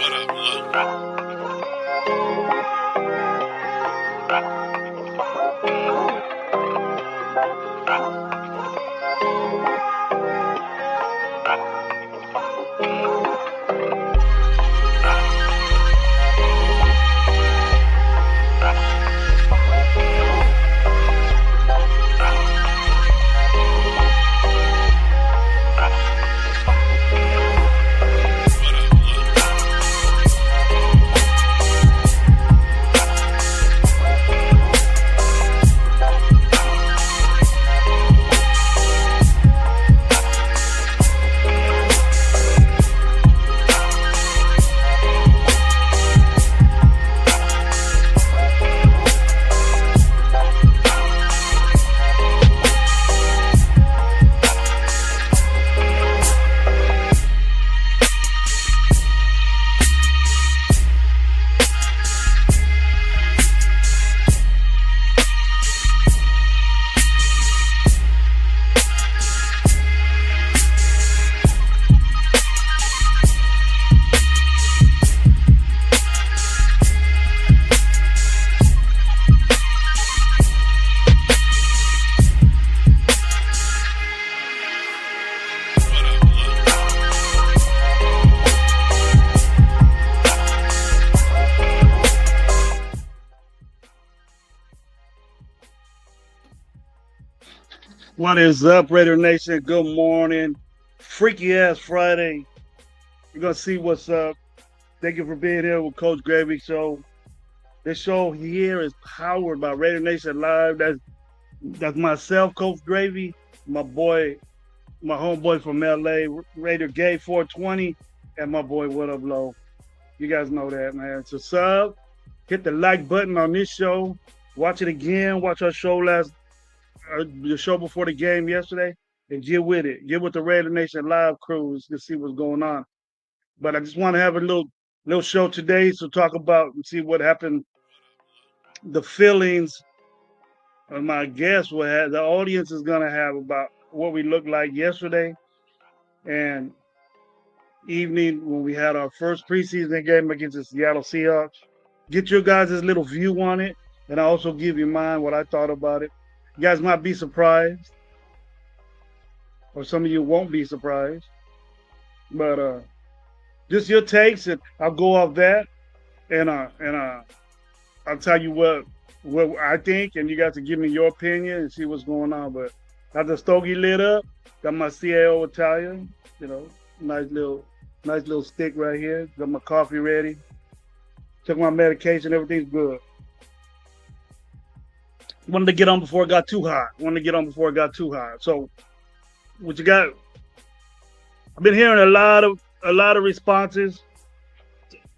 What up, look? What is up, Raider Nation? Good morning. Freaky ass Friday. We're gonna see what's up. Thank you for being here with Coach Gravy Show. This show here is powered by Raider Nation Live. That's myself, Coach Gravy, my boy, my homeboy from LA, Raider Gay 420, and my boy What Up Low. You guys know that, man. So sub, hit the like button on this show. Watch it again. Watch our show the show before the game yesterday, and get with it. Get with the Raider Nation Live crews to see what's going on. But I just want to have a little show today to talk about and see what happened, the feelings of my guests will have, the audience is gonna have about what we looked like yesterday and evening when we had our first preseason game against the Seattle Seahawks. Get your guys' little view on it, and I also give you mine what I thought about it. You guys might be surprised, or some of you won't be surprised. But just your takes, and I'll go off that, and I'll tell you what I think, and you guys can give me your opinion and see what's going on. But got the stogie lit up, got my CAO Italian, nice little stick right here. Got my coffee ready. Took my medication, everything's good. Wanted to get on before it got too hot. So what you got? I've been hearing a lot of responses,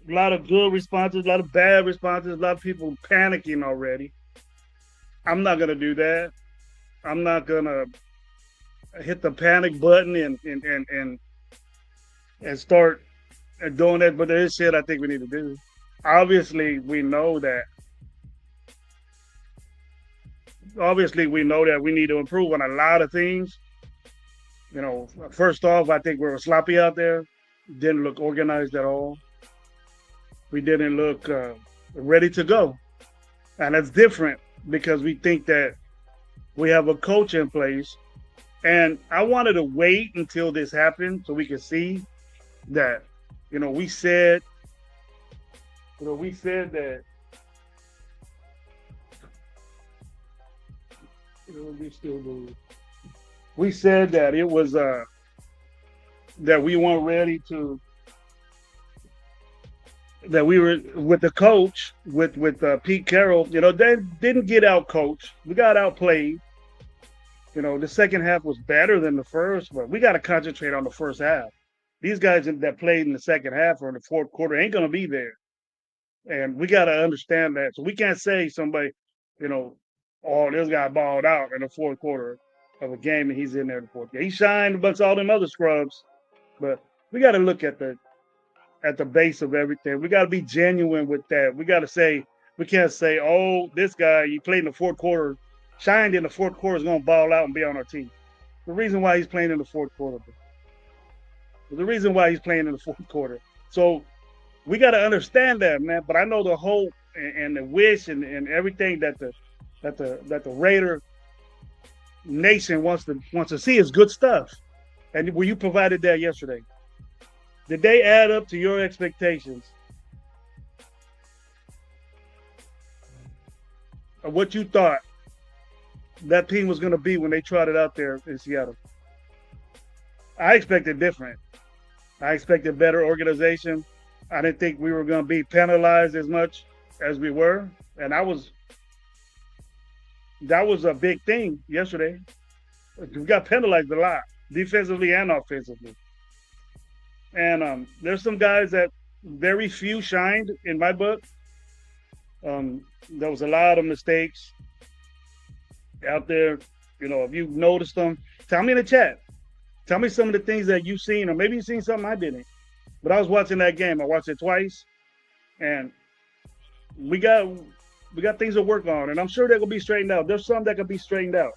a lot of good responses, a lot of bad responses, a lot of people panicking already. I'm not gonna do that. I'm not gonna hit the panic button and start doing that. But there is shit I think we need to do. Obviously, we know that. Obviously, we know that we need to improve on a lot of things. First off, I think we were sloppy out there. Didn't look organized at all. We didn't look ready to go. And that's different because we think that we have a coach in place. And I wanted to wait until this happened so we could see that, we said that, we said that it was that we weren't ready to, that we were with the coach with Pete Carroll. They didn't get out coached. We got outplayed. The second half was better than the first, but we got to concentrate on the first half. These guys that played in the second half or in the fourth quarter ain't gonna be there, and we got to understand that. So we can't say somebody, you know, oh, this guy balled out in the fourth quarter of a game and he's in there in the fourth. Yeah, he shined amongst all them other scrubs, but we got to look at the base of everything. We got to be genuine with that. We got to say, we can't say, oh, this guy, he played in the fourth quarter, shined in the fourth quarter, is going to ball out and be on our team. The reason why he's playing in the fourth quarter. The reason why he's playing in the fourth quarter. So We got to understand that, man. But I know the hope and the wish and everything that the Raider Nation wants to see is good stuff. And were you provided that yesterday? Did they add up to your expectations of what you thought that team was going to be when they trotted out there in Seattle? I expected different. I expected better organization. I didn't think we were going to be penalized as much as we were, and that was a big thing yesterday. We got penalized a lot, defensively and offensively. And there's some guys that very few shined in my book. There was a lot of mistakes out there. If you've noticed them, tell me in the chat. Tell me some of the things that you've seen, or maybe you've seen something I didn't. But I was watching that game. I watched it twice, and we got things to work on, and I'm sure they're gonna be straightened out. There's some that can be straightened out,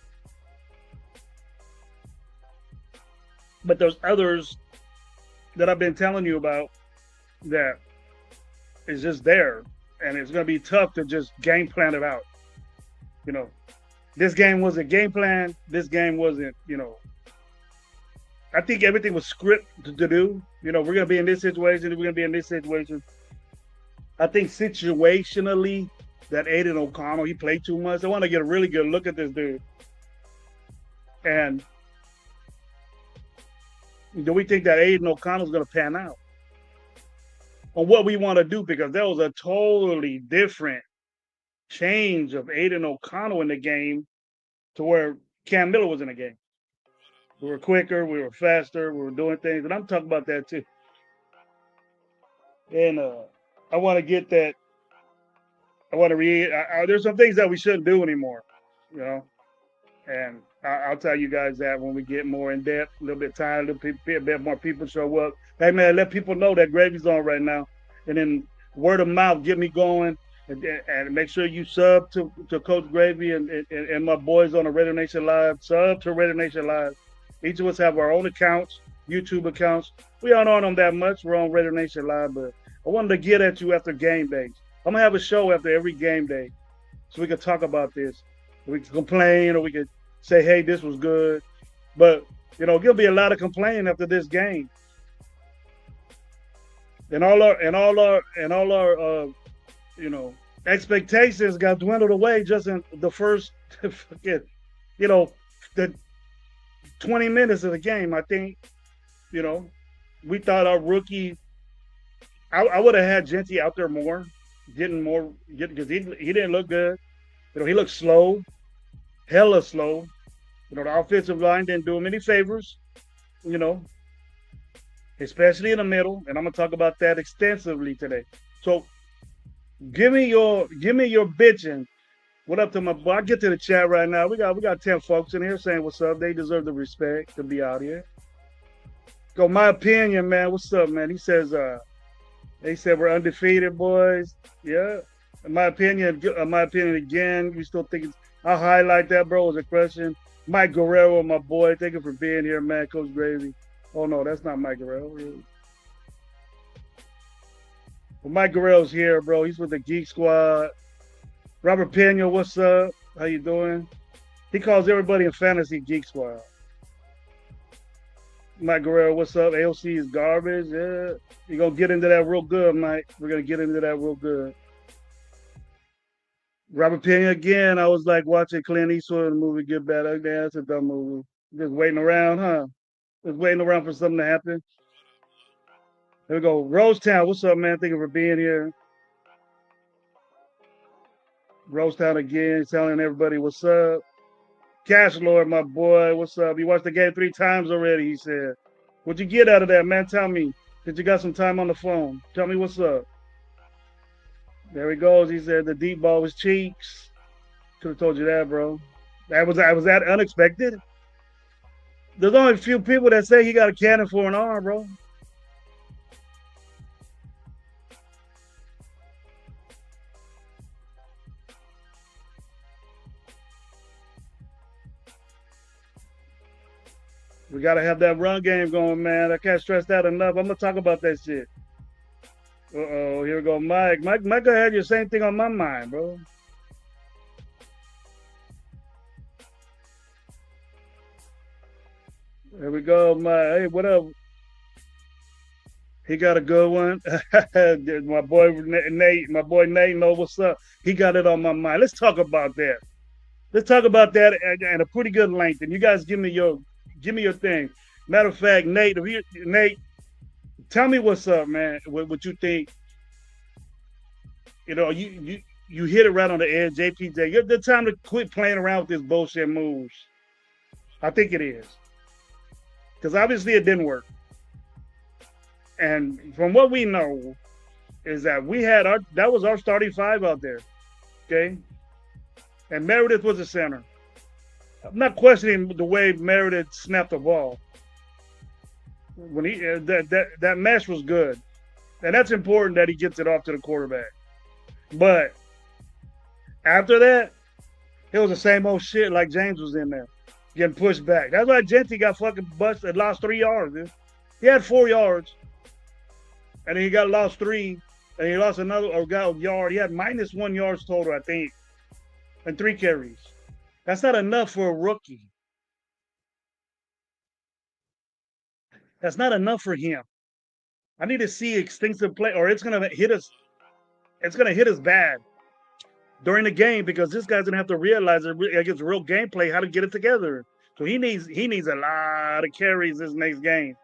but there's others that I've been telling you about that is just there, and it's gonna be tough to just game plan it out. You know, this game wasn't game plan. This game wasn't. I think everything was scripted to do. We're gonna be in this situation. We're gonna be in this situation. I think situationally that Aiden O'Connell, he played too much. I want to get a really good look at this dude. And do we think that Aiden O'Connell's going to pan out on what we want to do? Because there was a totally different change of Aiden O'Connell in the game to where Cam Miller was in the game. We were quicker, we were faster, we were doing things, and I'm talking about that too. And I want to get that. I want to read. There's some things that we shouldn't do anymore, and I'll tell you guys that when we get more in depth, a little bit time, a bit more people show up. Hey man, let people know that Gravy's on right now, and then word of mouth, get me going, and make sure you sub to Coach Gravy and my boys on the Raider Nation Live. Sub to Raider Nation Live. Each of us have our own accounts, YouTube accounts. We aren't on them that much. We're on Raider Nation Live, but I wanted to get at you after game days. I'm gonna have a show after every game day, so we can talk about this. We can complain, or we could say, "Hey, this was good," but there'll be a lot of complaining after this game, and all our expectations got dwindled away just in the first, the 20 minutes of the game. I think, we thought our rookie. I would have had Genty out there more. Because he didn't look good. He looked slow, hella slow. The offensive line didn't do him any favors, especially in the middle. And I'm gonna talk about that extensively today. So give me your bitching. What up to my boy? I get to the chat right now. We got 10 folks in here saying what's up. They deserve the respect to be out here. Go, my opinion, man. What's up, man? He says they said we're undefeated, boys. Yeah. In my opinion again, we still think I'll highlight that, bro, as a question. Mike Guerrero, my boy. Thank you for being here, man. Coach Gravy. Oh, no, that's not Mike Guerrero. Really. Well, Mike Guerrero's here, bro. He's with the Geek Squad. Robert Pena, what's up? How you doing? He calls everybody in fantasy Geek Squad. Mike Guerrero, what's up? AOC is garbage. Yeah. You're going to get into that real good, Mike. We're going to get into that real good. Robert Pena, again, I was like watching Clint Eastwood in the movie Get Bad Ugly. That's a dumb movie. Just waiting around, huh? Just waiting around for something to happen. There we go. Rosetown, what's up, man? Thank you for being here. Rosetown again, telling everybody what's up. Cash Lord, my boy, what's up? You watched the game 3 times already, he said. What'd you get out of that, man? Tell me. That you got some time on the phone. Tell me what's up. There he goes. He said the deep ball was cheeks. Could have told you that, bro. Was that unexpected? There's only a few people that say he got a cannon for an arm, bro. We got to have that run game going, man. I can't stress that enough. I'm going to talk about that shit. Uh-oh, here we go, Mike. Mike, I had your same thing on my mind, bro. Here we go, Mike. Hey, what up? He got a good one. My boy Nate know what's up. He got it on my mind. Let's talk about that. Let's talk about that at a pretty good length. And you guys give me your thing. Matter of fact, Nate, Nate, tell me what's up, man. What you think? You hit it right on the edge, JPJ. The time to quit playing around with this bullshit moves. I think it is because obviously it didn't work. And from what we know, is that we had our that was our starting five out there. Okay, and Meredith was the center. I'm not questioning the way Meredith snapped the ball when he that mesh was good, and that's important that he gets it off to the quarterback. But after that, it was the same old shit. Like James was in there getting pushed back. That's why Genty got fucking busted, lost 3 yards. Dude. He had 4 yards, and then he got lost three, and he lost another or got a yard. He had -1 yards total, I think, and 3 carries. That's not enough for a rookie. That's not enough for him. I need to see extensive play, or it's gonna hit us. It's gonna hit us bad during the game because this guy's gonna have to realize against real gameplay how to get it together. So he needs a lot of carries this next game.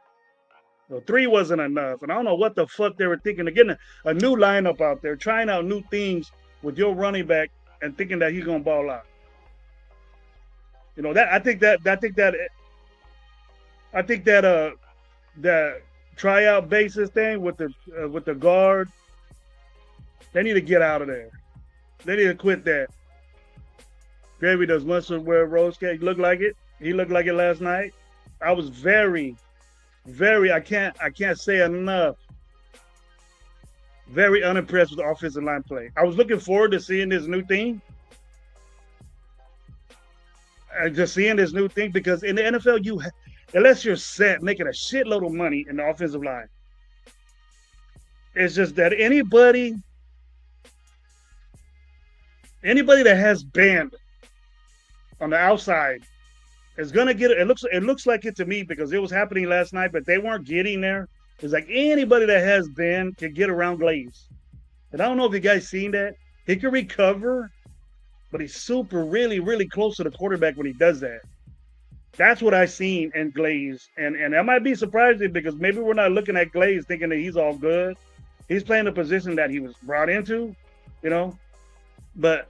So three wasn't enough, and I don't know what the fuck they were thinking of getting a new lineup out there, trying out new things with your running back, and thinking that he's gonna ball out. That I think that that tryout basis thing with the guard, they need to get out of there. They need to quit that. Gravy does mustard wear rose cake. Look like it. He looked like it last night. I was very, very. I can't say enough. Very unimpressed with the offensive line play. I was looking forward to seeing this new thing. Just seeing this new thing because in the NFL, unless you're set making a shitload of money in the offensive line, it's just that anybody that has bend on the outside is gonna get it. It looks like it to me because it was happening last night, but they weren't getting there. It's like anybody that has bend can get around Glaze. And I don't know if you guys seen that. He can recover, but he's super really, really close to the quarterback when he does that. That's what I seen in Glaze. And that might be surprising because maybe we're not looking at Glaze thinking that he's all good. He's playing the position that he was brought into, you know. But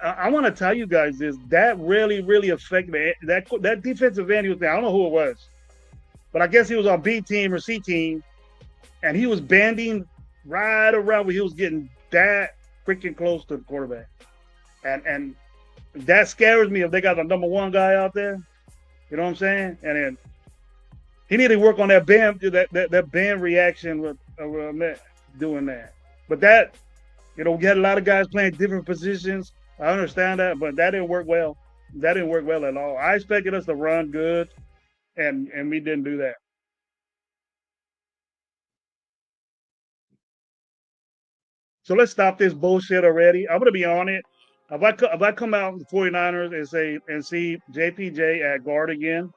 I want to tell you guys this: that really, really affected me. That defensive end, I don't know who it was, but I guess he was on B team or C team, and he was banding right around where he was getting that freaking close to the quarterback, and that scares me if they got the number one guy out there. You know what I'm saying? And then he needed to work on that band, that band reaction with doing that. But we had a lot of guys playing different positions. I understand that, but that didn't work well. That didn't work well at all. I expected us to run good, and we didn't do that. So let's stop this bullshit already. I'm gonna be on it. If I come out with the 49ers and see JPJ at guard again,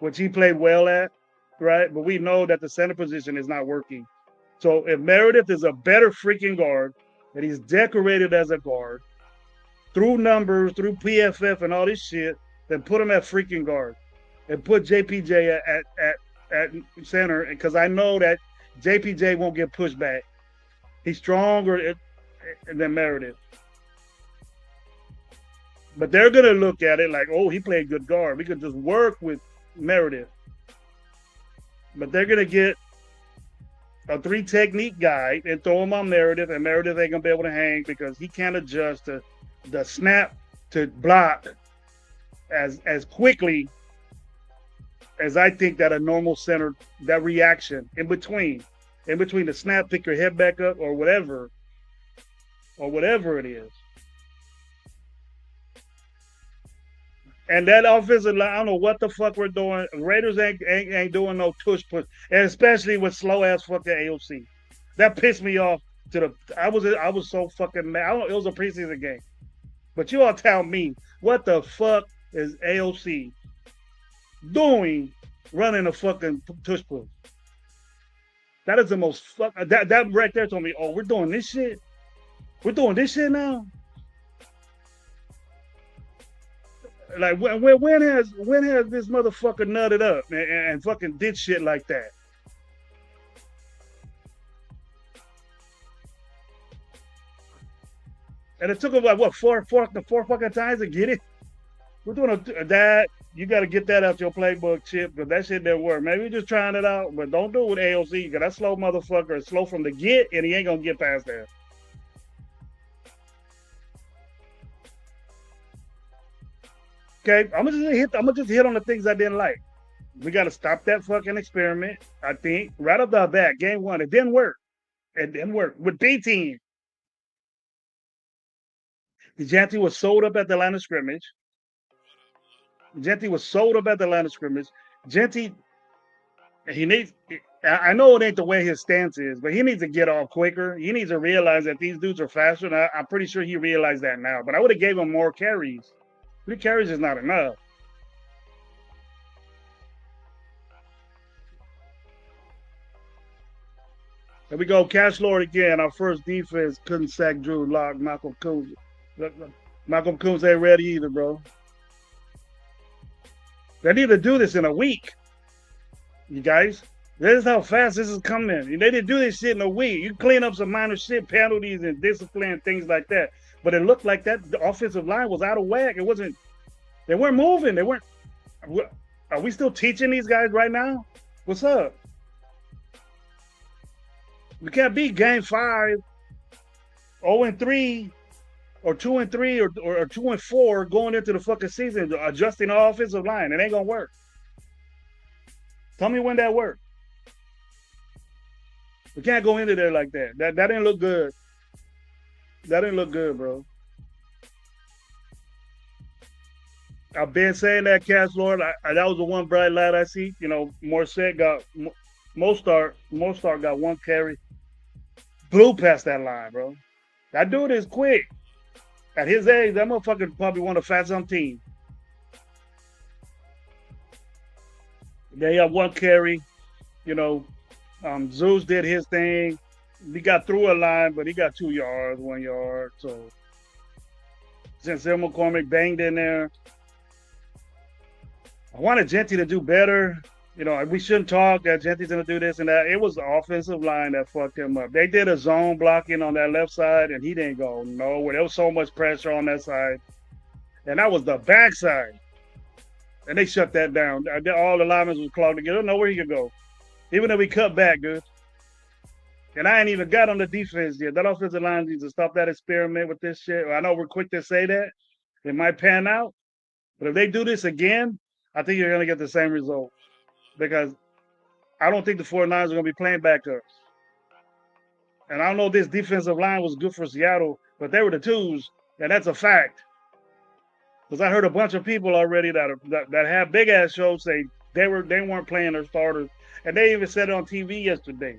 which he played well at, right? But we know that the center position is not working. So if Meredith is a better freaking guard, and he's decorated as a guard, through numbers, through PFF and all this shit, then put him at freaking guard and put JPJ at center because I know that JPJ won't get pushed back. He's stronger than Meredith. But they're going to look at it like, oh, he played good guard. We could just work with Meredith. But they're going to get a three technique guy and throw him on Meredith, and Meredith ain't going to be able to hang because he can't adjust to the snap to block as quickly as I think that a normal center, that reaction in between the snap, pick your head back up or whatever it is. And that offensive line, I don't know what the fuck we're doing. Raiders ain't doing no tush push, and especially with slow ass fucking AOC. That pissed me off to the. I was so fucking mad. It was a preseason game, but you all tell me what the fuck is AOC doing running a fucking tush push? That is the most fuck. That right there told me, oh, we're doing this shit. We're doing this shit now. Like when has this motherfucker nutted up and fucking did shit like that? And it took him like what four fucking times to get it. We're doing that. You got to get that out your playbook, Chip, because that shit didn't work. Maybe you're just trying it out, but don't do it with AOC because that slow motherfucker is slow from the get, and he ain't gonna get past that. Okay, I'm gonna just hit on the things I didn't like. We got to stop that fucking experiment. I think right off the bat, game one, it didn't work. It didn't work with B team. Janty was sold up at the line of scrimmage. Genty was sold up at the line of scrimmage. Genty, he needs. I know it ain't the way his stance is, but he needs to get off quicker. He needs to realize that these dudes are faster. And I'm pretty sure he realized that now. But I would have gave him more carries. 3 carries is not enough. There we go. Cash Lord again. Our first defense couldn't sack Drew Lock. Malcolm Coons. Malcolm Coons ain't ready either, bro. They need to do this in a week. You guys, this is how fast this is coming. They didn't do this shit in a week. You clean up some minor shit, penalties and discipline, things like that. But it looked like that the offensive line was out of whack. It wasn't. They weren't moving. They weren't. Are we still teaching these guys right now? What's up? We can't beat game 5, 0-3, or 2-3, or 2-4 going into the fucking season, adjusting the offensive line. It ain't gonna work. Tell me when that worked. We can't go into there like that. That didn't look good. That didn't look good, bro. I've been saying that, Cash Lord. That was the one bright light I see. You know, Morset got Mostart got 1 carry. Blew past that line, bro. That dude is quick. At his age, that motherfucker probably won a fat some team. They have 1 carry. You know, Zeus did his thing. He got through a line, but he got 2 yards, 1 yard. So since McCormick banged in there, I wanted Genty to do better. You know, we shouldn't talk that Genty's going to do this and that. It was the offensive line that fucked him up. They did a zone blocking on that left side, and he didn't go nowhere. There was so much pressure on that side. And that was the backside. And they shut that down. All the linemen was clogged together. Nowhere he could go. Even if we cut back, dude. And I ain't even got on the defense yet. That offensive line needs to stop that experiment with this shit. I know we're quick to say that. It might pan out. But if they do this again, I think you're going to get the same result. Because I don't think the 49ers are going to be playing backups. And I don't know if this defensive line was good for Seattle, but they were the twos, and that's a fact. Because I heard a bunch of people already that have big ass shows say they weren't playing their starters, and they even said it on TV yesterday.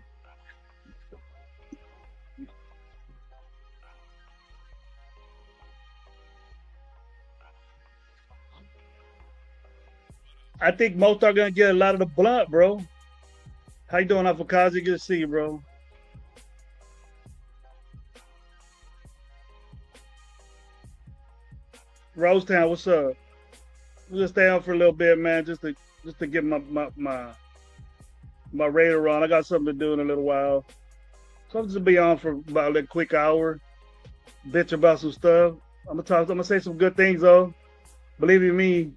I think most are gonna get a lot of the blunt, bro. How you doing, Afakazi? Good to see you, bro. Rosetown, what's up? We'll just stay on for a little bit, man, just to get my radar on. I got something to do in a little while. So I'm just be on for about a quick hour, bitch about some stuff. I'm gonna say some good things though. Believe you me.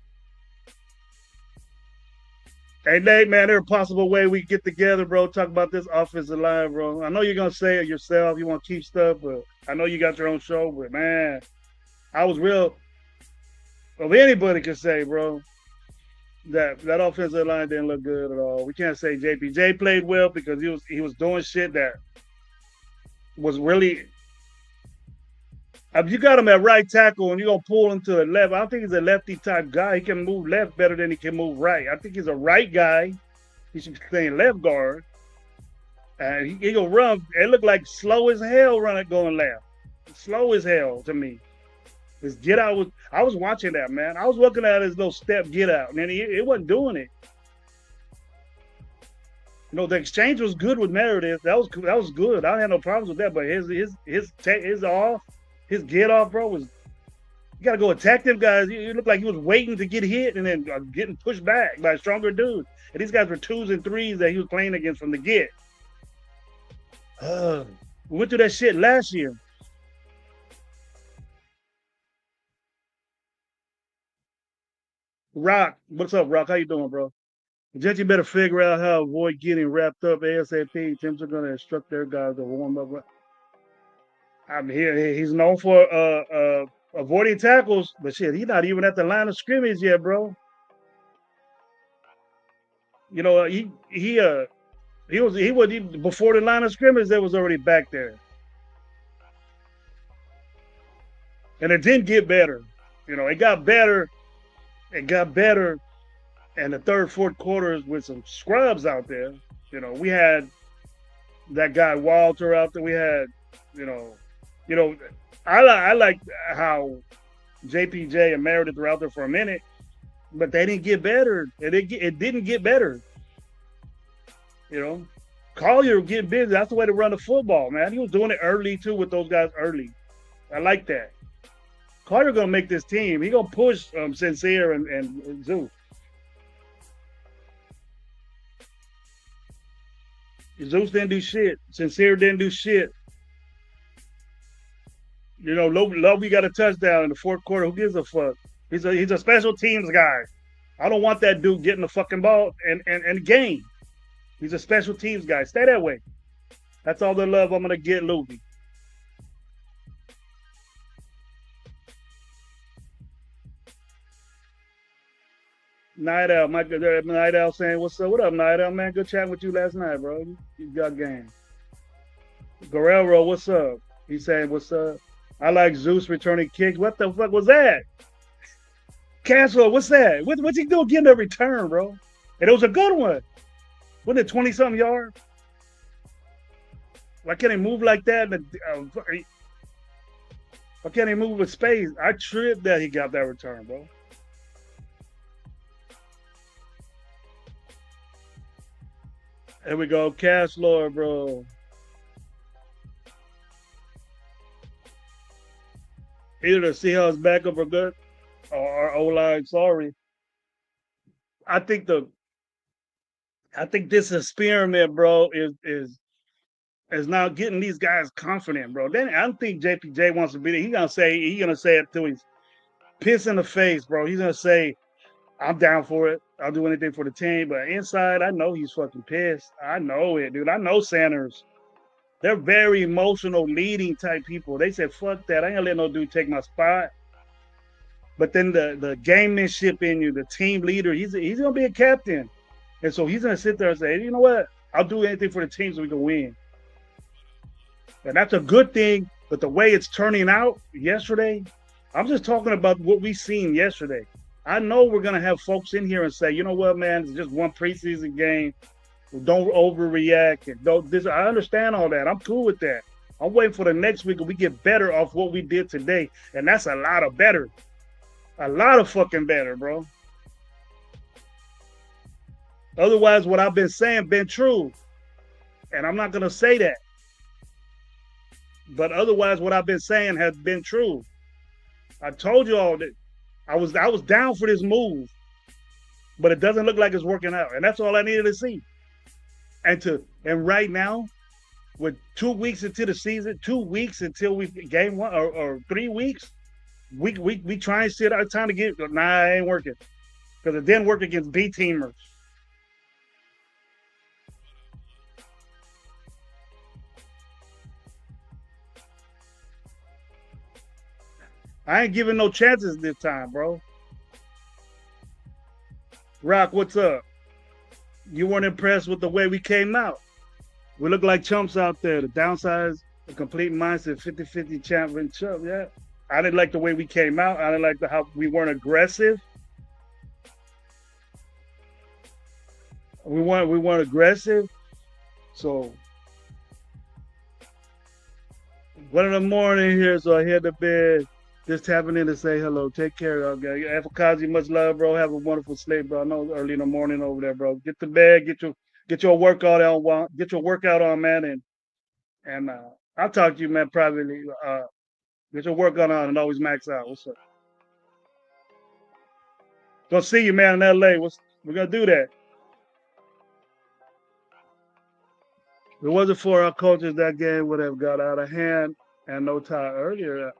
Hey Nate, man, there's a possible way we get together, bro. Talk about this offensive line, bro. I know you're gonna say it yourself. You want to keep stuff, but I know you got your own show. But man, I was real. Well, anybody could say, bro, that offensive line didn't look good at all. We can't say JPJ played well because he was doing shit that was really. If you got him at right tackle and you're gonna pull him to the left, I don't think he's a lefty type guy. He can move left better than he can move right. I think he's a right guy. He should be playing left guard. And he gonna run. It looked like slow as hell running going left. Slow as hell to me. His get out was. I was watching that, man. I was looking at his little step get out, and it wasn't doing it. You know, the exchange was good with Meredith. That was good. I had no problems with that. But his get off, bro, was you got to go attack them guys. You look like he was waiting to get hit and then getting pushed back by a stronger dude. And these guys were twos and threes that he was playing against from the get. We went through that shit last year. Rock, what's up, Rock? How you doing, bro? Judge, you better figure out how to avoid getting wrapped up ASAP. Teams are going to instruct their guys to warm up. I mean, he's known for avoiding tackles, but shit, he's not even at the line of scrimmage yet, bro. You know, he was before the line of scrimmage. That was already back there, and it didn't get better. You know, it got better. It got better, and the third, fourth quarters with some scrubs out there. You know, we had that guy Walter out there. We had, you know, you know, I like how JPJ and Meredith were out there for a minute, but they didn't get better. It didn't get better. You know, Collier getting busy. That's the way to run the football, man. He was doing it early too with those guys early. I like that. Collier gonna make this team. He gonna push Sincere and Zeus. Zeus didn't do shit. Sincere didn't do shit. You know, Lovey got a touchdown in the fourth quarter. Who gives a fuck? He's a special teams guy. I don't want that dude getting the fucking ball and game. He's a special teams guy. Stay that way. That's all the love I'm gonna get, Lovey. Night out, Night out saying, "What's up? What up, Night out, man? Good chatting with you last night, bro. You got game." Guerrero, what's up? He saying, "What's up?" I like Zeus returning kicks. What the fuck was that? Castro, what's that? What's he doing getting a return, bro? And it was a good one. Wasn't it 20-something yards? Why can't he move like that? Why can't he move with space? I tripped that he got that return, bro. Here we go. Cash Lord, bro. Either the Seahawks backup are good or O-line, sorry. I think the I think this experiment, bro, is now getting these guys confident, bro. Then I don't think JPJ wants to be there. He's gonna say it till he's piss in the face, bro. He's gonna say, I'm down for it. I'll do anything for the team. But inside, I know he's fucking pissed. I know it, dude. I know Sanders. They're very emotional, leading type people. They said, fuck that. I ain't gonna let no dude take my spot. But then the gamemanship in you, the team leader, he's gonna be a captain. And so he's gonna sit there and say, you know what? I'll do anything for the team so we can win. And that's a good thing. But the way it's turning out yesterday, I'm just talking about what we seen yesterday. I know we're gonna have folks in here and say, you know what, man, it's just one preseason game. Don't overreact and don't this. I understand all that. I'm cool with that. I'm waiting for the next week and we get better off what we did today. And that's a lot of better. A lot of fucking better, bro. Otherwise, what I've been saying been true. And I'm not gonna say that. But otherwise, what I've been saying has been true. I told you all that I was down for this move, but it doesn't look like it's working out. And that's all I needed to see. And right now, with 2 weeks into the season, 2 weeks until we game one or 3 weeks, we try and sit our time to get. Nah, it ain't working because it didn't work against B teamers. I ain't giving no chances this time, bro. Rock, what's up? You weren't impressed with the way we came out. We look like chumps out there. The downside is the complete mindset, 50-50 championship. Yeah. I didn't like the way we came out. I didn't like how we weren't aggressive. We weren't aggressive. So 1 in the morning here, so I head to bed. Just tapping in to say hello. Take care, okay. Afakazi, much love, bro. Have a wonderful sleep, bro. I know it's early in the morning over there, bro. Get to bed, get your workout on, get your workout on, man, and I'll talk to you, man, privately. Get your workout on and always max out. What's up? Gonna see you, man, in LA. We're gonna do that. If it wasn't for our coaches, that game would have got out of hand and no tie earlier.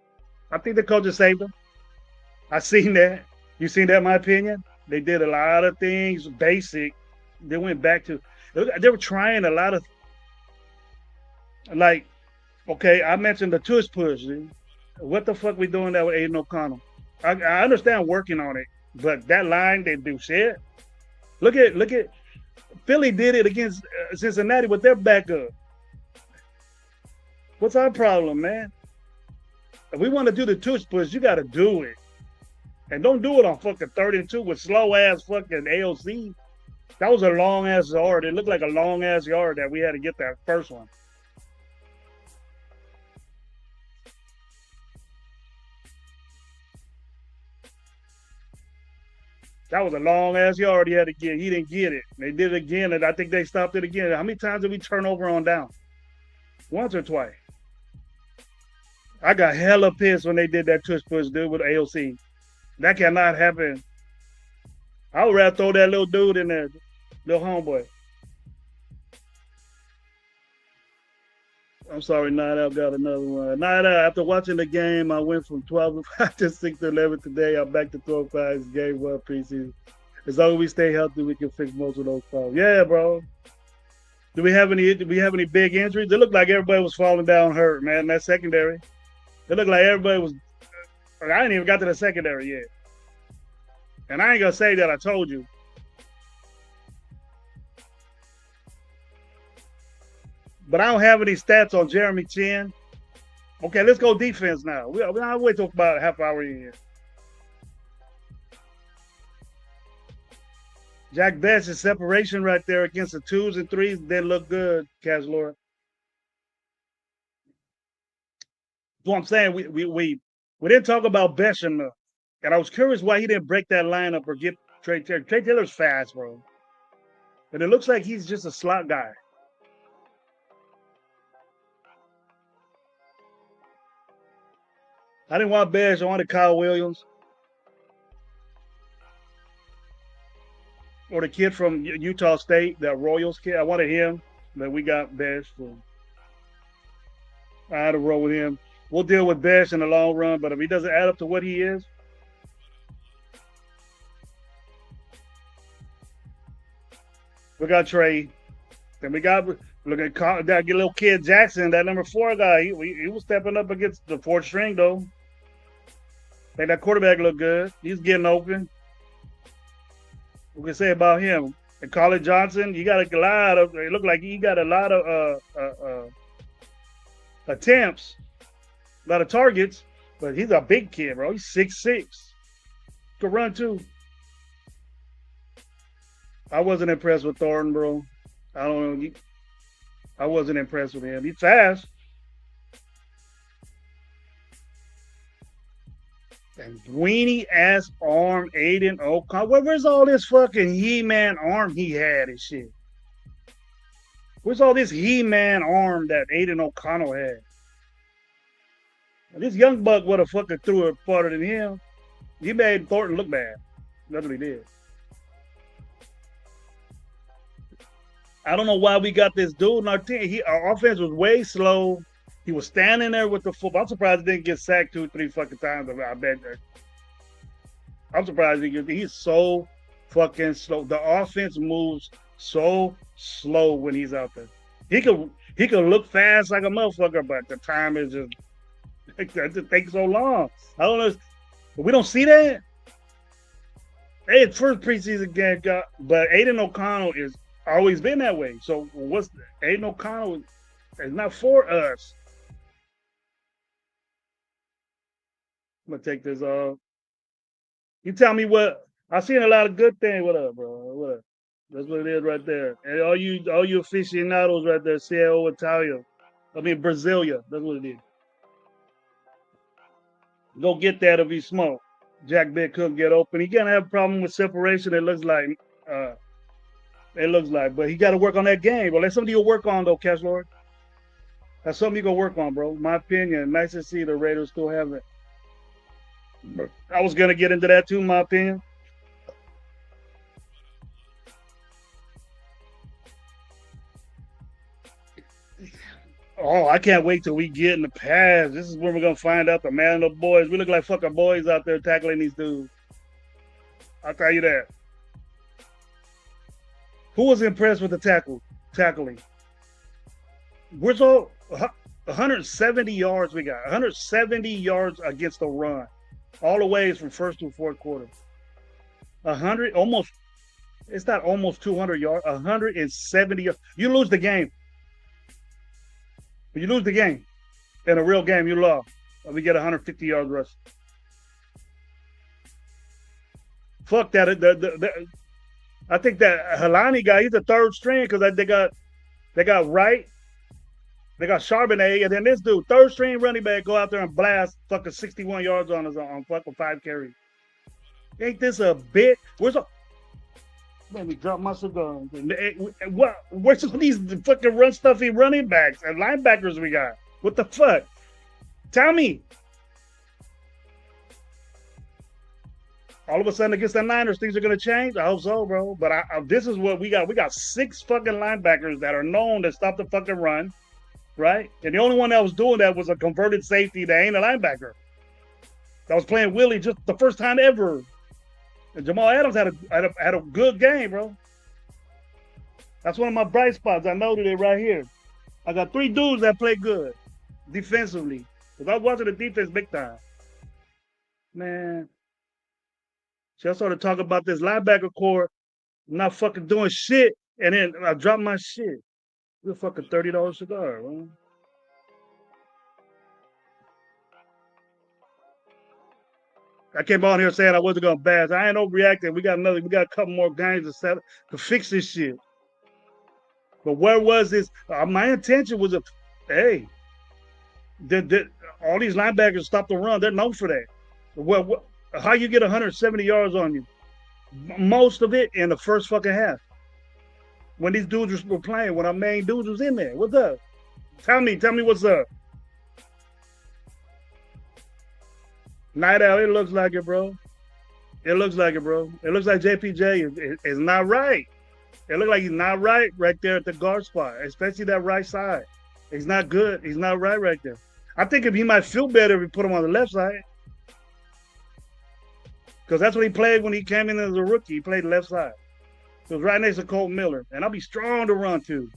I think the coaches saved them. I seen that. You seen that? In my opinion, they did a lot of things basic. They went back to. They were trying a lot of like. Okay, I mentioned the tush push. Dude. What the fuck we doing that with Aiden O'Connell? I understand working on it, but that line they do shit. Look at Philly did it against Cincinnati with their backup. What's our problem, man? If we want to do the tush push, you got to do it. And don't do it on fucking 32 with slow ass fucking AOC. That was a long ass yard. It looked like a long ass yard that we had to get that first one. That was a long ass yard he had to get. He didn't get it. They did it again, and I think they stopped it again. How many times did we turn over on down? Once or twice. I got hella pissed when they did that tush push, dude, with AOC. That cannot happen. I would rather throw that little dude in there, little homeboy. I'm sorry, Night Out got another one. Night Out, after watching the game, I went from 12 to 6 to 11 today. I'm back to 12-5. Game 1 preseason. As long as we stay healthy, we can fix most of those problems. Yeah, bro. Do we have any big injuries? It looked like everybody was falling down hurt, man. That secondary. It looked like everybody was. I ain't even got to the secondary yet. And I ain't gonna say that I told you. But I don't have any stats on Jeremy Chin. Okay, let's go defense now. I'll wait till about a half hour in. Jack Bash's separation right there against the 2s and 3s didn't look good, Cash Lord. So I'm saying we didn't talk about Besh enough. And I was curious why he didn't break that lineup or get Trey Taylor. Trey Taylor's fast, bro. And it looks like he's just a slot guy. I didn't want Besh. I wanted Kyle Williams. Or the kid from Utah State, that Royals kid. I wanted him, but we got Besh. So I had to roll with him. We'll deal with Besh in the long run, but if he doesn't add up to what he is, we got Trey. And we got look at that little kid Jackson, that number 4 guy. He was stepping up against the 4th string though. I think that quarterback looked good. He's getting open. What can say about him? And Colin Johnson, you got a lot of. It looked like he got a lot of attempts, a lot of targets, but he's a big kid, bro. He's 6'6". Could run too. I wasn't impressed with Thornton, bro. I don't know. I wasn't impressed with him. He's fast. And weenie ass arm, Aiden O'Connell. Where's all this fucking He-Man arm he had and shit? Where's all this He-Man arm that Aiden O'Connell had? This young buck would have fucking threw it farther than him. He made Thornton look bad. That's what he did. I don't know why we got this dude in our team. Our offense was way slow. He was standing there with the football. I'm surprised he didn't get sacked 2 or 3 fucking times. I bet. I'm surprised he's so fucking slow. The offense moves so slow when he's out there. He could look fast like a motherfucker, but the time is just it just takes so long. I don't know. We don't see that. Hey, it's first preseason game, but Aiden O'Connell is always been that way. So what's Aiden O'Connell is not for us. I'm gonna take this off. You tell me what I've seen a lot of good things. What up, bro? What up? That's what it is right there. And all you aficionados right there, CAO Italia. I mean Brasilia. That's what it is. Go get that if he smoke. Jack Big couldn't get open. He gonna have a problem with separation. It looks like. But he got to work on that game. Well, that's something you'll work on though, Cash Lord. That's something you gonna work on, bro. My opinion. Nice to see the Raiders still have it. I was gonna get into that too. My opinion. Oh, I can't wait till we get in the pass. This is when we're gonna find out the man of the boys. We look like fucking boys out there tackling these dudes. I'll tell you that. Who was impressed with the tackling? We're so 170 yards we got. 170 yards against the run, all the ways from first to fourth quarter. 100 almost. It's not almost 200 yards. 170 yards. You lose the game. You lose the game. In a real game, you lost. We get 150 yards rush. Fuck that. I think that Helani guy, he's the third string because they got Wright, they got Charbonnet, and then this dude, third string running back, go out there and blast fucking 61 yards on us on fucking 5 carries. Ain't this a bit? Let me drop my cigar. Where's some of these fucking run stuffy running backs and linebackers we got? What the fuck? Tell me. All of a sudden against the Niners, things are going to change? I hope so, bro. But this is what we got. We got 6 fucking linebackers that are known to stop the fucking run, right? And the only one that was doing that was a converted safety that ain't a linebacker. That was playing Willie just the first time ever. And Jamal Adams had a good game, bro. That's one of my bright spots. I noted it right here. I got 3 dudes that play good defensively. Because I was watching the defense big time. Man. So I started talking about this linebacker core not fucking doing shit, and then I dropped my shit. It's a fucking $30 cigar, man. I came on here saying I wasn't gonna bash. I ain't overreacting. We got a couple more games to fix this shit. But where was this? My intention was hey, all these linebackers stop the run. They're known for that. Well, how you get 170 yards on you? Most of it in the first fucking half. When these dudes were playing, when our main dudes was in there. What's up? Tell me what's up. Night Owl, it looks like it, bro. It looks like it, bro. It looks like JPJ is not right. It looks like he's not right there at the guard spot, especially that right side. He's not good. He's not right there. I think if he might feel better if we put him on the left side. Because that's what he played when he came in as a rookie. He played left side. It was right next to Colt Miller. And I'll be strong to run too.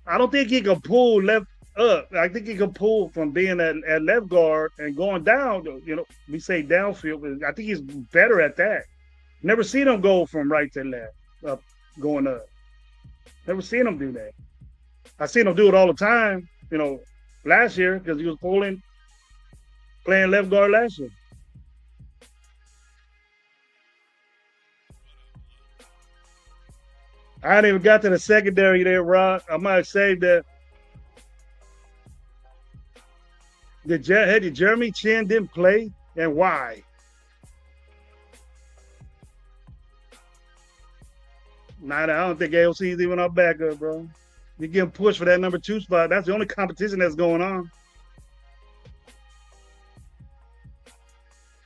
I don't think he can pull left up. I think he can pull from being at left guard and going down. You know, we say downfield. I think he's better at that. Never seen him go from right to left, up, going up. Never seen him do that. I seen him do it all the time, you know, last year because he was playing left guard last year. I hadn't even got to the secondary there, Rod. I might have saved that. Did Jeremy Chin didn't play, and why? Nah, I don't think AOC is even our backup, bro. You're getting pushed for that number 2 spot. That's the only competition that's going on.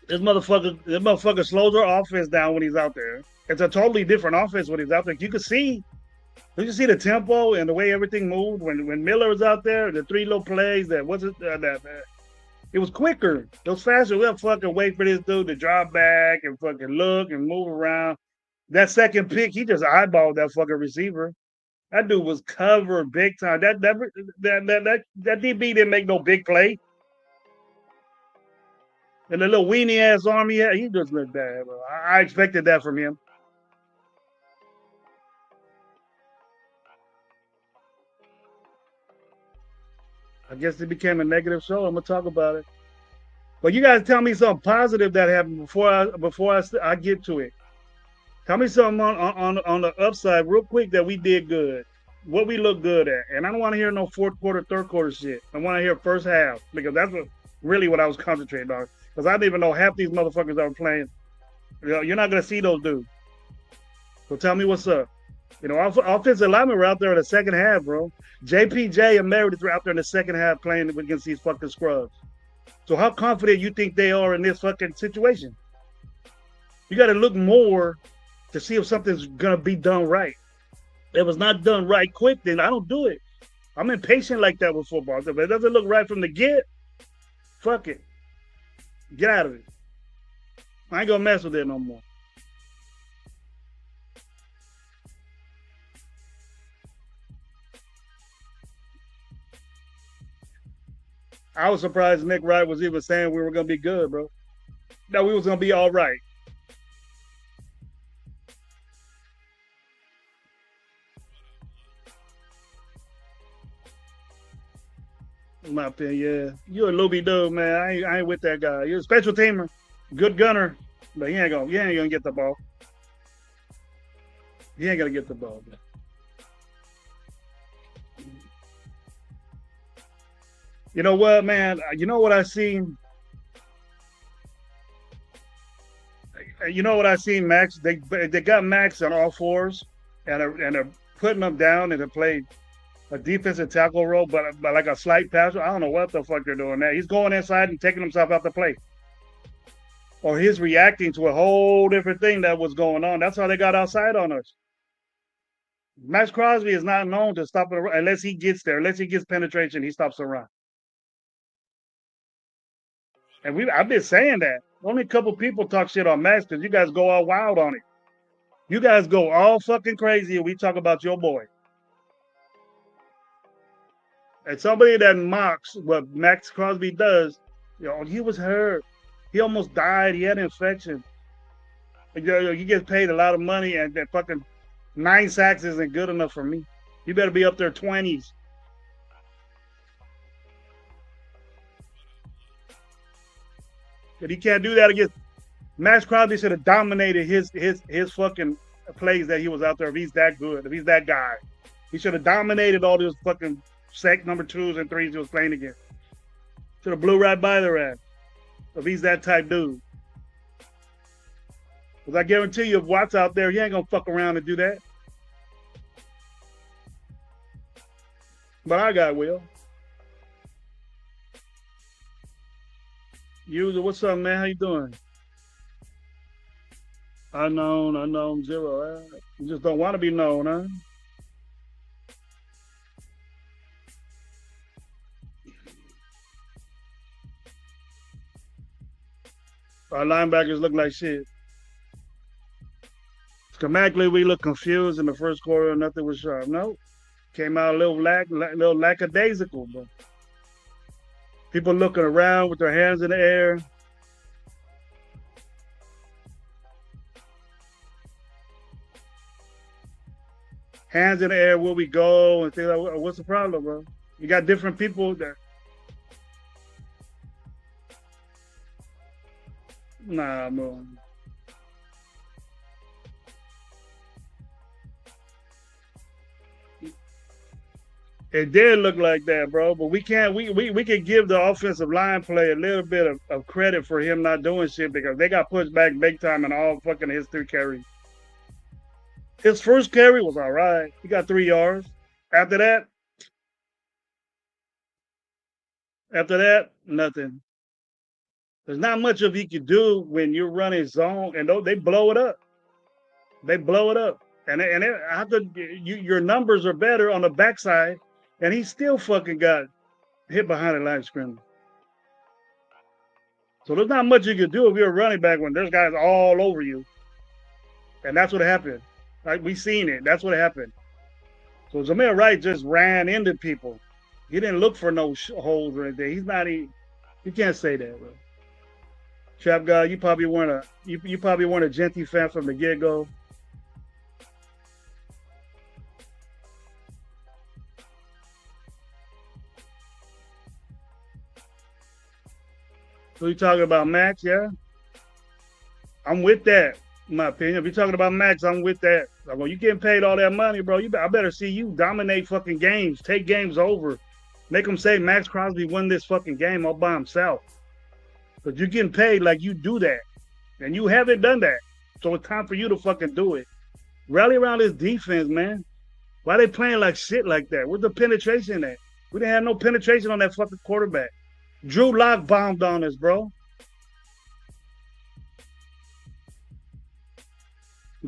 This motherfucker slows our offense down when he's out there. It's a totally different offense when he's out there. You can see the tempo and the way everything moved when Miller was out there. The 3 little plays it was quicker. It was faster. We'll fucking wait for this dude to drop back and fucking look and move around. That second pick, he just eyeballed that fucking receiver. That dude was covered big time. That DB didn't make no big play. And the little weenie ass arm he had, he just looked bad, bro. I expected that from him. I guess it became a negative show. I'm gonna talk about it. But you guys tell me something positive that happened before I get to it. Tell me something on the upside real quick that we did good. What we look good at. And I don't want to hear no fourth quarter, third quarter shit. I want to hear first half because really what I was concentrating on. Because I didn't even know half these motherfuckers that were playing. You're not gonna see those dudes. So tell me what's up. Offensive linemen were out there in the second half, bro. JPJ and Meredith were out there in the second half playing against these fucking scrubs. So how confident you think they are in this fucking situation? You got to look more to see if something's gonna be done right. If it was not done right quick, then I don't do it. I'm impatient like that with football. If it doesn't look right from the get, fuck it. Get out of it. I ain't gonna mess with it no more. I was surprised Nick Wright was even saying we were gonna be good, bro. No, we was gonna be all right. In my opinion, yeah. You're a Luby dude, man. I ain't with that guy. You're a special teamer, good gunner, but he ain't gonna get the ball. He ain't gonna get the ball, man. You know what, man? You know what I seen? You know what I seen, Max? They got Max on all fours, and they're putting him down and they play a defensive tackle role, but like a slight passer. I don't know what the fuck they're doing there. He's going inside and taking himself out the play, or he's reacting to a whole different thing that was going on. That's how they got outside on us. Max Crosby is not known to stop it unless he gets there, unless he gets penetration. He stops the run. And I've been saying that. Only a couple people talk shit on Max because you guys go all wild on it. You guys go all fucking crazy and we talk about your boy. And somebody that mocks what Max Crosby does, he was hurt. He almost died. He had an infection. He gets paid a lot of money and that fucking 9 sacks isn't good enough for me. You better be up there 20s. But he can't do that against Max Crosby. Should have dominated his fucking plays that he was out there. If he's that good, if he's that guy, he should have dominated all those fucking sack number 2s and 3s he was playing against. Should have blew right by their ass. If he's that type dude. Because I guarantee you, if Watt's out there, he ain't gonna fuck around and do that. But I got Will. User, what's up, man? How you doing? Unknown, 0. You just don't want to be known, huh? Our linebackers look like shit. Schematically, we look confused in the first quarter. Nothing was sharp. No, came out a little lackadaisical, but people looking around with their hands in the air. Hands in the air, where we go, and things like, what's the problem, bro? You got different people that. Nah, bro. It did look like that, bro. But we can't. We can give the offensive line play a little bit of credit for him not doing shit because they got pushed back big time in all fucking his 3 carries. His first carry was all right. He got 3 yards. After that, nothing. There's not much of he could do when you're running zone, and they blow it up. They blow it up, and after your numbers are better on the backside, and he still fucking got hit behind the line of scrimmage. So there's not much you can do if you're a running back when there's guys all over you, and that's what happened. Like we seen it. That's what happened. So Zamir Wright just ran into people. He didn't look for no holes or anything. He's not. You can't say that, bro. Trap guy, you probably weren't a Genty fan from the get go. So you talking about Max, yeah? I'm with that, in my opinion. If you're talking about Max, I'm with that. When you getting paid all that money, bro, I better see you dominate fucking games, take games over. Make them say Max Crosby won this fucking game all by himself. Because you're getting paid like you do that. And you haven't done that. So it's time for you to fucking do it. Rally around this defense, man. Why they playing like shit like that? Where's the penetration at? We didn't have no penetration on that fucking quarterback. Drew Lock bombed on us, bro.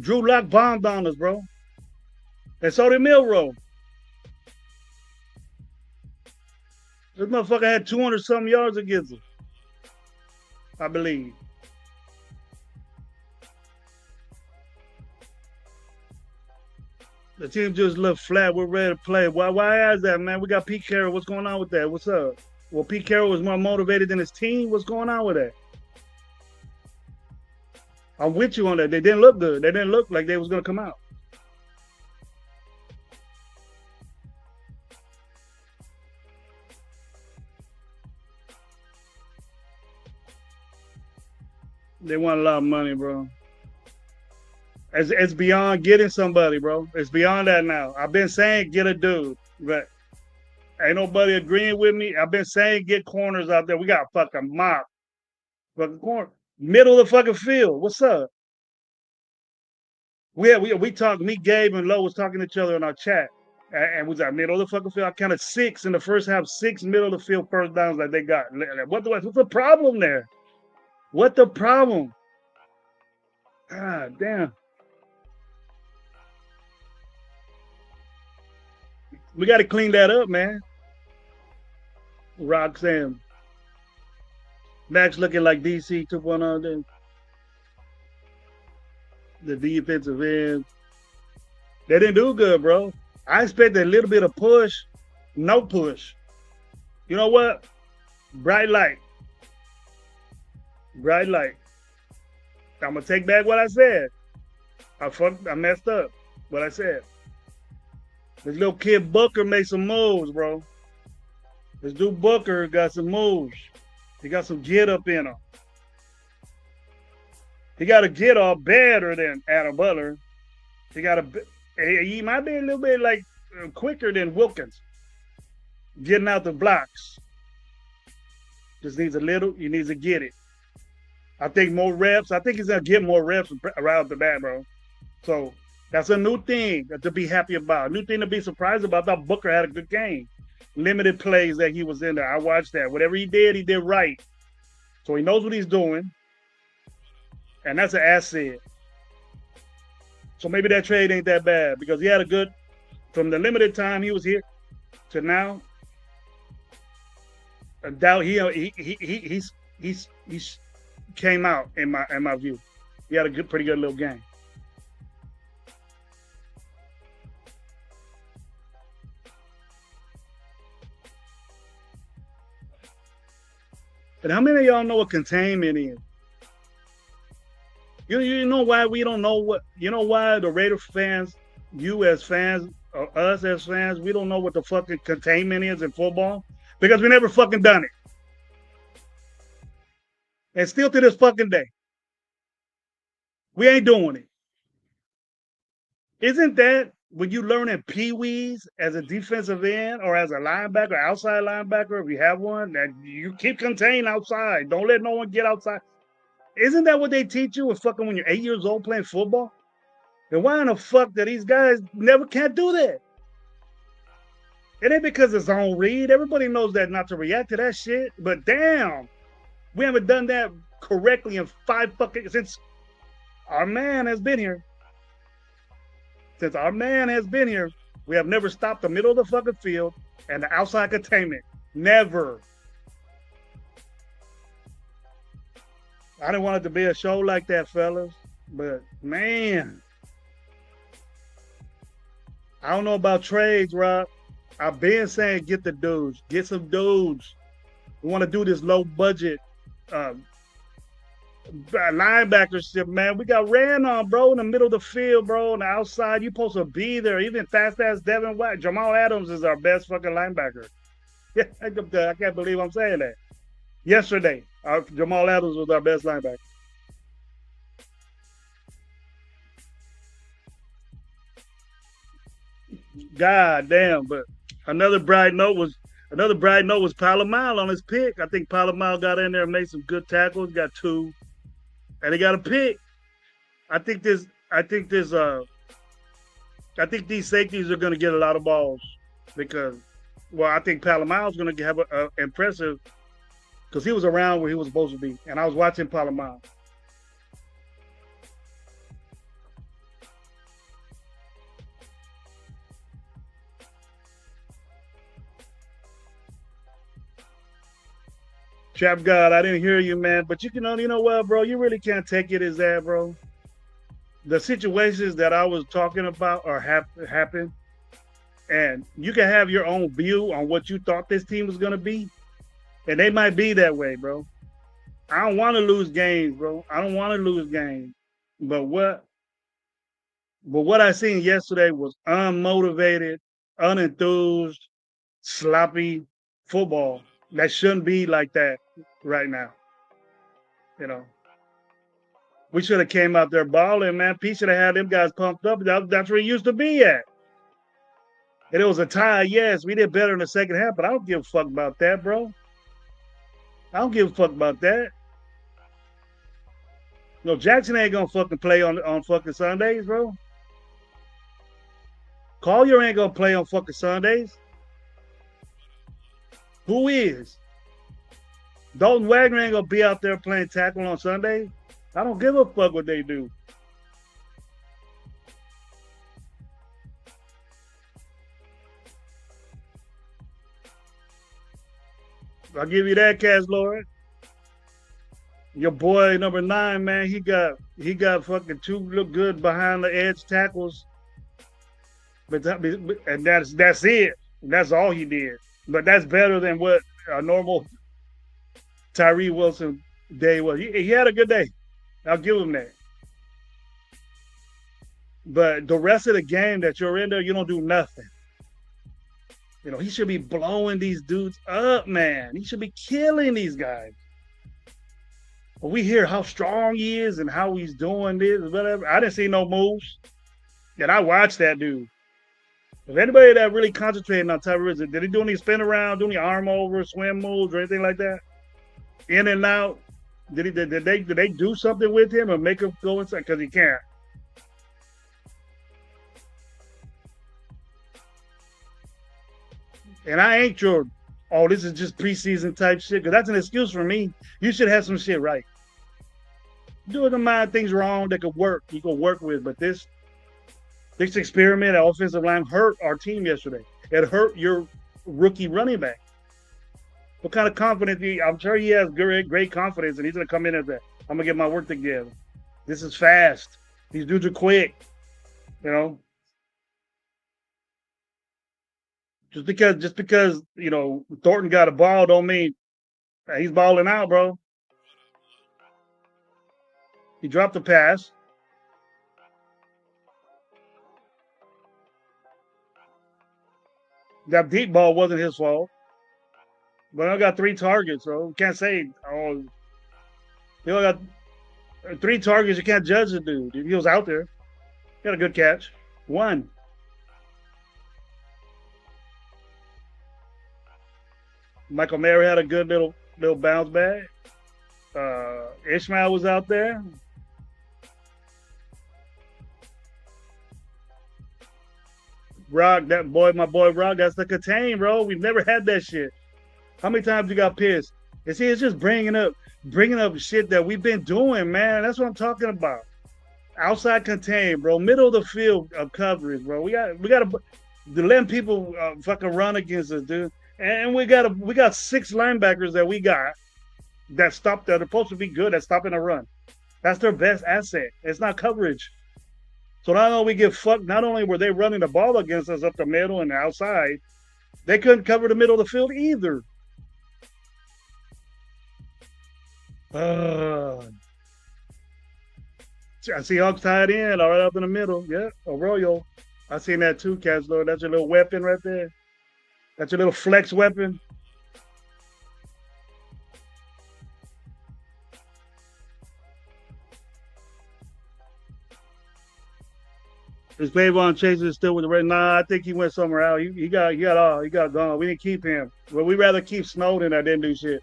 Drew Lock bombed on us, bro. And so did Milroe. This motherfucker had 200-something yards against us, I believe. The team just looked flat. We're ready to play. Why is that, man? We got Pete Carroll. What's going on with that? What's up? Well, Pete Carroll was more motivated than his team. What's going on with that? I'm with you on that. They didn't look good. They didn't look like they was going to come out. They want a lot of money, bro. It's beyond getting somebody, bro. It's beyond that now. I've been saying get a dude, but ain't nobody agreeing with me. I've been saying get corners out there. We got fucking mop. Fucking corner. Middle of the fucking field. What's up? We talked, me, Gabe, and Lo was talking to each other in our chat. And was that middle of the fucking field? I counted 6 in the first half, 6 middle of the field first downs that they got. What's the problem there? What the problem? God damn. We got to clean that up, man. Roxanne. Max looking like DC 2.0. The defensive end. They didn't do good, bro. I expected a little bit of push. No push. You know what? Bright light. Bright light. I'm going to take back what I said. I messed up what I said. This little kid Booker made some moves, bro. This dude Booker got some moves. He got some get up in him. He got a get off better than Adam Butler. He might be a little bit like quicker than Wilkins. Getting out the blocks. Just needs a little. He needs to get it. I think more reps. I think he's gonna get more reps around the bat, bro. So that's a new thing to be happy about. A new thing to be surprised about. I thought Booker had a good game. Limited plays that he was in there. I watched that. Whatever he did right. So he knows what he's doing. And that's an asset. So maybe that trade ain't that bad because he had a good, from the limited time he was here to now. I doubt he's came out in my view. He had a pretty good little game. And how many of y'all know what containment is? You know why we don't know what, you know why the Raider fans, you as fans, or us as fans, we don't know what the fucking containment is in football? Because we never fucking done it. And still to this fucking day, we ain't doing it. Isn't that when you learn in Pee-wees as a defensive end or as a linebacker, outside linebacker, if you have one, that you keep contained outside. Don't let no one get outside. Isn't that what they teach you when you're 8 years old playing football? Then why in the fuck that these guys never can't do that? It ain't because it's on read. Everybody knows that not to react to that shit. But damn, we haven't done that correctly in since our man has been here. Since our man has been here, we have never stopped the middle of the fucking field and the outside containment. Never. I didn't want it to be a show like that, fellas. But, man. I don't know about trades, Rob. I've been saying get the dudes. Get some dudes. We want to do this low budget linebacker shit, man. We got ran on, bro, in the middle of the field, bro. On the outside, you supposed to be there. Even fast-ass Devin White. Jamal Adams is our best fucking linebacker. Yeah, I can't believe I'm saying that. Yesterday, Jamal Adams was our best linebacker. God damn, but another bright note was Another bright note was Palomile on his pick. I think Palomile got in there and made some good tackles. Got two, and he got a pick. I think this. I think this. I think these safeties are going to get a lot of balls because, well, I think Palomile's going to have a impressive because he was around where he was supposed to be, and I was watching Palomile. Trap God, I didn't hear you, man. But you know what, bro? You really can't take it as that, bro. The situations that I was talking about are happen, and you can have your own view on what you thought this team was gonna be, and they might be that way, bro. I don't want to lose games, bro. I don't want to lose games. But what I seen yesterday was unmotivated, unenthused, sloppy football. That shouldn't be like that right now. You know, we should have came out there balling, man. Pete should have had them guys pumped up. That's where he used to be at. And it was a tie. Yes, we did better in the second half, but I don't give a fuck about that, bro. I don't give a fuck about that. No, Jackson ain't gonna fucking play on fucking Sundays, bro. Collier ain't gonna play on fucking Sundays. Who is? Dalton Wagner ain't gonna be out there playing tackle on Sundays. I don't give a fuck what they do. I'll give you that, Cash Lord. Your boy number 9, man, he got fucking two look good behind the edge tackles, and that's it. That's all he did. But that's better than what a normal Tyree Wilson day was. He had a good day. I'll give him that. But the rest of the game that you're in there, you don't do nothing. You know, he should be blowing these dudes up, man. He should be killing these guys. But we hear how strong he is and how he's doing this, whatever. I didn't see no moves. And I watched that dude. If anybody that really concentrated on Tyree, did he do any spin around, do any arm over, swim moves, or anything like that? In and out. Did they do something with him or make him go inside? Because he can't. And I ain't your, oh, this is just preseason type shit, because that's an excuse for me. You should have some shit right. Doing the mind things wrong that could work, you could work with. But this experiment at offensive line hurt our team yesterday. It hurt your rookie running back. What kind of confidence? I'm sure he has great confidence, and he's going to come in as that. I'm going to get my work together. This is fast. These dudes are quick. You know, just because you know Thornton got a ball don't mean he's balling out, bro. He dropped the pass. That deep ball wasn't his fault. But I got 3 targets, bro. Can't say, oh, he only got 3 targets. You can't judge the dude. He was out there. Got a good catch. 1. Michael Mayer had a good little bounce back. Ishmael was out there. Rock, that boy, my boy Rock, that's the contain, bro. We've never had that shit. How many times you got pissed? And see, it's just bringing up shit that we've been doing, man. That's what I'm talking about. Outside contain, bro. Middle of the field of coverage, bro. We got to let people fucking run against us, dude. And we got 6 linebackers that stop that are supposed to be good at stopping a run. That's their best asset. It's not coverage. So not only we get fucked, not only were they running the ball against us up the middle and the outside, they couldn't cover the middle of the field either. I see Hawks tied in, all right up in the middle. Yeah, Arroyo. I seen that too, Caslo. That's your little weapon right there. That's your little flex weapon. Is Clavon Chase is still with the Red? Nah, I think he went somewhere else. He got gone. We didn't keep him. But we rather keep Snowden that didn't do shit.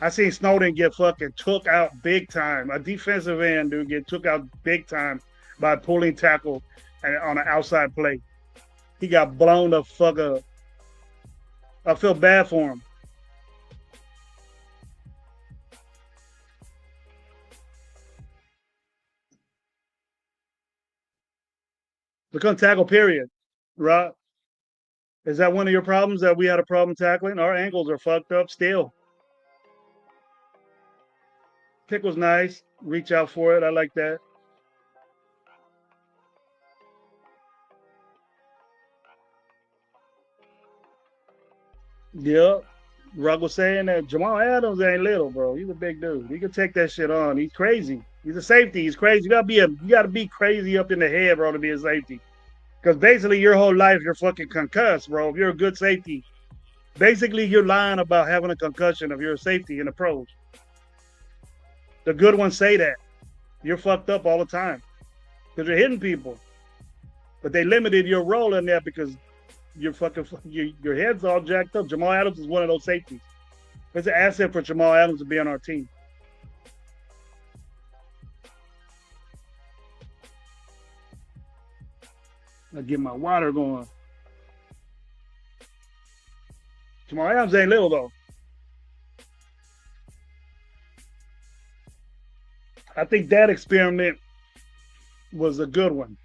I seen Snowden get fucking took out big time. A defensive end, dude, get took out big time by pulling tackle on an outside play. He got blown the fuck up. I feel bad for him. We couldn't tackle, period. Right? Is that one of your problems that we had a problem tackling? Our ankles are fucked up still. Pick was nice. Reach out for it. I like that. Yep. Rugg was saying that Jamal Adams ain't little, bro. He's a big dude. He can take that shit on. He's crazy. He's a safety. He's crazy. You gotta be crazy up in the head, bro, to be a safety. Because basically your whole life you're fucking concussed, bro. If you're a good safety, basically you're lying about having a concussion if you're a safety in the pros. The good ones say that. You're fucked up all the time. Because you're hitting people. But they limited your role in there because your head's all jacked up. Jamal Adams is one of those safeties. It's an asset for Jamal Adams to be on our team. I get my water going. Jamal Adams ain't little though. I think that experiment was a good one.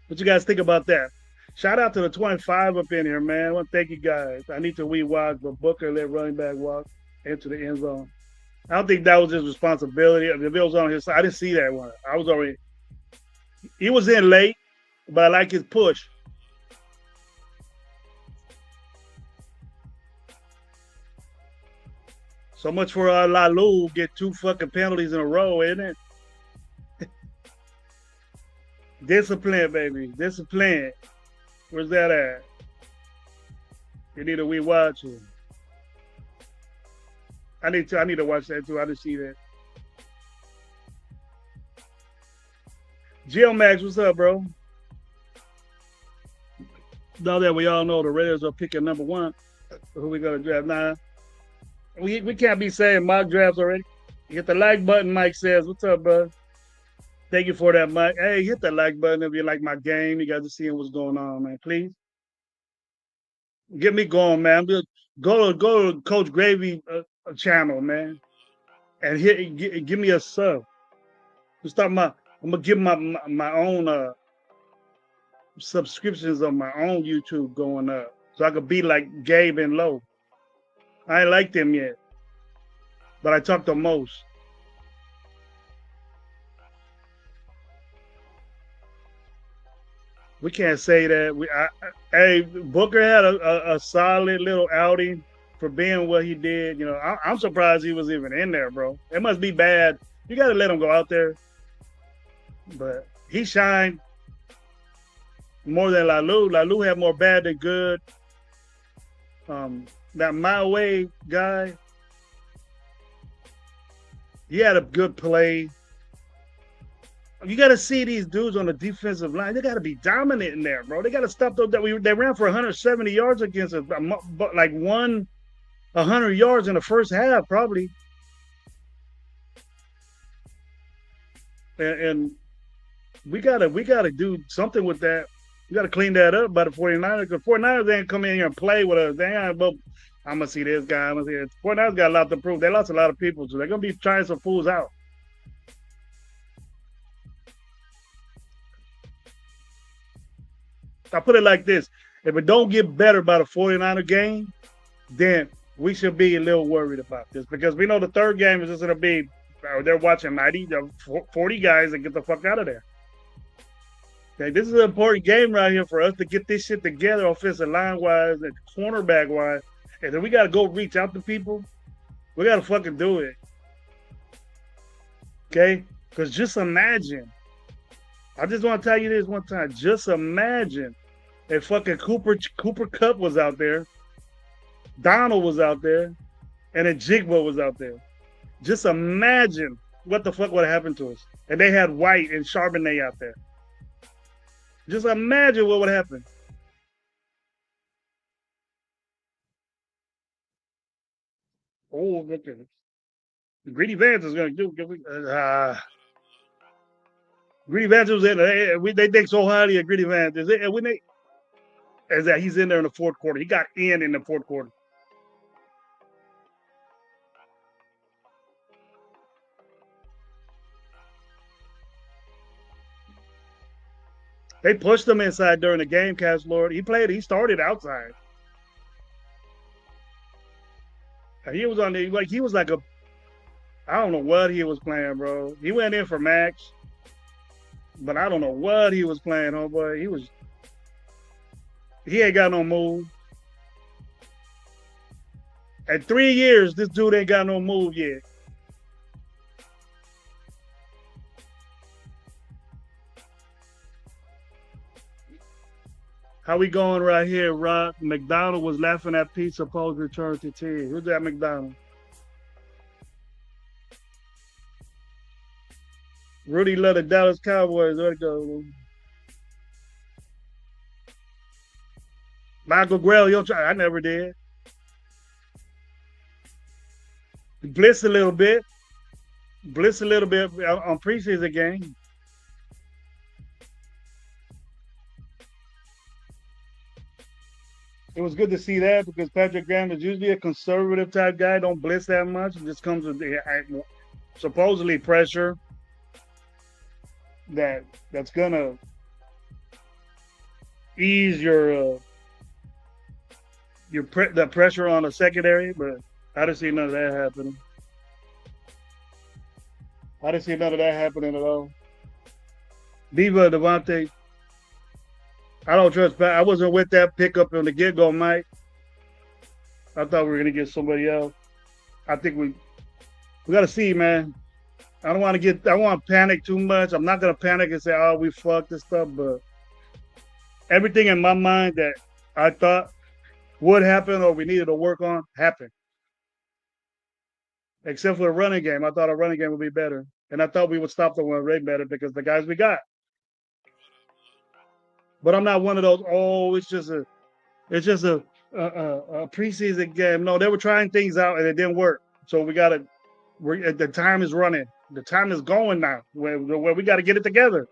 What you guys think about that? Shout out to the 25 up in here, man. I want to thank you guys. I need to watch, but Booker let running back walk into the end zone. I don't think that was his responsibility. If it was on his side, I didn't see that one. I was already. He was in late, but I like his push. So much for Lalu get 2 fucking penalties in a row, isn't it? Discipline, baby. Discipline. Where's that at? You need to rewatch it. I need to watch that too. I didn't see that. Max, what's up, bro? Now that we all know the Raiders are picking number 1, who we gonna draft now? We can't be saying mock drafts already. Hit the like button, Mike says. What's up, bro? Thank you for that, Mike. Hey, hit the like button if you like my game. You guys are seeing what's going on, man. Please. Get me going, man. Go to Coach Gravy channel, man. And give me a sub. I'm gonna give my own subscriptions on my own YouTube going up. So I could be like Gabe and Lowe. I ain't like them yet. But I talk the most. We can't say that. Hey, Booker had a solid little outing for being what he did. You know, I'm surprised he was even in there, bro. It must be bad. You got to let him go out there. But he shined more than Lalu. Lalu had more bad than good. That My Way guy, he had a good play. You got to see these dudes on the defensive line. They got to be dominant in there, bro. They got to stop those. They ran for 170 yards against us, like 100 yards in the first half, probably. And we gotta do something with that. We got to clean that up by the 49ers. Because 49ers ain't come in here and play with us. I'm going to see this guy. I'm going to see this. 49ers got a lot to prove. They lost a lot of people, so they're going to be trying some fools out. I put it like this. If it don't get better by the 49er game, then we should be a little worried about this. Because we know the third game is just going to be, they're watching 40 guys and get the fuck out of there. Okay, this is an important game right here for us to get this shit together, offensive line wise and cornerback wise. And then we got to go reach out to people. We got to fucking do it. Okay? Because just imagine. I just want to tell you this one time. Just imagine if fucking Cooper Kupp was out there, Donald was out there, and then Jigba was out there. Just imagine what the fuck would have happened to us. And they had White and Charbonnet out there. Just imagine what would happen. Oh, look at it. Greedy Vance is going to do. Greedy Vance was in there. They think so highly of Greedy Vance. Is it when they? As that he's in there in the fourth quarter. He got in the fourth quarter. They pushed him inside during the game, Cash Lord. He started outside. He was on the he was like a I don't know what he was playing, bro. He went in for Max, but I don't know what he was playing, homeboy. He ain't got no move. At 3 years, this dude ain't got no move yet. How we going right here, Rock? McDonald was laughing at Pizza post return to team. Who's that McDonald? Rudy love the Dallas Cowboys. There it goes. Michael Grell, you try. I never did. Blitz a little bit. Blitz a little bit on preseason game. It was good to see that because Patrick Graham is usually a conservative type guy. Don't blitz that much. It just comes with supposedly pressure that's gonna ease the pressure on the secondary. But I didn't see none of that happening. I didn't see none of that happening at all. Diva Devontae, I don't trust Pat. I wasn't with that pickup on the get-go, Mike. I thought we were gonna get somebody else. I think we gotta see, man. I don't want to panic too much. I'm not gonna panic and say, oh, we fucked this stuff, but everything in my mind that I thought would happen or we needed to work on happened. Except for the running game. I thought a running game would be better. And I thought we would stop the run rate better because the guys we got. But I'm not one of those, oh, it's just a preseason game. No, they were trying things out and it didn't work. So the time is running. The time is going now where we got to get it together.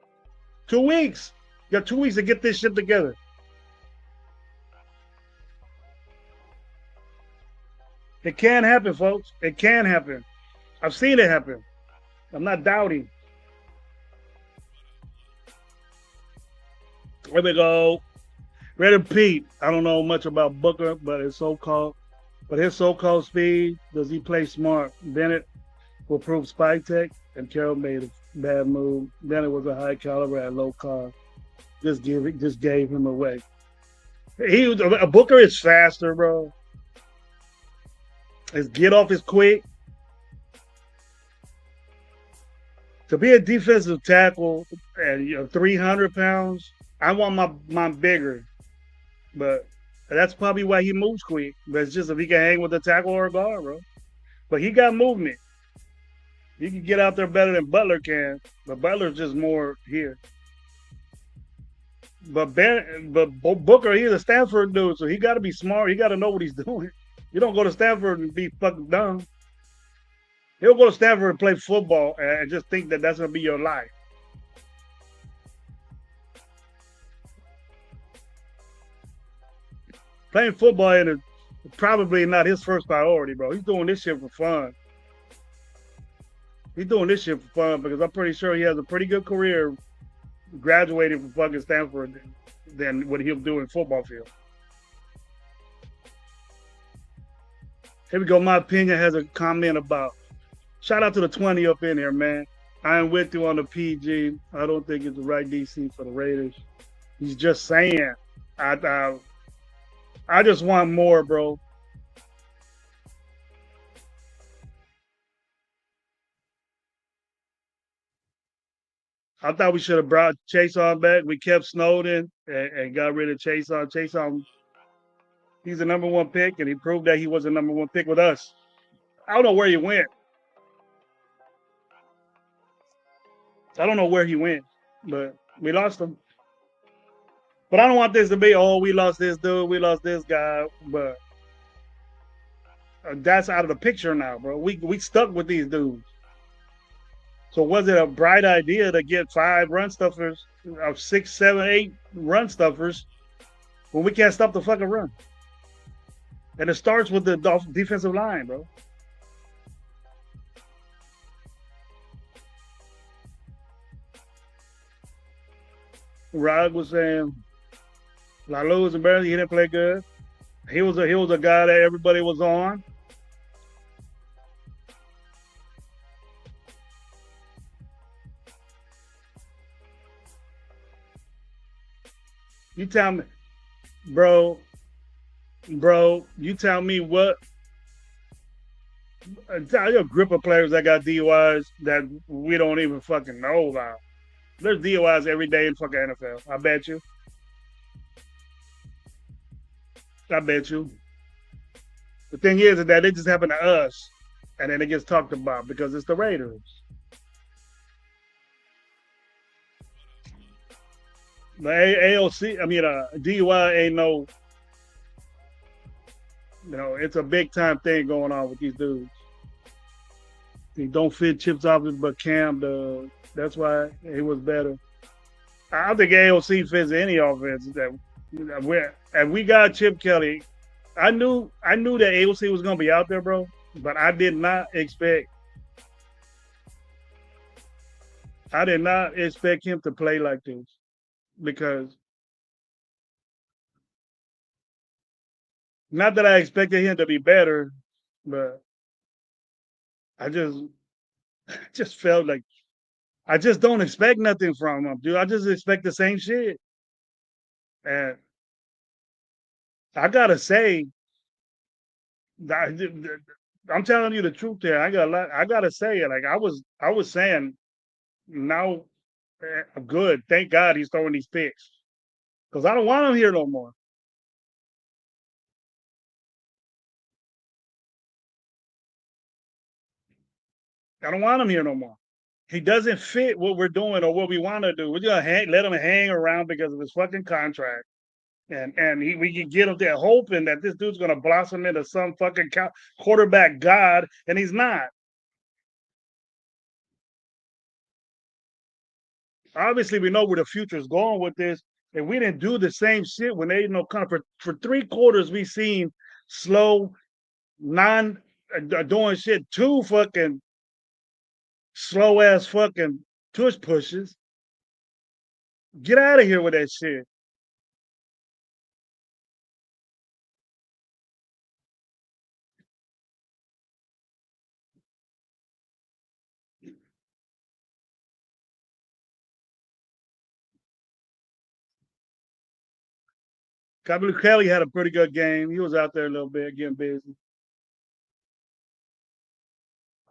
2 weeks. You got 2 weeks to get this shit together. It can happen, folks. It can happen. I've seen it happen. I'm not doubting. Here we go. Red Pete. I don't know much about Booker, but his so-called speed. Does he play smart? Bennett will prove spike tech, and Carroll made a bad move. Bennett was a high caliber at low cost. Just gave him away. Booker is faster, bro. His get off is quick. To be a defensive tackle at 300 pounds, I want my bigger. But that's probably why he moves quick. But it's just if he can hang with a tackle or a guard, bro. But he got movement. He can get out there better than Butler can. But Butler's just more here. But Booker, he's a Stanford dude, so he got to be smart. He got to know what he's doing. You don't go to Stanford and be fucking dumb. He'll go to Stanford and play football and just think that that's going to be your life. Playing football is probably not his first priority, bro. He's doing this shit for fun. He's doing this shit for fun because I'm pretty sure he has a pretty good career graduating from fucking Stanford than what he'll do in football field. Here we go. My opinion has a comment about. Shout out to the 20 up in here, man. I am with you on the PG. I don't think it's the right DC for the Raiders. He's just saying. I just want more, bro. I thought we should have brought Chaisson back. We kept Snowden and got rid of Chaisson. Chaisson, he's the number one pick, and he proved that he was the number one pick with us. I don't know where he went. I don't know where he went, but we lost him. But I don't want this to be, oh, we lost this dude, we lost this guy. But that's out of the picture now, bro. We stuck with these dudes. So was it a bright idea to get 5 run stuffers, of 6, 7, 8 run stuffers when we can't stop the fucking run? And it starts with the defensive line, bro. Rod was saying Lalu was embarrassed. He didn't play good. He was a guy that everybody was on. You tell me, bro, you tell me what a grip of players that got DUIs that we don't even fucking know about. There's DUIs every day in fucking NFL. I bet you. I bet you. The thing is that it just happened to us, and then it gets talked about because it's the Raiders. The AOC, I mean, DUI ain't no, it's a big time thing going on with these dudes. He don't fit Chip's offense, but Cam does. That's why he was better. I don't think AOC fits any offense and we got Chip Kelly. I knew that AOC was gonna be out there, bro, but I did not expect him to play like this because not that I expected him to be better, but I just felt like I just don't expect nothing from him, dude. I just expect the same shit. And I gotta say, I'm telling you the truth there. I gotta say, like I was saying, now, good. Thank God he's throwing these picks because I don't want him here no more. I don't want him here no more. He doesn't fit what we're doing or what we want to do. We're gonna let him hang around because of his fucking contract, and we can get him there hoping that this dude's gonna blossom into some fucking quarterback god, and he's not. Obviously, we know where the future is going with this, and we didn't do the same shit when they come for 3 quarters. We seen slow, non doing shit, 2 fucking slow ass fucking tush pushes. Get out of here with that shit. Kabul Kelly had a pretty good game. He was out there a little bit getting busy.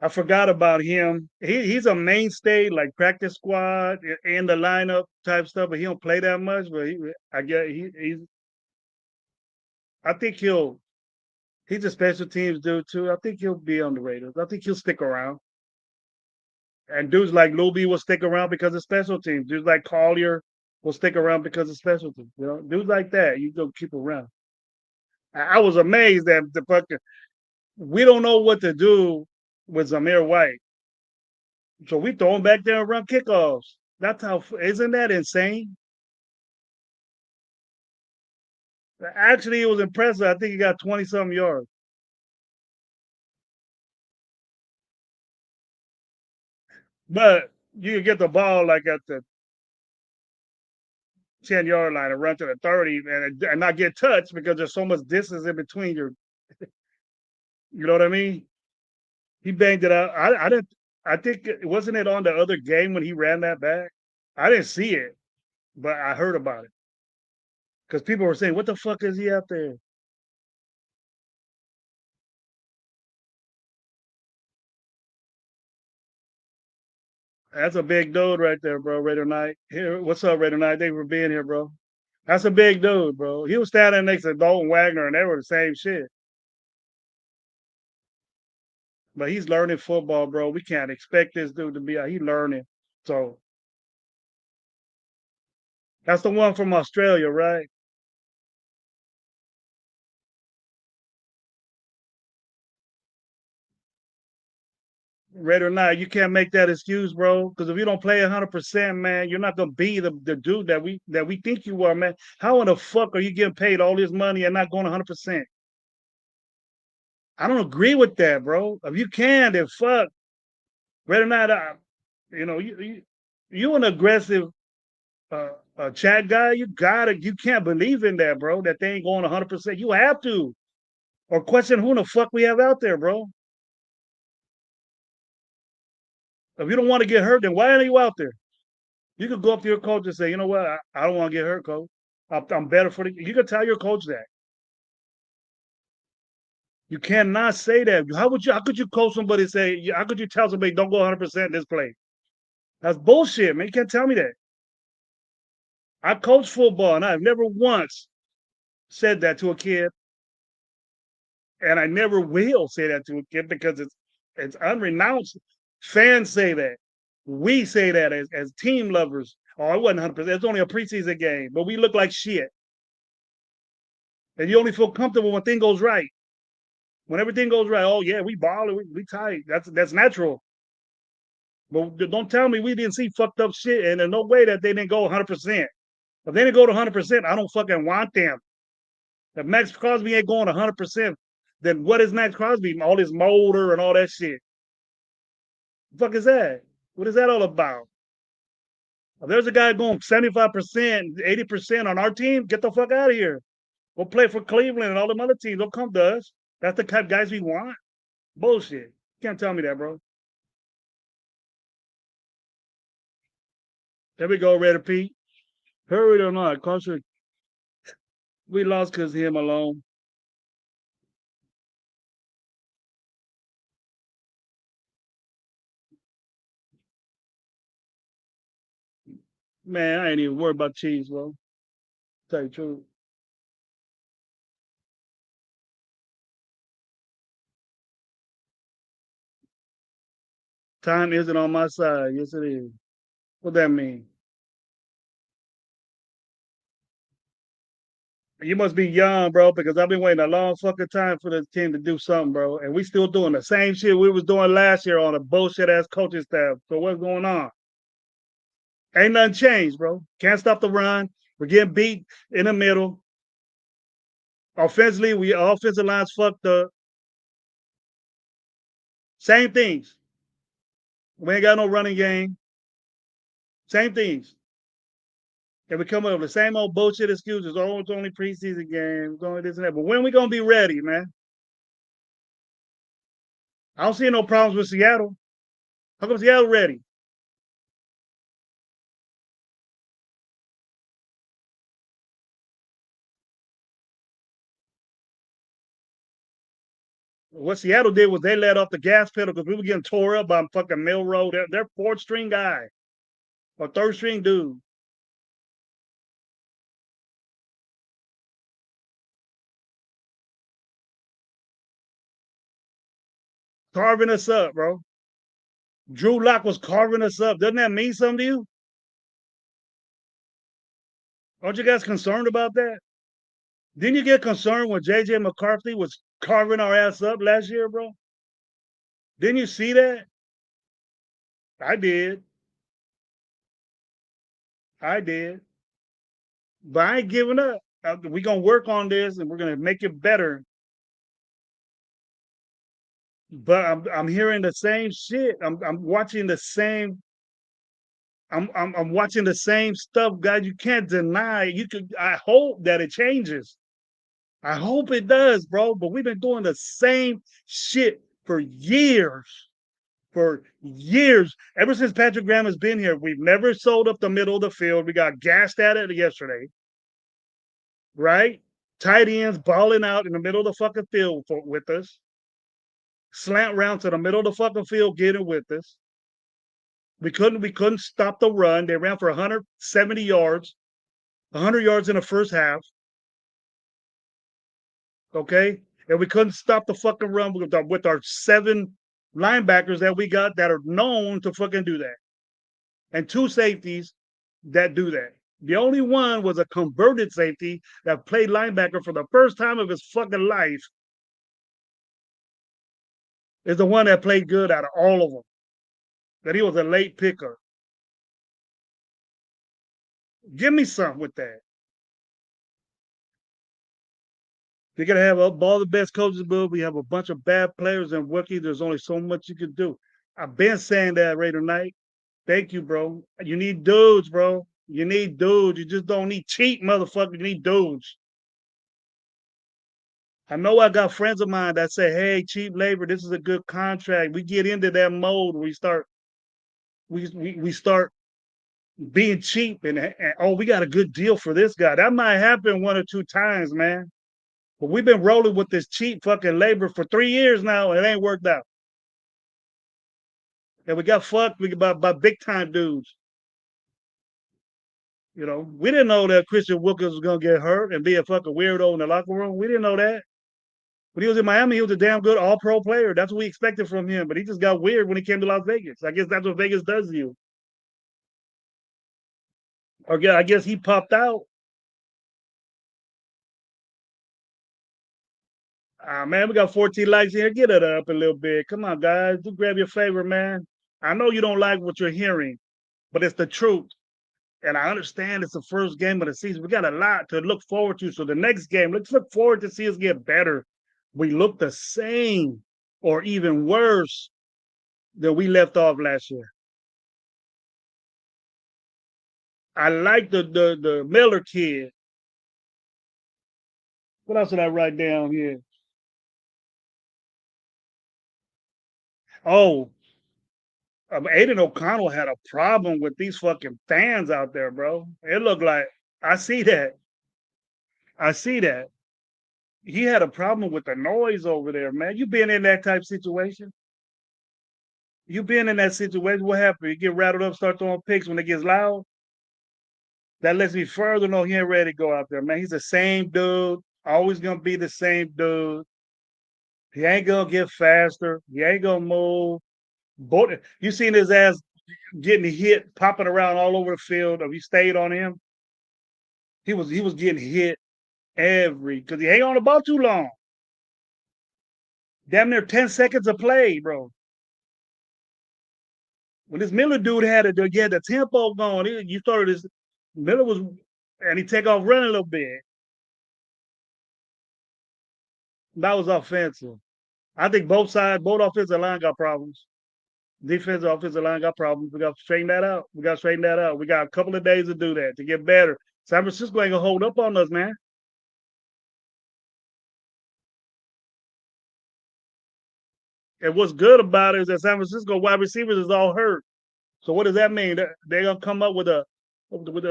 I forgot about him. He's a mainstay, like practice squad in the lineup type stuff, but he don't play that much. But I get he's. I think he's a special teams dude too. I think he'll be on the Raiders. I think he'll stick around. And dudes like Luby will stick around because of special teams. Dudes like Collier will stick around because of special teams. Dudes like that, you go keep around. I was amazed that the fucking we don't know what to do with Zamir White. So we throw him back there and run kickoffs. That's how isn't that insane? Actually, it was impressive. I think he got 20-something yards. But you can get the ball like at the 10-yard line and run to the 30 and not get touched because there's so much distance in between your you know what I mean? He banged it out. I didn't I think wasn't it on the other game when he ran that back? I didn't see it, but I heard about it. Because people were saying, what the fuck is he out there? That's a big dude right there, bro. Raider Knight. Here, what's up, Raider Knight? Thank you for being here, bro. That's a big dude, bro. He was standing next to Dalton Wagner, and they were the same shit. But he's learning football, bro. We can't expect this dude to be out. He's learning. So that's the one from Australia, right? Ready or not, you can't make that excuse, bro. Because if you don't play 100%, man, you're not gonna be the dude that we think you are, man. How in the fuck are you getting paid all this money and not going 100%? I don't agree with that, bro. If you can, then fuck. Ready or not, you an aggressive chat guy. You can't believe in that, bro. That they ain't going 100%. You have to, or question who the fuck we have out there, bro. If you don't want to get hurt, then why are you out there? You could go up to your coach and say, you know what, I don't want to get hurt, coach. I'm better for the. You could tell your coach that. You cannot say that. How would you? How could you coach somebody and say? How could you tell somebody don't go 100% this play? That's bullshit, man. You can't tell me that. I coach football and I've never once said that to a kid, and I never will say that to a kid because it's unrenounced. Fans say that. We say that as team lovers. Oh, it wasn't 100%. It's only a preseason game, but we look like shit. And you only feel comfortable when things goes right. When everything goes right, oh yeah, we balling, we tight. That's natural. But don't tell me we didn't see fucked up shit, and there's no way that they didn't go 100%. If they didn't go to 100%, I don't fucking want them. If Max Crosby ain't going 100%, then what is Max Crosby? All this motor and all that shit. The fuck is that? What is that all about? If there's a guy going 75%, 80% on our team, get the fuck out of here. Go play for Cleveland and all them other teams. Don't come to us. That's the type of guys we want. Bullshit. You can't tell me that, bro. There we go, Red Pete. Hurry or not, Carson. We lost because him alone. Man, I ain't even worried about cheese, bro. Tell you the truth. Time isn't on my side. Yes, it is. What that mean? You must be young, bro, because I've been waiting a long fucking time for this team to do something, bro. And we still doing the same shit we was doing last year on a bullshit ass coaching staff. So what's going on? Ain't nothing changed, bro. Can't stop the run. We're getting beat in the middle. Offensively, we offensive lines fucked up. Same things. We ain't got no running game. Same things. And we come up with the same old bullshit excuses. Oh, it's only preseason game. It's only this and that. But when we gonna be ready, man? I don't see no problems with Seattle. How come Seattle ready? What Seattle did was they let off the gas pedal because we were getting tore up by fucking Milrow. They're fourth string guy or third string dude. Carving us up, bro. Drew Lock was carving us up. Doesn't that mean something to you? Aren't you guys concerned about that? Didn't you get concerned when JJ McCarthy was carving our ass up last year, bro? Didn't you see that? I did. I did. But I ain't giving up. We're gonna work on this and we're gonna make it better. But I'm hearing the same shit. I'm watching the same. I'm watching the same stuff, guys. You can't deny. You could. I hope that it changes. I hope it does, bro. But we've been doing the same shit for years. For years, ever since Patrick Graham has been here, we've never sold up the middle of the field. We got gassed at it yesterday, right? Tight ends balling out in the middle of the fucking field with us. Slant round to the middle of the fucking field, getting with us. We couldn't stop the run. They ran for 170 yards, 100 yards in the first half. Okay, and we couldn't stop the fucking run with our 7 linebackers that we got that are known to fucking do that, and 2 safeties that do that. The only one was a converted safety that played linebacker for the first time of his fucking life. Is the one that played good out of all of them. That he was a late picker. Give me something with that. You're gonna have all the best coaches, but we have a bunch of bad players and rookies. There's only so much you can do. I've been saying that, Raider Knight. Thank you, bro. You need dudes, bro. You need dudes. You just don't need cheap motherfuckers. You need dudes. I know I got friends of mine that say, "Hey, cheap labor, this is a good contract." We get into that mode. We start being cheap and oh, we got a good deal for this guy. That might happen 1 or 2 times, man. But we've been rolling with this cheap fucking labor for 3 years now, and it ain't worked out. And we got fucked by big time dudes. You know, we didn't know that Christian Wilkins was gonna get hurt and be a fucking weirdo in the locker room. We didn't know that. When he was in Miami, he was a damn good all pro player. That's what we expected from him. But he just got weird when he came to Las Vegas. I guess that's what Vegas does to you. Or yeah, I guess he popped out. Ah, man, we got 14 likes here. Get it up a little bit. Come on, guys. Do grab your favorite, man. I know you don't like what you're hearing, but it's the truth. And I understand it's the first game of the season. We got a lot to look forward to. So the next game, let's look forward to see us get better. We look the same or even worse than we left off last year. I like the Miller kid. What else did I write down here? Oh, Aiden O'Connell had a problem with these fucking fans out there, bro. It looked like I see that. I see that. He had a problem with the noise over there, man. You been in that type situation? You been in that situation? What happened? You get rattled up, start throwing picks when it gets loud. That lets me further know he ain't ready to go out there, man. He's the same dude. Always gonna be the same dude. He ain't gonna get faster. He ain't gonna move. You seen his ass getting hit, popping around all over the field. If you stayed on him, he was getting hit because he ain't on the ball too long. Damn near 10 seconds of play, bro. When this Miller dude had it, he had the tempo going. You started this Miller was, and he take off running a little bit. That was offensive. I think both offensive line got problems. Defensive, offensive line got problems. We got to straighten that out. We got to straighten that out. We got a couple of days to do that to get better. San Francisco ain't gonna hold up on us, man. And what's good about it is that San Francisco wide receivers is all hurt. So what does that mean? They're gonna come up with a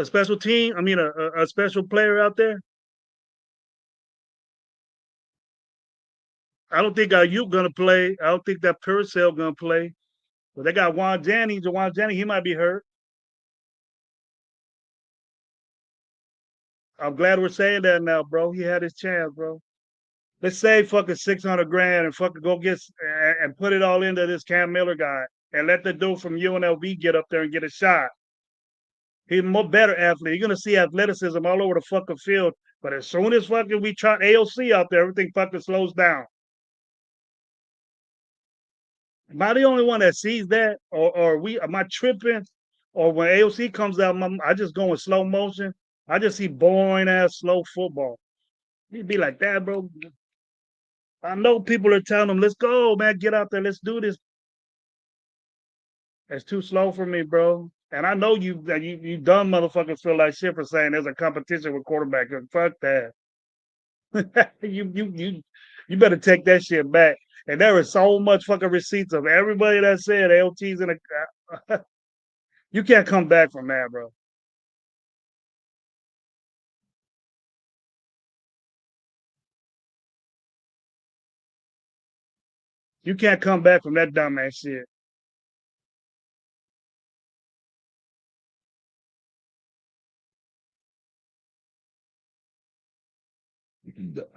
special team. I mean, a special player out there. I don't think Ayuk gonna play. I don't think that Purcell gonna play. But they got Juan Jennings. Juwan Jennings, he might be hurt. I'm glad we're saying that now, bro. He had his chance, bro. Let's say fucking 600 grand and fucking go get and put it all into this Cam Miller guy and let the dude from UNLV get up there and get a shot. He's a more better athlete. You're gonna see athleticism all over the fucking field. But as soon as fucking we try AOC out there, everything fucking slows down. Am I the only one that sees that, or am I tripping? Or when AOC comes out, I just go in slow motion. I just see boring ass slow football. He'd be like that, bro. I know people are telling him, "Let's go, man, get out there, let's do this." It's too slow for me, bro. And I know you dumb motherfuckers feel like shit for saying there's a competition with quarterback. Fuck that. You better take that shit back. And there is so much fucking receipts of everybody that said LT's in a. You can't come back from that, bro. You can't come back from that dumbass shit.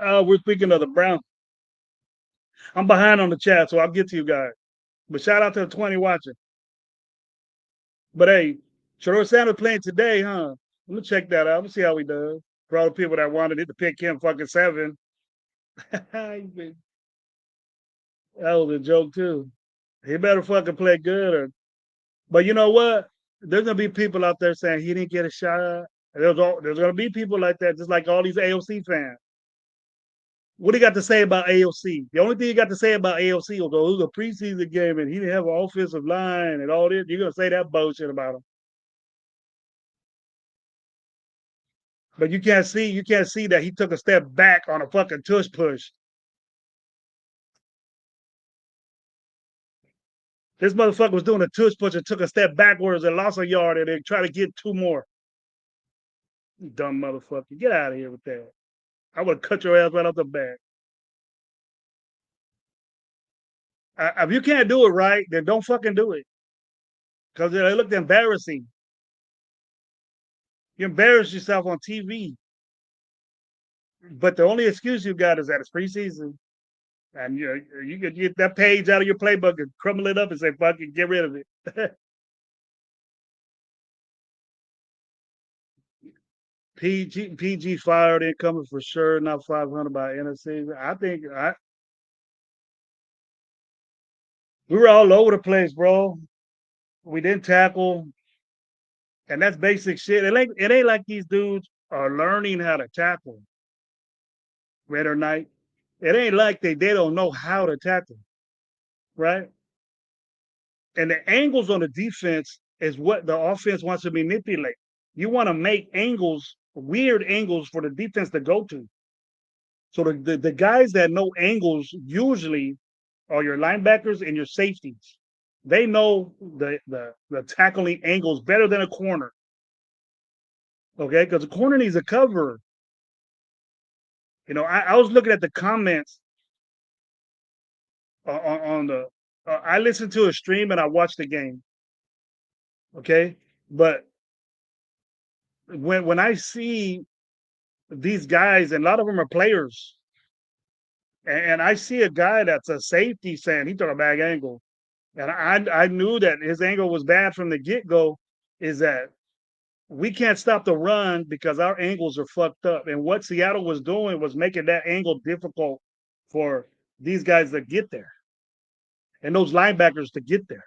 We're speaking of the Browns. I'm behind on the chat, so I'll get to you guys. But shout out to the 20 watching. But hey, Shedeur Sanders playing today, huh? Let me check that out. Let me see how he does. For all the people that wanted it to pick him fucking 7. that was a joke too. He better fucking play good. But you know what? There's gonna be people out there saying he didn't get a shot. There's gonna be people like that, just like all these AOC fans. What do you got to say about AOC? The only thing you got to say about AOC was, oh, it was a preseason game and he didn't have an offensive line and all this. You're gonna say that bullshit about him. But you can't see that he took a step back on a fucking tush push. This motherfucker was doing a tush push and took a step backwards and lost a yard and then tried to get 2 more. You dumb motherfucker. Get out of here with that. I would have cut your ass right off the bat. If you can't do it right, then don't fucking do it. Because it looked embarrassing. You embarrass yourself on TV. But the only excuse you got is that it's preseason. And you could get that page out of your playbook and crumble it up and say, fuck it, get rid of it. PG fired incoming for sure, not 500 by NFC. I think we were all over the place, bro. We didn't tackle, and that's basic shit. It ain't like these dudes are learning how to tackle. Red or night. It ain't like they don't know how to tackle, right? And the angles on the defense is what the offense wants to manipulate. You want to make angles, weird angles for the defense to go to. So the guys that know angles usually are your linebackers and your safeties. They know the tackling angles better than a corner. Okay, because a corner needs a cover. You know, I was looking at the comments on the. I listened to a stream and I watched the game. Okay, but when I see these guys, and a lot of them are players, and I see a guy that's a safety saying he took a bad angle, and I knew that his angle was bad from the get go. Is that we can't stop the run because our angles are fucked up, and what Seattle was doing was making that angle difficult for these guys to get there, and those linebackers to get there.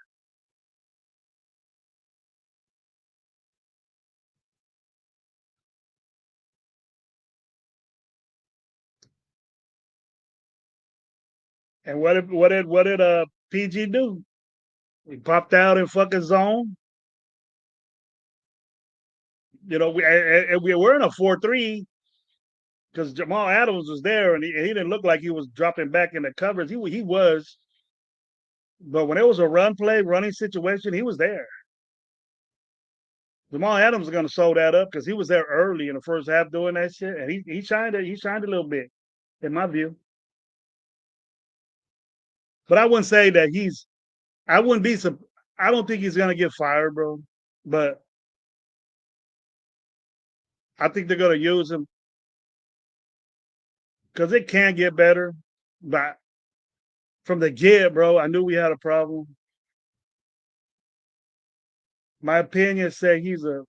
And what did PG do? He popped out in fucking zone. You know, we were in a 4-3 because Jamal Adams was there, and he didn't look like he was dropping back in the covers. He was, but when it was a running situation, he was there. Jamal Adams is going to sew that up because he was there early in the first half doing that shit, and he shined a little bit, in my view. But I wouldn't say that I wouldn't be. I don't think he's going to get fired, bro. But I think they're going to use him because it can get better. But from the get, bro, I knew we had a problem. My opinion says that he's an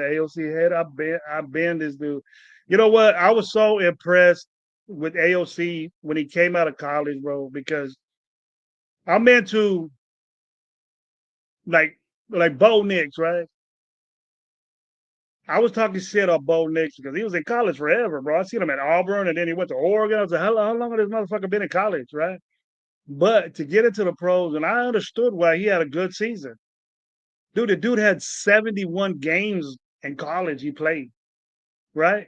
AOC head. I banned this dude. You know what? I was so impressed with AOC when he came out of college, bro, because I'm into like Bo Nix, right? I was talking shit on Bo Nix because he was in college forever, bro. I seen him at Auburn and then he went to Oregon. I was like, how long has this motherfucker been in college, right? But to get into the pros, and I understood why he had a good season. Dude, the dude had 71 games in college he played, right?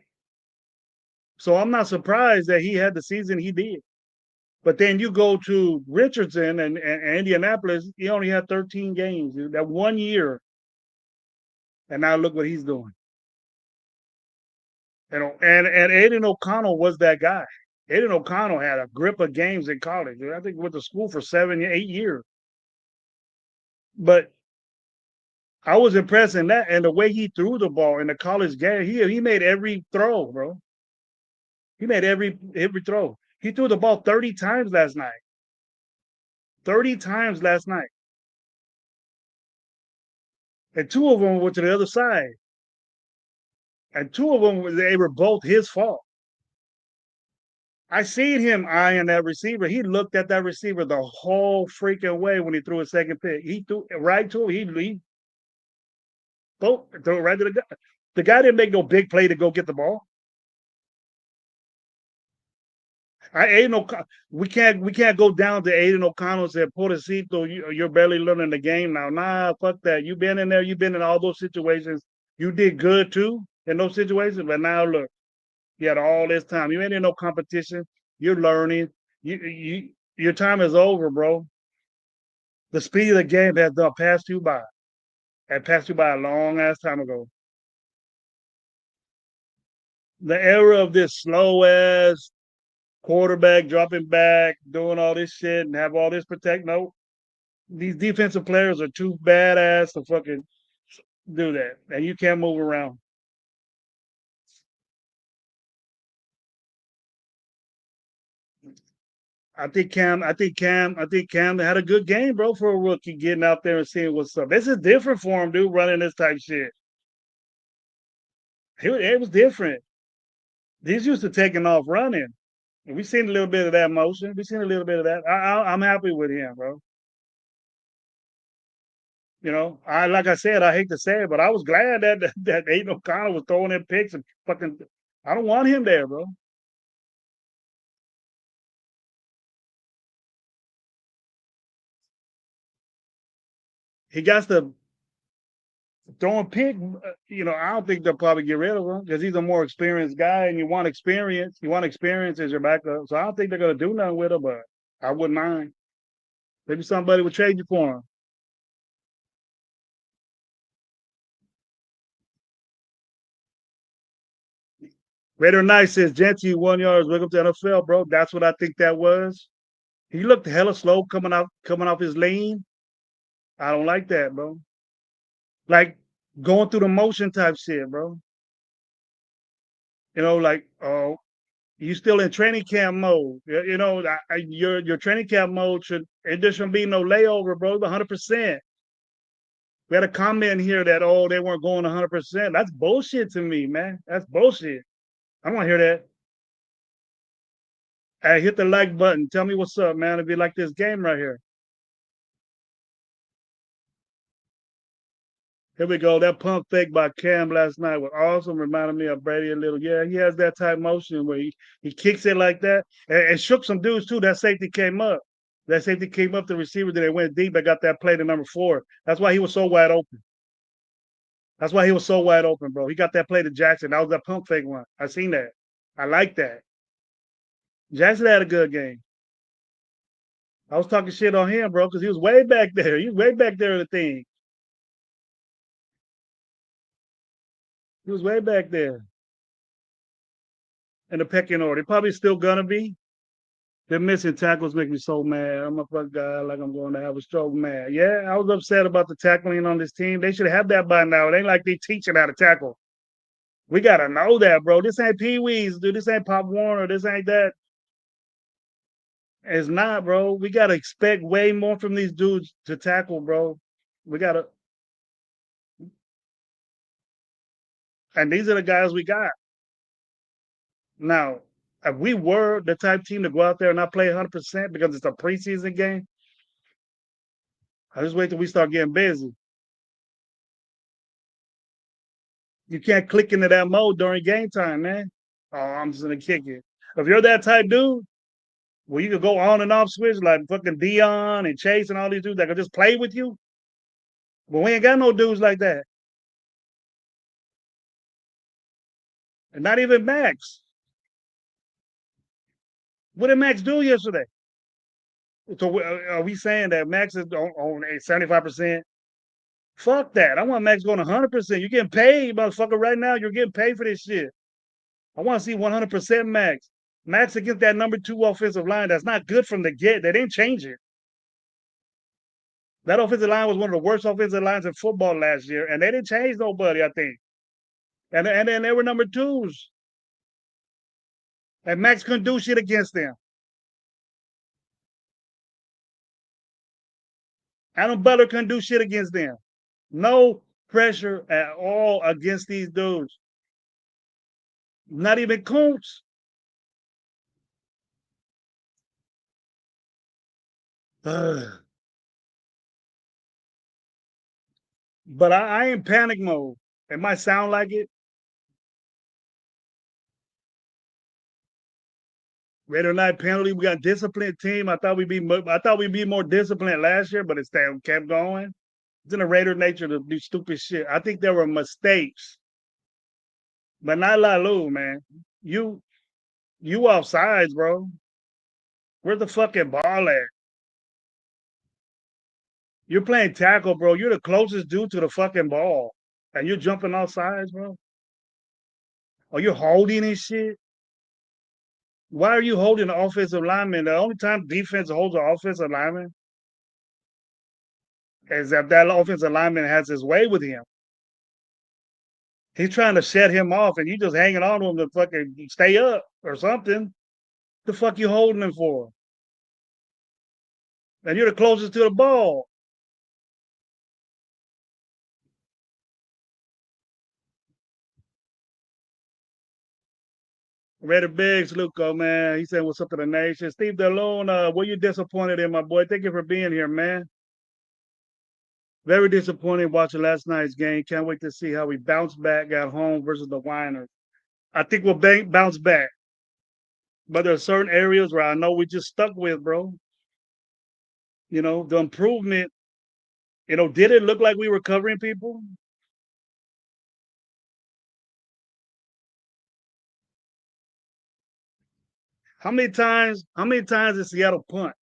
So I'm not surprised that he had the season he did. But then you go to Richardson and Indianapolis, he only had 13 games that 1 year. And now look what he's doing. And Aiden O'Connell was that guy. Aiden O'Connell had a grip of games in college. I think he went to school for 7-8 years. But I was impressed in that, and the way he threw the ball in the college game. He made every throw, bro. He made every throw. He threw the ball 30 times last night. 30 times last night. And two of them went to the other side. And two of them, they were both his fault. I seen him eyeing that receiver. He looked at that receiver the whole freaking way when he threw a second pick. He threw right to him. He threw it right to the guy. The guy didn't make no big play to go get the ball. I ain't no. We can't go down to Aiden O'Connell and say, Portecito, you're barely learning the game now. Nah, fuck that. You've been in there. You've been in all those situations. You did good too in those situations. But now look, you had all this time. You ain't in no competition. You're learning. Your time is over, bro. The speed of the game has done passed you by. Had passed you by a long ass time ago. The era of this slow ass quarterback dropping back, doing all this shit, and have all this protect. No, these defensive players are too badass to fucking do that, and you can't move around. I think Cam had a good game, bro, for a rookie getting out there and seeing what's up. This is different for him, dude, running this type shit. It was different. He's used to taking off running. And we seen a little bit of that motion. We seen a little bit of that. I'm happy with him, bro. I like I said, I hate to say it, but I was glad that Aiden O'Connell was throwing in picks and fucking. I don't want him there, bro. He got to throwing pick. I don't think they'll probably get rid of him because he's a more experienced guy, and you want experience. You want experience as your backup. So I don't think they're gonna do nothing with him, but I wouldn't mind. Maybe somebody would trade you for him. Raider Knight says, Gentry 1 yards, welcome to NFL, bro. That's what I think that was. He looked hella slow coming off his lane. I don't like that, bro. Like going through the motion type shit, bro. Like, oh, you still in training camp mode. Your training camp mode there shouldn't be no layover, bro. 100%. We had a comment here that they weren't going 100%. That's bullshit to me, man. That's bullshit. I don't want to hear that. Hey, hit the like button. Tell me what's up, man. If you like this game right here. Here we go. That pump fake by Cam last night was awesome. Reminded me of Brady a little. Yeah, he has that type motion where he kicks it like that and shook some dudes too. That safety came up. That safety came up the receiver that they went deep. I got that play to number 4. That's why he was so wide open. That's why he was so wide open, bro. He got that play to Jackson. That was that pump fake one. I seen that. I like that. Jackson had a good game. I was talking shit on him, bro, because he was way back there. He was way back there in the thing. He was way back there in the pecking order. He probably still gonna be. The missing tackles make me so mad. I'm a fuck guy like I'm going to have a stroke mad. Yeah, I was upset about the tackling on this team. They should have that by now. It ain't like they teaching how to tackle. We gotta know that, bro. This ain't Pee Wee's, dude. This ain't Pop Warner. This ain't that. It's not, bro. We gotta expect way more from these dudes to tackle, bro. We gotta, and these are the guys we got. Now, if we were the type team to go out there and not play 100% because it's a preseason game, I just wait till we start getting busy. You can't click into that mode during game time, man. Oh, I'm just gonna kick it. If you're that type dude, well, you could go on and off switch like fucking Dion and Chase and all these dudes that could just play with you. But we ain't got no dudes like that. And not even Max. What did Max do yesterday? So are we saying that Max is on 75%? Fuck that. I want Max going 100%. You're getting paid, motherfucker, right now. You're getting paid for this shit. I want to see 100% Max. Max against that number 2 offensive line. That's not good from the get. They didn't change it. That offensive line was one of the worst offensive lines in football last year, and they didn't change nobody, I think. And then they were number 2s. And Max couldn't do shit against them. Adam Butler couldn't do shit against them. No pressure at all against these dudes. Not even Kuntz. But I ain't panic mode. It might sound like it. Red or not penalty. We got a disciplined team. I thought we'd be more disciplined last year, but it still kept going. It's in the Raider nature to do stupid shit. I think there were mistakes, but not Lalu, man. You you off sides, bro. Where's the fucking ball at? You're playing tackle, bro. You're the closest dude to the fucking ball, and you're jumping off sides, bro. Or you're holding and shit. Why are you holding the offensive lineman? The only time defense holds an offensive lineman is if that offensive lineman has his way with him. He's trying to set him off, and you just hanging on to him to fucking stay up or something. The fuck you holding him for? And you're the closest to the ball. Reddy Biggs, Luco, man. He said, "What's up to the nation?" Steve DeLone, were you disappointed in my boy? Thank you for being here, man. Very disappointed watching last night's game. Can't wait to see how we bounce back at home versus the Winers. I think we'll bounce back, but there are certain areas where I know we just stuck with, bro. The improvement. Did it look like we were covering people? How many times? How many times did Seattle punt?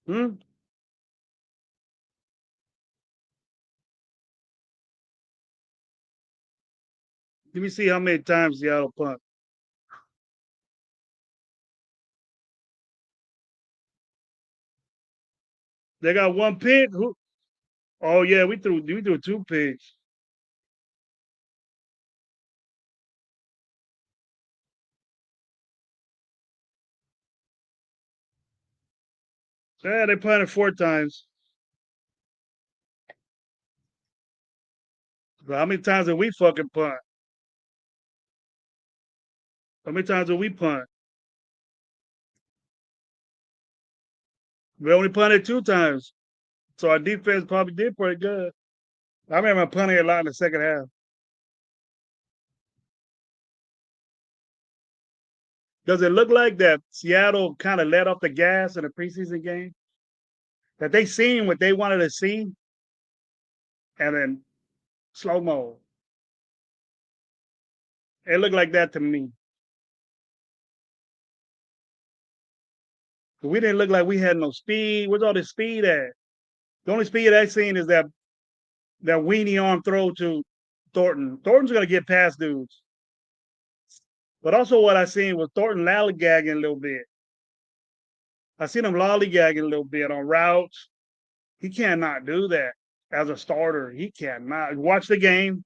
Hmm? Let me see how many times Seattle punt. They got one pick. Who? Oh yeah, we threw two picks. Yeah, they punted four times. But how many times did we fucking punt? How many times did we punt? We only punted two times. So our defense probably did pretty good. I remember punting a lot in the second half. Does it look like that Seattle kind of let off the gas in the preseason game? That they seen what they wanted to see and then slow mo. It looked like that to me. We didn't look like we had no speed. Where's all the speed at? The only speed I seen is that weenie arm throw to Thornton. Thornton's gonna get past dudes. But also what I seen was Thornton lollygagging a little bit. I seen him lollygagging a little bit on routes. He cannot do that as a starter. He cannot. Watch the game.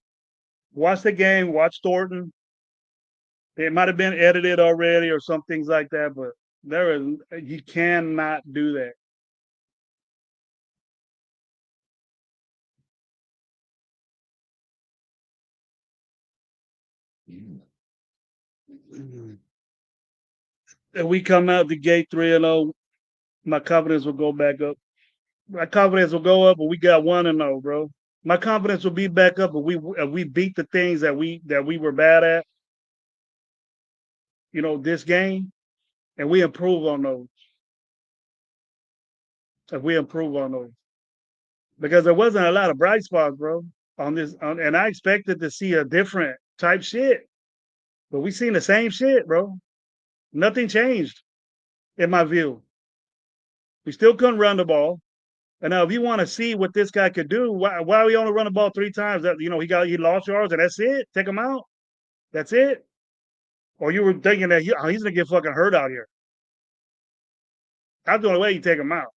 Watch the game. Watch Thornton. It might have been edited already or some things like that, but there is he cannot do that. If we come out the gate 3-0, my confidence will go back up. My confidence will go up, but we got 1-0, bro. My confidence will be back up, but we beat the things that we were bad at. This game, and we improve on those. If we improve on those, because there wasn't a lot of bright spots, bro, on this, and I expected to see a different type shit, but we seen the same shit, bro. Nothing changed in my view. We still couldn't run the ball. And now, if you want to see what this guy could do, why we only run the ball three times? That he lost yards and that's it. Take him out. That's it. Or you were thinking that he's gonna get fucking hurt out here. That's the only way you take him out.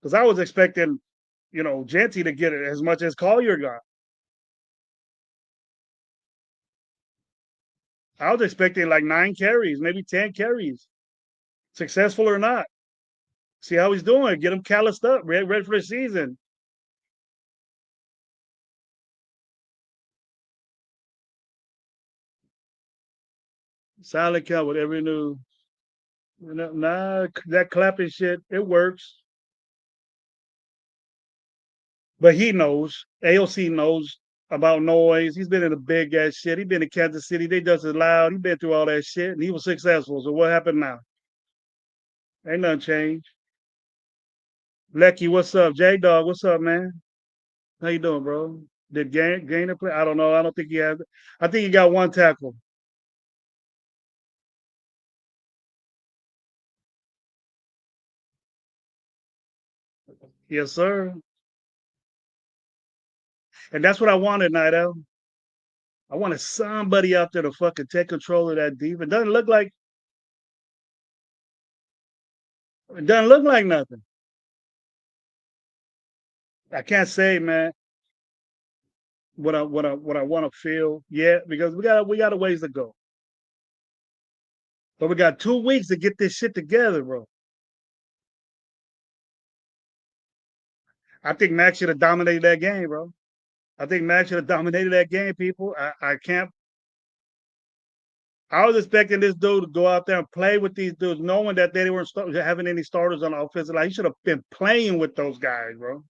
Because I was expecting, Genty to get it as much as Collier got. I was expecting like 9 carries, maybe 10 carries, successful or not. See how he's doing. Get him calloused up, ready for the season. Silent count with every new. Nah, that clapping shit, it works. But he knows. AOC knows about noise. He's been in the big ass shit. He been in Kansas City. They just as loud. He been through all that shit, and he was successful. So what happened now? Ain't nothing changed. Lecky, what's up? J Dog, what's up, man? How you doing, bro? Did Gainer play? I don't know. I don't think he has. I think he got one tackle. Yes, sir. And that's what I wanted, Nido. I wanted somebody out there to fucking take control of that defense. It doesn't look like nothing. I can't say, man, what I want to feel yet because we got a ways to go. But we got 2 weeks to get this shit together, bro. I think Max should have dominated that game, bro. I think Max should have dominated that game, people. I can't. I was expecting this dude to go out there and play with these dudes, knowing that they weren't having any starters on the offensive line. He should have been playing with those guys, bro.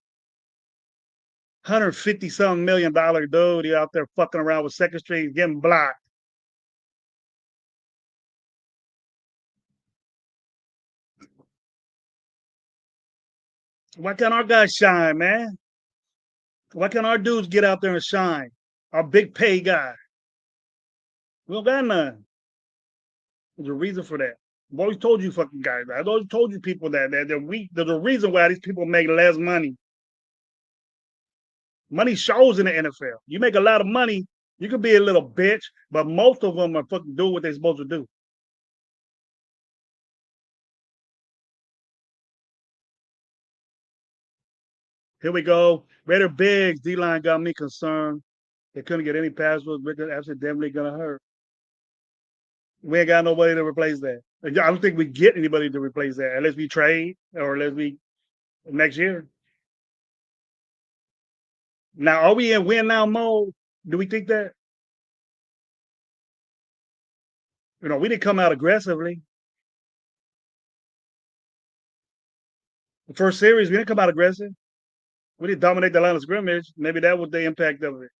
150-something million dude, he out there fucking around with Second Street, getting blocked. Why can't our guys shine, man? Why can't our dudes get out there and shine? Our big pay guy. We don't got none. There's a reason for that. I've always told you fucking guys. I've always told you people that there's a reason why these people make less money. Money shows in the NFL. You make a lot of money, you could be a little bitch, but most of them are fucking doing what they're supposed to do. Here we go. Raider Biggs, D-line got me concerned. They couldn't get any pass rush. That's accidentally gonna hurt. We ain't got nobody to replace that. I don't think we get anybody to replace that unless we trade or unless we next year. Now, are we in win now mode? Do we think that? We didn't come out aggressively. The first series, we didn't come out aggressive. We didn't dominate the line of scrimmage. Maybe that was the impact of it.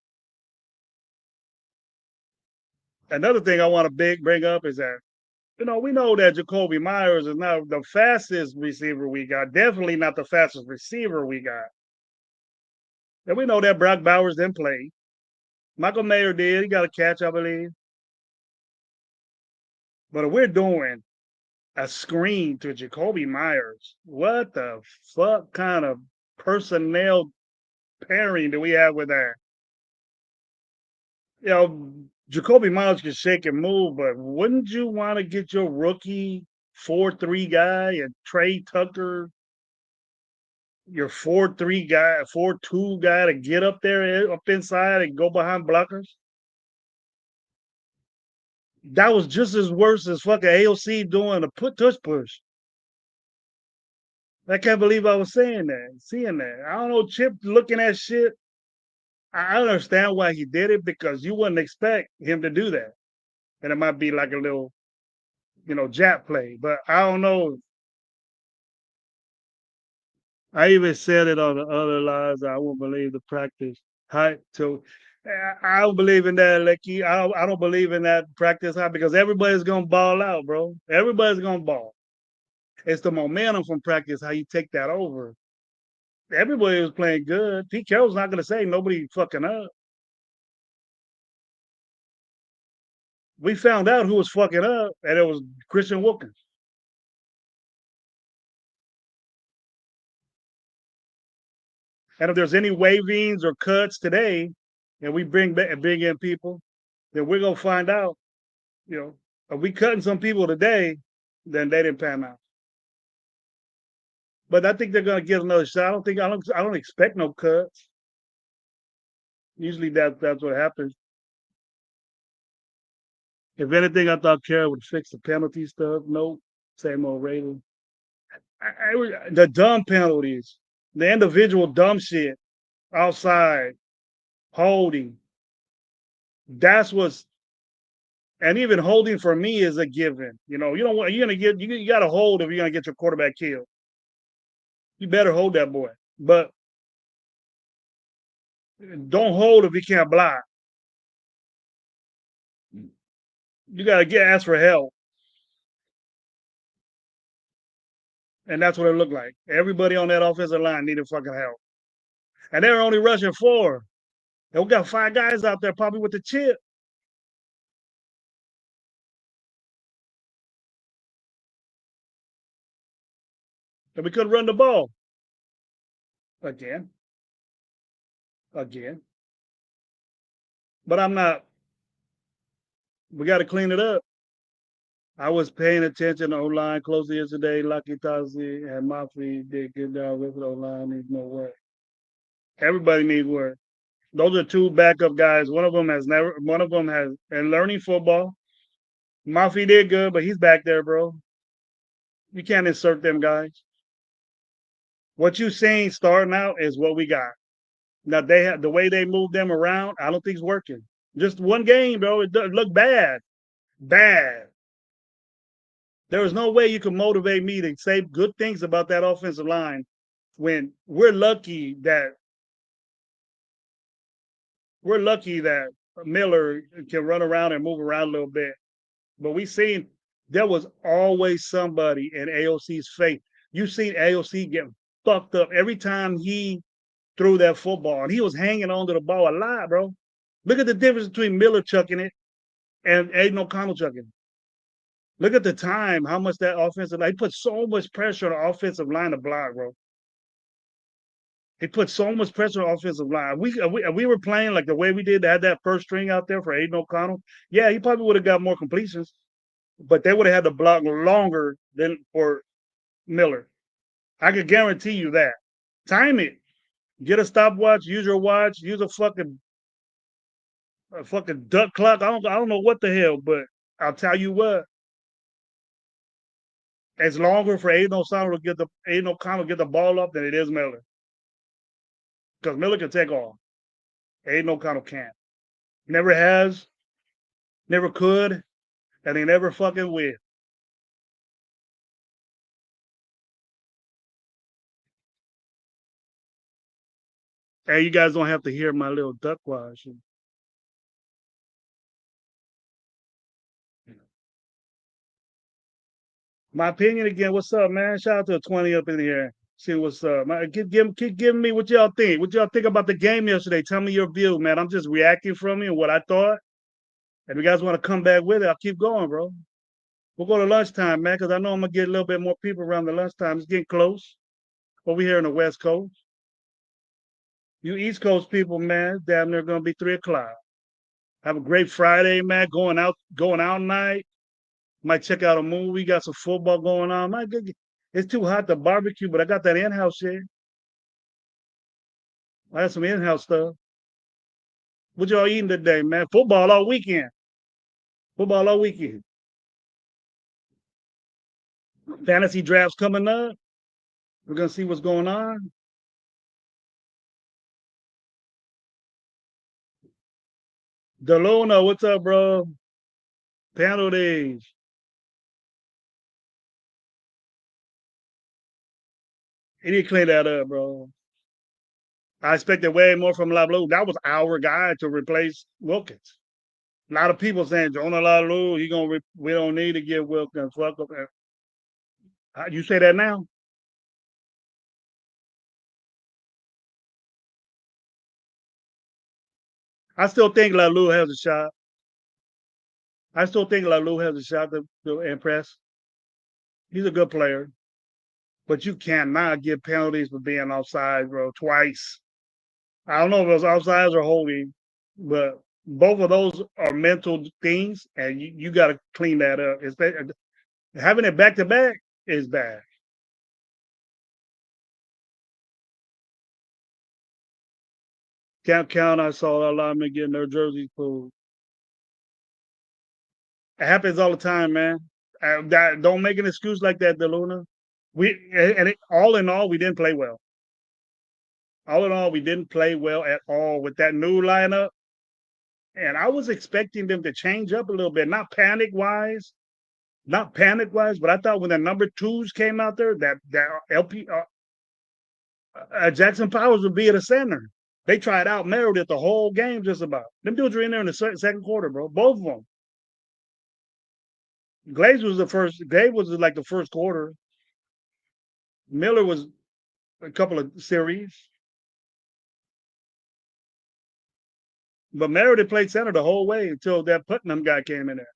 Another thing I want to bring up is that we know that Jakobi Meyers is not the fastest receiver we got. Definitely not the fastest receiver we got. And we know that Brock Bowers didn't play. Michael Mayer did. He got a catch, I believe. But if we're doing a screen to Jakobi Meyers, what the fuck kind of personnel pairing do we have with that? Jakobi Meyers can shake and move, but wouldn't you want to get your rookie 4-3 guy and Trey Tucker, your 4-3 guy, 4-2 guy to get up there, up inside and go behind blockers? That was just as worse as fucking AOC doing a tush push. I can't believe I was saying that, seeing that. I don't know, Chip looking at shit. I understand why he did it because you wouldn't expect him to do that. And it might be like a little, jab play. But I don't know. I even said it on the other lives. I won't believe the practice hype. So I don't believe in that, Lecky. I don't believe in that practice hype because everybody's gonna ball out, bro. Everybody's gonna ball. It's the momentum from practice, how you take that over. Everybody was playing good. Pete Carroll's not gonna say nobody fucking up. We found out who was fucking up, and it was Christian Wilkins. And if there's any wavings or cuts today, and we bring in people, then we're gonna find out. If we cutting some people today, then they didn't pan out. But I think they're gonna get another shot. I don't expect no cuts. Usually that's what happens. If anything, I thought Carroll would fix the penalty stuff. Nope. Same old Raiders. The dumb penalties, the individual dumb shit, outside, holding. That's what's and even holding for me is a given. You know, you don't want you're gonna get you got to hold if you're gonna get your quarterback killed. You better hold that boy, but don't hold if he can't block. You gotta get ask for help, and that's what it looked like. Everybody on that offensive line needed fucking help, and they were only rushing four. And we got five guys out there probably with the chip, and we couldn't run the ball again, again. But I'm not. We got to clean it up. I was paying attention to O-line closely yesterday. Lucky Tazi and Mafi did good job with O-line. Needs more work. Everybody needs work. Those are two backup guys. One of them has never. One of them has and learning football. Mafi did good, but he's back there, bro. You can't insert them guys. What you seen starting out is what we got. Now they have the way they move them around. I don't think it's working. Just one game, bro. It does look bad, bad. There is no way you can motivate me to say good things about that offensive line when we're lucky that Miller can run around and move around a little bit. But we seen there was always somebody in AOC's face. You seen AOC get fucked up every time he threw that football, and he was hanging onto the ball a lot, bro. Look at the difference between Miller chucking it and Aiden O'Connell chucking it. Look at the time, how much that offensive line, he put so much pressure on the offensive line to block, bro. He put so much pressure on the offensive line. We were playing like the way we did, had that first string out there for Aiden O'Connell. Yeah, he probably would have got more completions, but they would have had to block longer than for Miller. I could guarantee you that. Time it. Get a stopwatch, use your watch, use a fucking duck clock. I don't know what the hell, but I'll tell you what, it's longer for Aiden O'Connell to get the ball up than it is Miller. Because Miller can take off. Aiden O'Connell can't. Never has, never could, and he never fucking will. And you guys don't have to hear my little duck wash. My opinion again, what's up, man? Shout out to 20 up in here. See what's up. Keep giving me what y'all think. What y'all think about the game yesterday? Tell me your view, man. I'm just reacting from you and what I thought. And if you guys want to come back with it, I'll keep going, bro. We'll go to lunchtime, man, because I know I'm gonna get a little bit more people around the lunchtime. It's getting close. Over here in the West Coast. You East Coast people, man, damn near gonna be 3 o'clock. Have a great Friday, man. Going out night. Might check out a movie. Got some football going on. It's too hot to barbecue, but I got that in-house shit. I had some in-house stuff. What y'all eating today, man? Football all weekend. Football all weekend. Fantasy drafts coming up. We're gonna see what's going on. Deluna, what's up, bro? Panel days. He need to clean that up, bro. I expected way more from Lablou. That was our guy to replace Wilkins. A lot of people saying Jonah Lablou, we don't need to get Wilkins. Fuck up. You say that now? I still think Lablou has a shot. I still think Lablou has a shot to impress. He's a good player, but you cannot give penalties for being offside, bro, twice. I don't know if it was offsides or holding, but both of those are mental things, and you got to clean that up. Having it back to back is bad. Can't count. I saw a lot of men getting their jerseys pulled. It happens all the time, man. Don't make an excuse like that, DeLuna. All in all, we didn't play well. All in all, we didn't play well at all with that new lineup. And I was expecting them to change up a little bit, not panic wise, but I thought when the number twos came out there, that LP Jackson Powers would be at the center. They tried out Meredith the whole game, just about. Them dudes were in there in the second quarter, bro. Both of them. Glaze was the first. Glaze was like the first quarter. Miller was a couple of series, but Meredith played center the whole way until that Putnam guy came in there.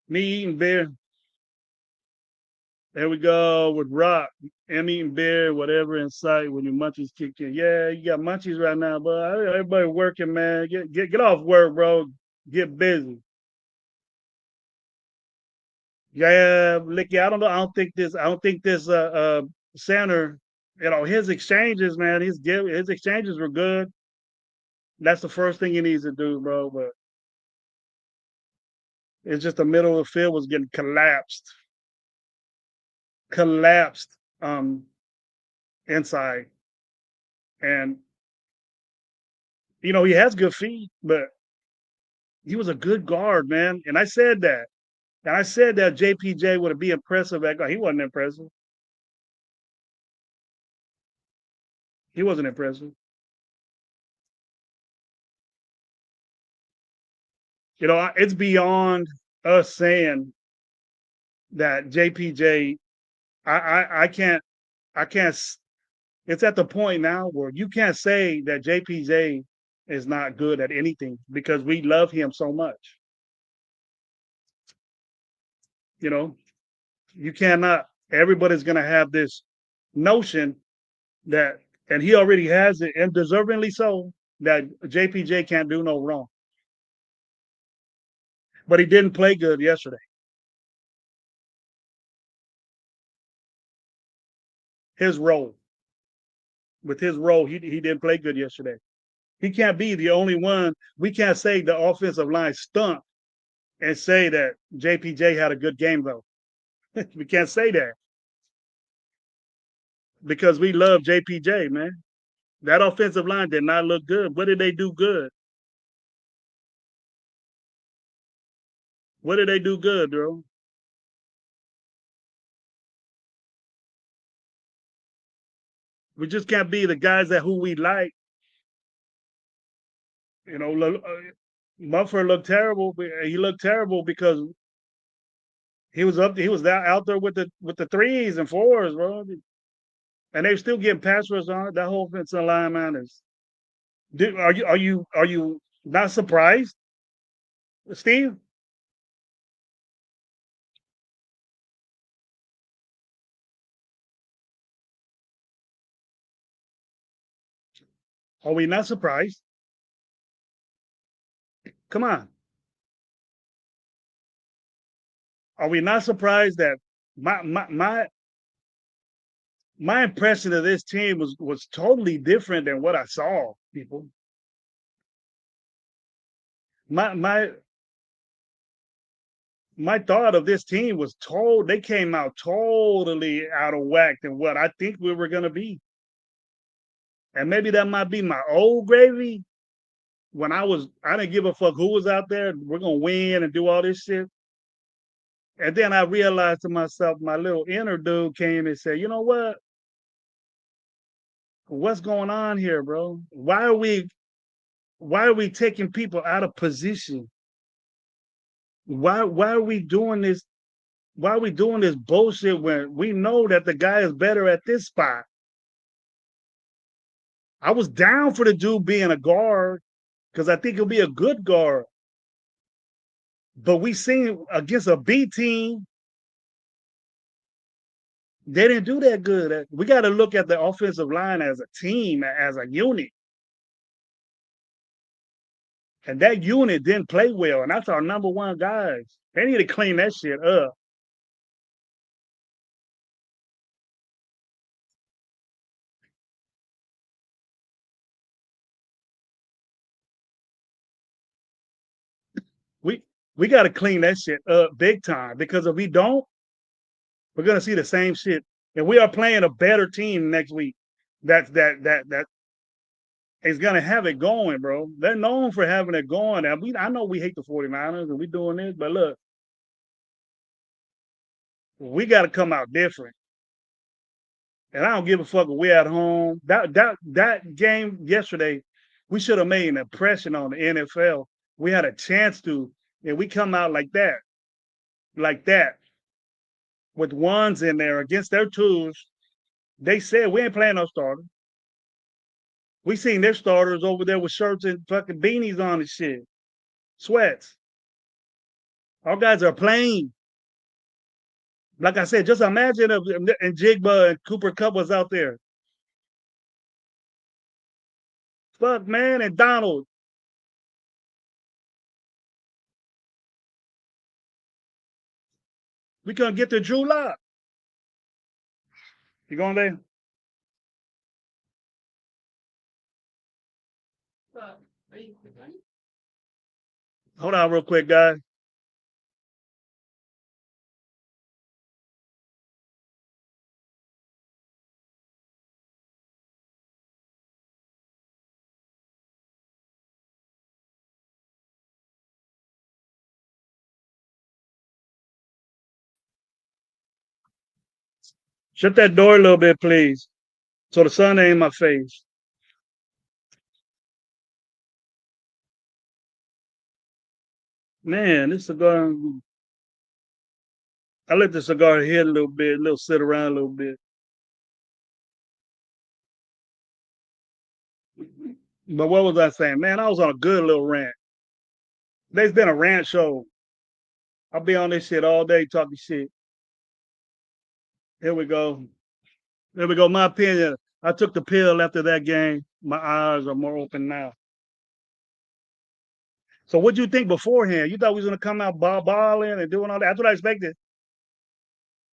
Me eating beer. There we go with Rock. I'm eating beer, whatever in sight when your munchies kick in. Yeah, you got munchies right now, but everybody working, man. Get off work, bro. Get busy. Yeah, Licky, I don't know. I don't think this center, his exchanges, man, his exchanges were good. That's the first thing he needs to do, bro. But it's just the middle of the field was getting collapsed inside. And he has good feet, but he was a good guard, man. And I said that. And I said that JPJ would be impressive at guard. He wasn't impressive. He wasn't impressive. It's beyond us saying that JPJ. I can't. It's at the point now where you can't say that JPJ is not good at anything because we love him so much. You know, you cannot. Everybody's gonna have this notion that, and he already has it, and deservingly so, that JPJ can't do no wrong. But he didn't play good yesterday. His role, with his role, he didn't play good yesterday. He can't be the only one. We can't say the offensive line stunk and say that JPJ had a good game though. We can't say that because we love JPJ, man. That offensive line did not look good. What did they do good? What did they do good, bro? We just can't be the guys that who we like. You know, Mumford looked terrible. He looked terrible because he was up. He was out there with the threes and fours, bro. And they're still getting pass rush on it. That whole offensive line, man, is. Are you not surprised, Steve? Are we not surprised? Come on. Are we not surprised that my impression of this team was totally different than what I saw, people. My my thought of this team was they came out totally out of whack than what I think we were gonna be. And maybe that might be my old gravy. When I didn't give a fuck who was out there. We're gonna win and do all this shit. And then I realized to myself, my little inner dude came and said, you know what? What's going on here, bro? Why are we taking people out of position? Why are we doing this? Why are we doing this bullshit when we know that the guy is better at this spot? I was down for the dude being a guard because I think he'll be a good guard. But we seen against a B team, they didn't do that good. We got to look at the offensive line as a team, as a unit. And that unit didn't play well. And that's our number one guys. They need to clean that shit up. We got to clean that shit up big time because if we don't, we're gonna see the same shit. And we are playing a better team next week. That is gonna have it going, bro. They're known for having it going. I know we hate the 49ers and we doing this, but look, we got to come out different. And I don't give a fuck if we're at home. That game yesterday, we should have made an impression on the NFL. We had a chance to, and we come out like that, with ones in there against their twos. They said we ain't playing no starter. We seen their starters over there with shirts and fucking beanies on and shit, sweats. Our guys are playing. Like I said, just imagine if and Jigba and Cooper Kupp was out there. Fuck, man, and Donald. We couldn't get to Drew Lock. You going there? Hold on real quick, guys. Shut that door a little bit, please, so the sun ain't in my face. Man, this cigar, I let the cigar hit a little bit, sit around a little bit. But what was I saying? Man, I was on a good little rant. There's been a rant show. I'll be on this shit all day talking shit. Here we go. There we go. My opinion. I took the pill after that game. My eyes are more open now. So what do you think beforehand? You thought we was gonna come out balling and doing all that. That's what I expected.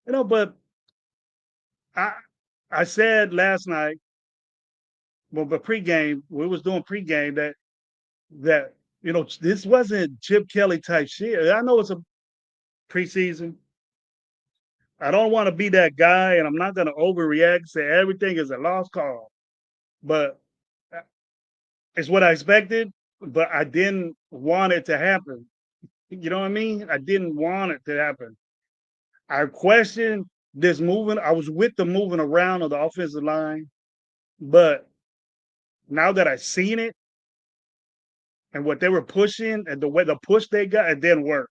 But I I said last night, well, but pregame, we was doing pregame that this wasn't Chip Kelly type shit. I know it's a preseason. I don't want to be that guy, and I'm not gonna overreact and say everything is a lost cause. But it's what I expected, but I didn't want it to happen. You know what I mean? I didn't want it to happen. I questioned this moving. I was with the moving around of the offensive line, but now that I seen it and what they were pushing and the way the push they got, it didn't work.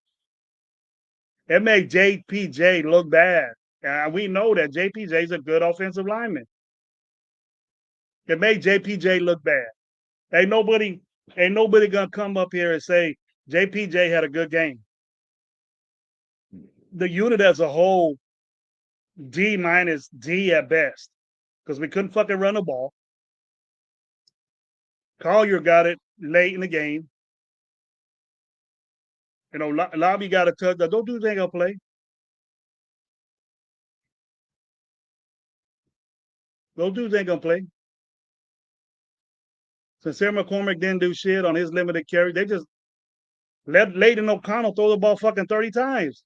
It made JPJ look bad. And we know that JPJ is a good offensive lineman. It made JPJ look bad. Ain't nobody gonna come up here and say JPJ had a good game. The unit as a whole, D minus, D at best, because we couldn't fucking run the ball. Collier got it late in the game. Lobby got a touchdown. Don't do anything gonna play. Those dudes ain't gonna play. Sincere McCormick didn't do shit on his limited carry. They just let Layden O'Connell throw the ball fucking 30 times.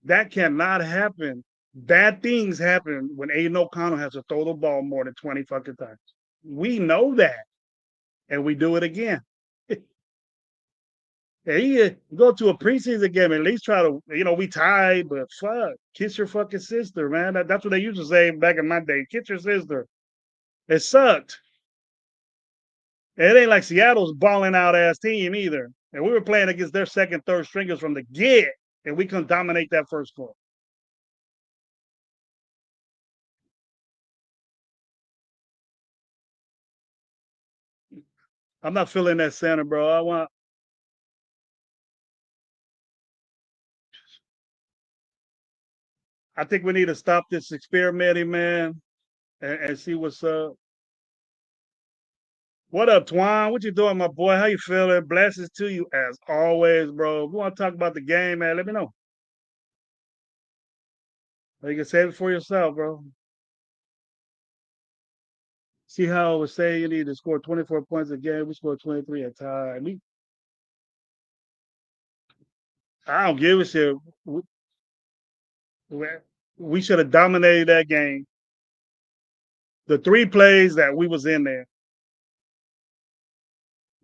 That cannot happen. Bad things happen when Aiden O'Connell has to throw the ball more than 20 fucking times. We know that. And we do it again. Hey, go to a preseason game, at least try to, we tied, but fuck, kiss your fucking sister, man. That's what they used to say back in my day. Kiss your sister. It sucked. And it ain't like Seattle's balling out ass team either. And we were playing against their second, third stringers from the get, and we couldn't dominate that first quarter. I'm not feeling that center, bro. I think we need to stop this experimenting, man, and see what's up. What up, Twan? What you doing, my boy? How you feeling? Blessings to you as always, bro. If you want to talk about the game, man, let me know. Or you can save it for yourself, bro. See how I was saying you need to score 24 points a game. We scored 23 at time. I don't give a shit. We, we should have dominated that game. The 3 plays that we was in there,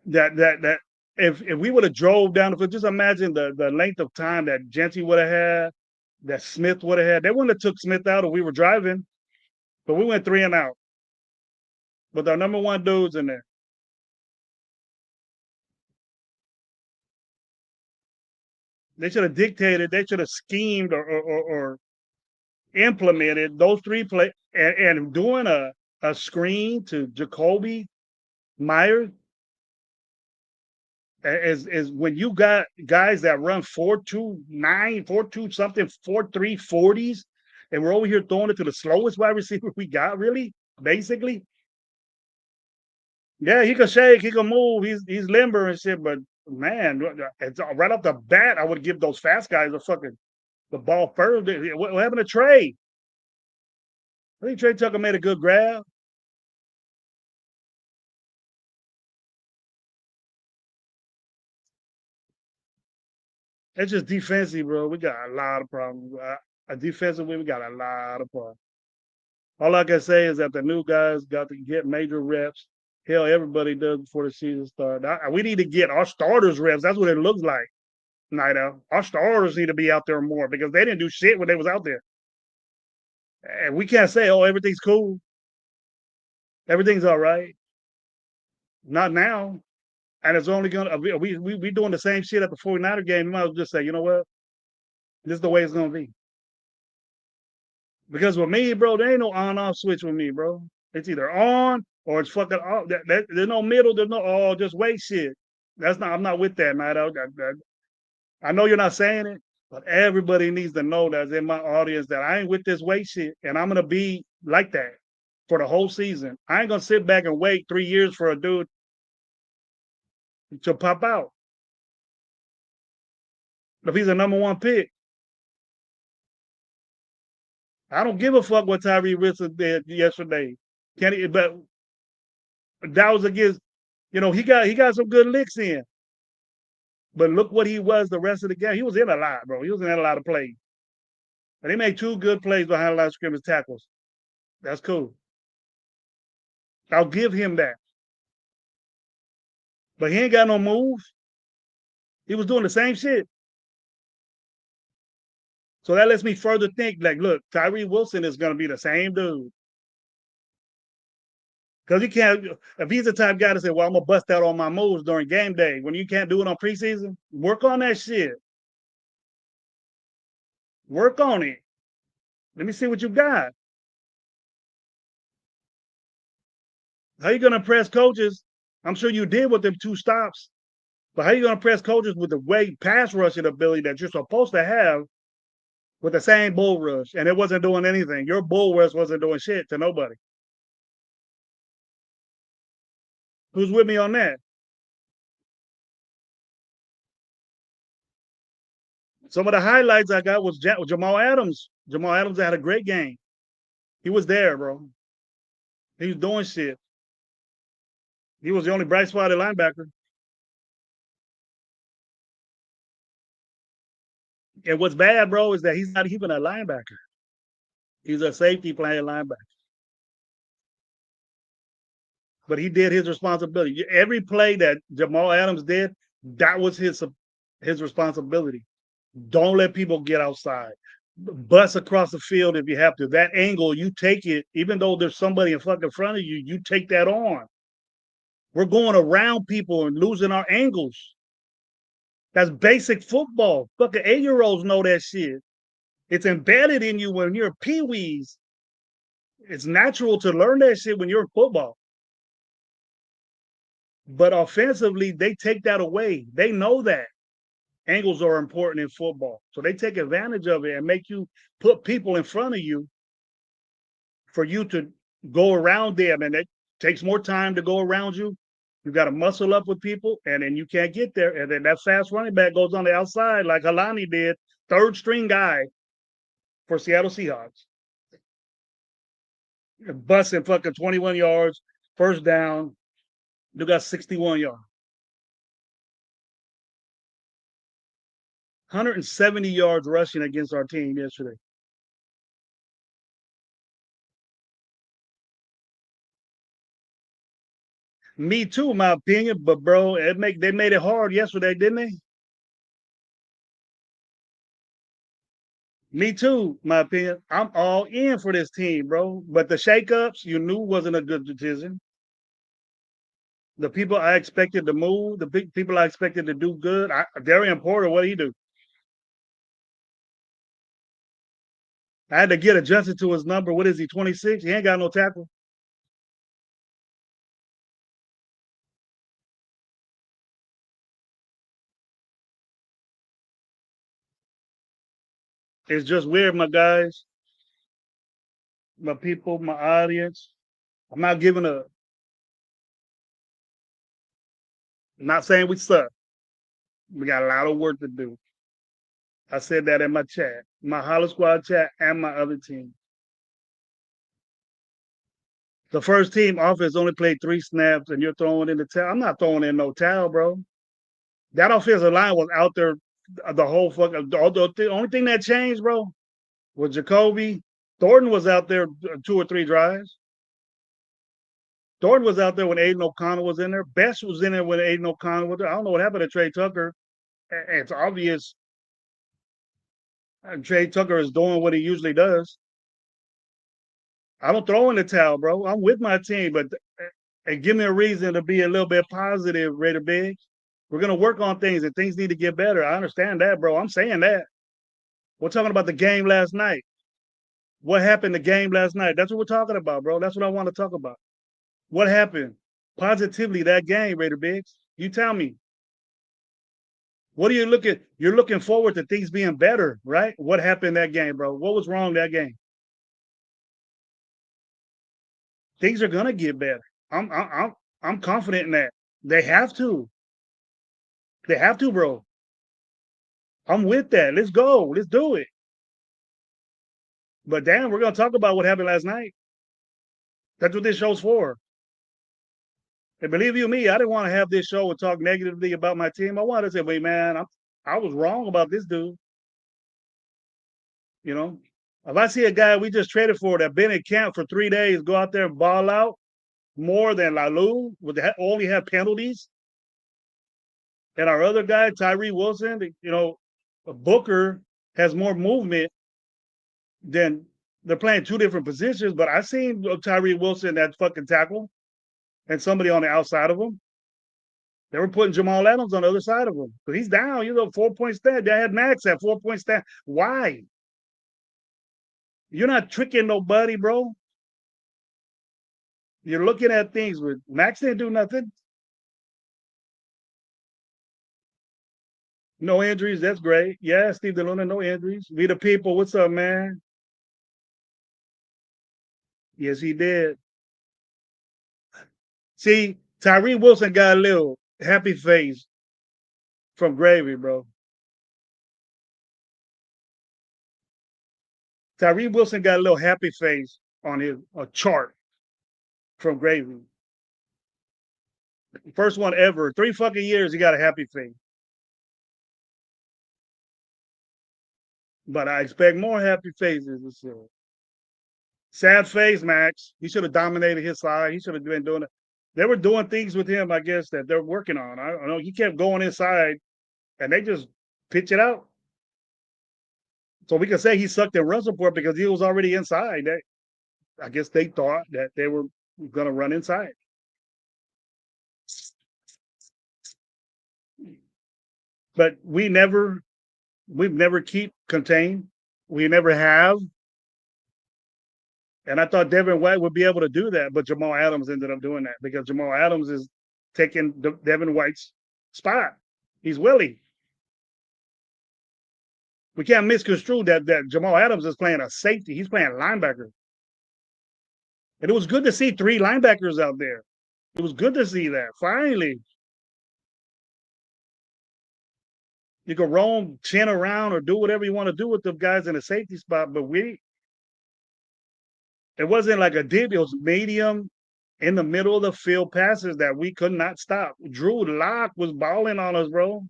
that if we would have drove down the field, just imagine the length of time that Genty would have had, that Smith would have had. They wouldn't have took Smith out if we were driving, but we went 3 and out with our number one dudes in there. They should have dictated. They should have schemed or implemented those 3 plays and doing a screen to Jacoby Myers is when you got guys that run 4.29, 4.2 something, 4.3 40s, and we're over here throwing it to the slowest wide receiver we got, really, basically. Yeah, he can shake, he can move, he's limber and shit, but man, it's right off the bat, I would give those fast guys the ball first. What happened to Trey? I think Trey Tucker made a good grab. It's just defensive, bro. We got a lot of problems. Defensively, we got a lot of problems. All I can say is that the new guys got to get major reps. Hell, everybody does before the season starts. We need to get our starters reps. That's what it looks like, Night Out. Our starters need to be out there more because they didn't do shit when they was out there. And we can't say, oh, everything's cool. Everything's all right. Not now. And it's only going to, we doing the same shit at the 49er game. You might as well just say, you know what? This is the way it's going to be. Because with me, bro, there ain't no on-off switch with me, bro. It's either on or it's fucking off. There's no middle. There's no just wait shit. I'm not with that, Night Out. I know you're not saying it, but everybody needs to know that's in my audience that I ain't with this wait shit, and I'm gonna be like that for the whole season. I ain't gonna sit back and wait 3 years for a dude to pop out. If he's a number one pick, I don't give a fuck what Tyree Wilson did yesterday. Can he? But that was against, he got some good licks in. But look what he was the rest of the game. He was in a lot, bro. He was in a lot of plays. But he made 2 good plays behind a lot of scrimmage tackles. That's cool. I'll give him that. But he ain't got no moves. He was doing the same shit. So that lets me further think, like, look, Tyree Wilson is going to be the same dude. Because he can't, if he's the type of guy to say, well, I'm going to bust out all my moves during game day, when you can't do it on preseason, work on that shit. Work on it. Let me see what you got. How you going to press coaches? I'm sure you did with them 2 stops. But how you going to press coaches with the way pass rushing ability that you're supposed to have with the same bull rush? And it wasn't doing anything. Your bull rush wasn't doing shit to nobody. Who's with me on that? Some of the highlights I got was Jamal Adams. Jamal Adams had a great game. He was there, bro. He was doing shit. He was the only bright spot at linebacker. And what's bad, bro, is that he's not even a linebacker. He's a safety playing linebacker. But he did his responsibility. Every play that Jamal Adams did, that was his responsibility. Don't let people get outside. Bust across the field if you have to. That angle, you take it, even though there's somebody in fucking front of you, you take that on. We're going around people and losing our angles. That's basic football. Fucking 8-year-olds know that shit. It's embedded in you when you're pee-wees. It's natural to learn that shit when you're in football. But offensively, they take that away. They know that angles are important in football. So they take advantage of it and make you put people in front of you for you to go around them. And it takes more time to go around you. You got to muscle up with people, and then you can't get there. And then that fast running back goes on the outside like Alani did, 3rd string guy for Seattle Seahawks. Busting fucking 21 yards, first down. You got 61 yards. 170 yards rushing against our team yesterday. Me too, in my opinion. But bro, they made it hard yesterday, didn't they? Me too, my opinion. I'm all in for this team, bro. But the shakeups, you knew wasn't a good decision. The people I expected to move, the big people I expected to do good. Darian Porter, what did he do? I had to get adjusted to his number. What is he, 26? He ain't got no tackle. It's just weird, my guys, my people, my audience. I'm not giving a, I'm not saying we suck. We got a lot of work to do. I said that in my chat, my Hollow Squad chat, and my other team. The first team offense only played 3 snaps, and you're throwing in the towel. I'm not throwing in no towel, bro. That offensive line was out there the whole fucking. The only thing that changed, bro, was Jacoby. Thornton was out there 2 or 3 drives. Thornton was out there when Aiden O'Connell was in there. Best was in there when Aiden O'Connell was there. I don't know what happened to Trey Tucker. It's obvious Trey Tucker is doing what he usually does. I don't throw in the towel, bro. I'm with my team, but and give me a reason to be a little bit positive, Raider Big. We're gonna work on things, and things need to get better. I understand that, bro. I'm saying that. We're talking about the game last night. What happened the game last night? That's what we're talking about, bro. That's what I want to talk about. What happened positively that game, Raider Biggs? You tell me. What are you looking? You're looking forward to things being better, right? What happened that game, bro? What was wrong that game? Things are gonna get better. I'm confident in that. They have to. They have to, bro. I'm with that. Let's go. Let's do it. But damn, we're gonna talk about what happened last night. That's what this show's for. And believe you me, I didn't want to have this show and talk negatively about my team. I wanted to say, wait, man, I was wrong about this dude. You know, if I see a guy we just traded for that been in camp for 3 days, go out there and ball out more than Lalu, would only have penalties, and our other guy, Tyree Wilson, Booker has more movement than they're playing 2 different positions. But I seen Tyree Wilson that fucking tackle and somebody on the outside of him. They were putting Jamal Adams on the other side of him. But he's down, 4-point stand. They had Max at 4-point stand. Why? You're not tricking nobody, bro. You're looking at things with Max didn't do nothing. No injuries. That's great. Yeah, Steve DeLuna, no injuries. We the people. What's up, man? Yes, he did. See, Tyree Wilson got a little happy face from Gravy, bro. Tyree Wilson got a little happy face on his chart from Gravy. First one ever. 3 fucking years, he got a happy face. But I expect more happy faces this year. Sad face, Max. He should have dominated his side. He should have been doing it. They were doing things with him, I guess, that they're working on. I don't know. He kept going inside, and they just pitch it out. So we can say he sucked in run support because he was already inside. I guess they thought that they were going to run inside. But we've never keep contained. We never have. And I thought Devin White would be able to do that, but Jamal Adams ended up doing that because Jamal Adams is taking Devin White's spot. He's Willie. We can't misconstrue that Jamal Adams is playing a safety. He's playing linebacker. And it was good to see 3 linebackers out there. It was good to see that. Finally. You can roam, chin around, or do whatever you want to do with the guys in the safety spot, but it wasn't like a dip. It was medium in the middle of the field passes that we could not stop. Drew Lock was balling on us, bro.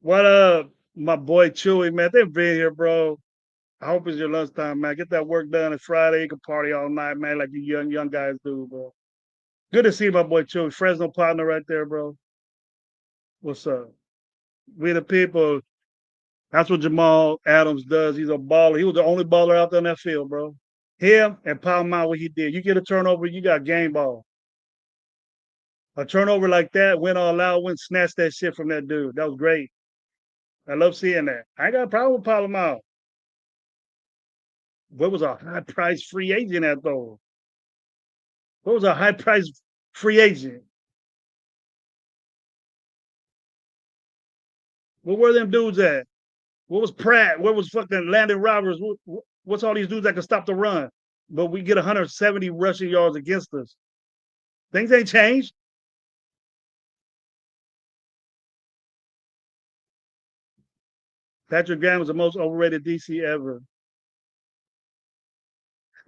What up, my boy Chewy, man? They've been here, bro. I hope it's your lunchtime, man. Get that work done. It's Friday. You can party all night, man, like you young guys do, bro. Good to see my boy Chewy. Fresno partner right there, bro. What's up? We the people. That's what Jamal Adams does. He's a baller. He was the only baller out there on that field, bro. Him and Palma, what he did. You get a turnover, you got game ball. A turnover like that, win all out, win, snatch that shit from that dude. That was great. I love seeing that. I ain't got a problem with Palma. What was a high price free agent at though? What was a high price free agent? Where were them dudes at? What was Pratt? Where was fucking Landon Roberts? What's all these dudes that can stop the run? But we get 170 rushing yards against us. Things ain't changed. Patrick Graham was the most overrated DC ever.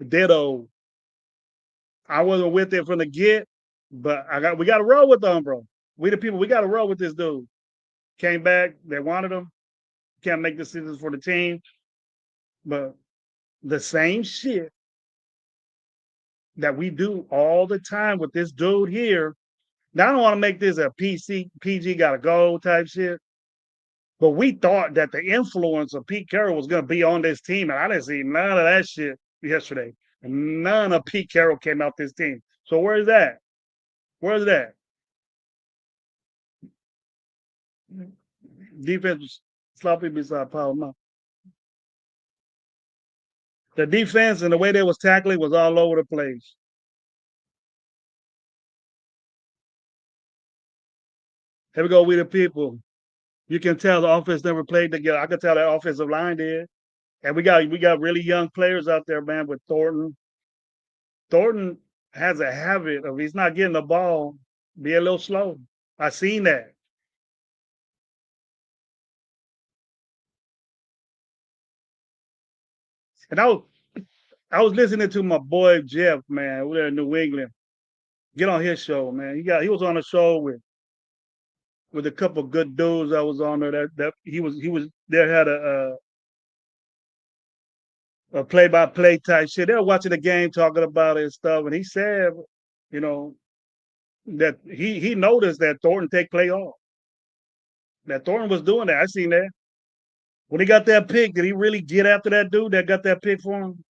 Ditto. I wasn't with it from the get, but we got to roll with them, bro. We the people. We got to roll with this dude. Came back. They wanted him. Can't make decisions for the team, but the same shit that we do all the time with this dude here. Now I don't want to make this a PG gotta go type shit, but we thought that the influence of Pete Carroll was gonna be on this team, and I didn't see none of that shit yesterday. None of Pete Carroll came out this team. So where's that? Where's that? Defense was sloppy beside Palmer. The defense and the way they was tackling was all over the place. Here we go, we the people. You can tell the offense never played together. I can tell that offensive line did. And we got really young players out there, man, with Thornton. Thornton has a habit of he's not getting the ball, be a little slow. I seen that. And I was listening to my boy Jeff, man, over there in New England. Get on his show, man. He was on a show with a couple of good dudes that was on there that he was there had a play by play type shit. They were watching the game, talking about it and stuff. And he said, you know, that he noticed that Thornton take play off. That Thornton was doing that. I seen that. When he got that pick, did he really get after that dude that got that pick for him?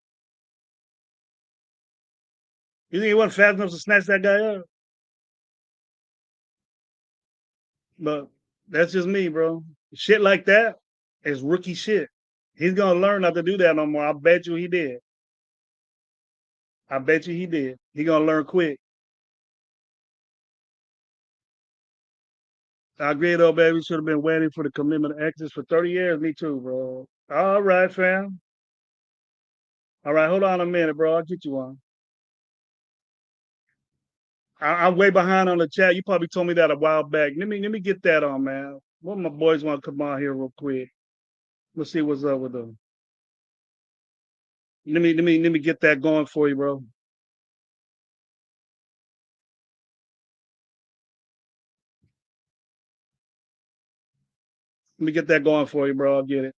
You think he wasn't fast enough to snatch that guy up? But that's just me, bro. Shit like that is rookie shit. He's gonna learn not to do that no more. I bet you he did. I bet you he did. He gonna learn quick. I agree though, baby. Should have been waiting for the commitment of exits for 30 years. Me too, bro. All right, fam. All right, hold on a minute, bro. I'll get you one. I'm way behind on the chat. You probably told me that a while back. Let me get that on, man. One of my boys want to come on here real quick. Let's see what's up with them. Let me get that going for you, bro. Let me get that going for you, bro. I'll get it.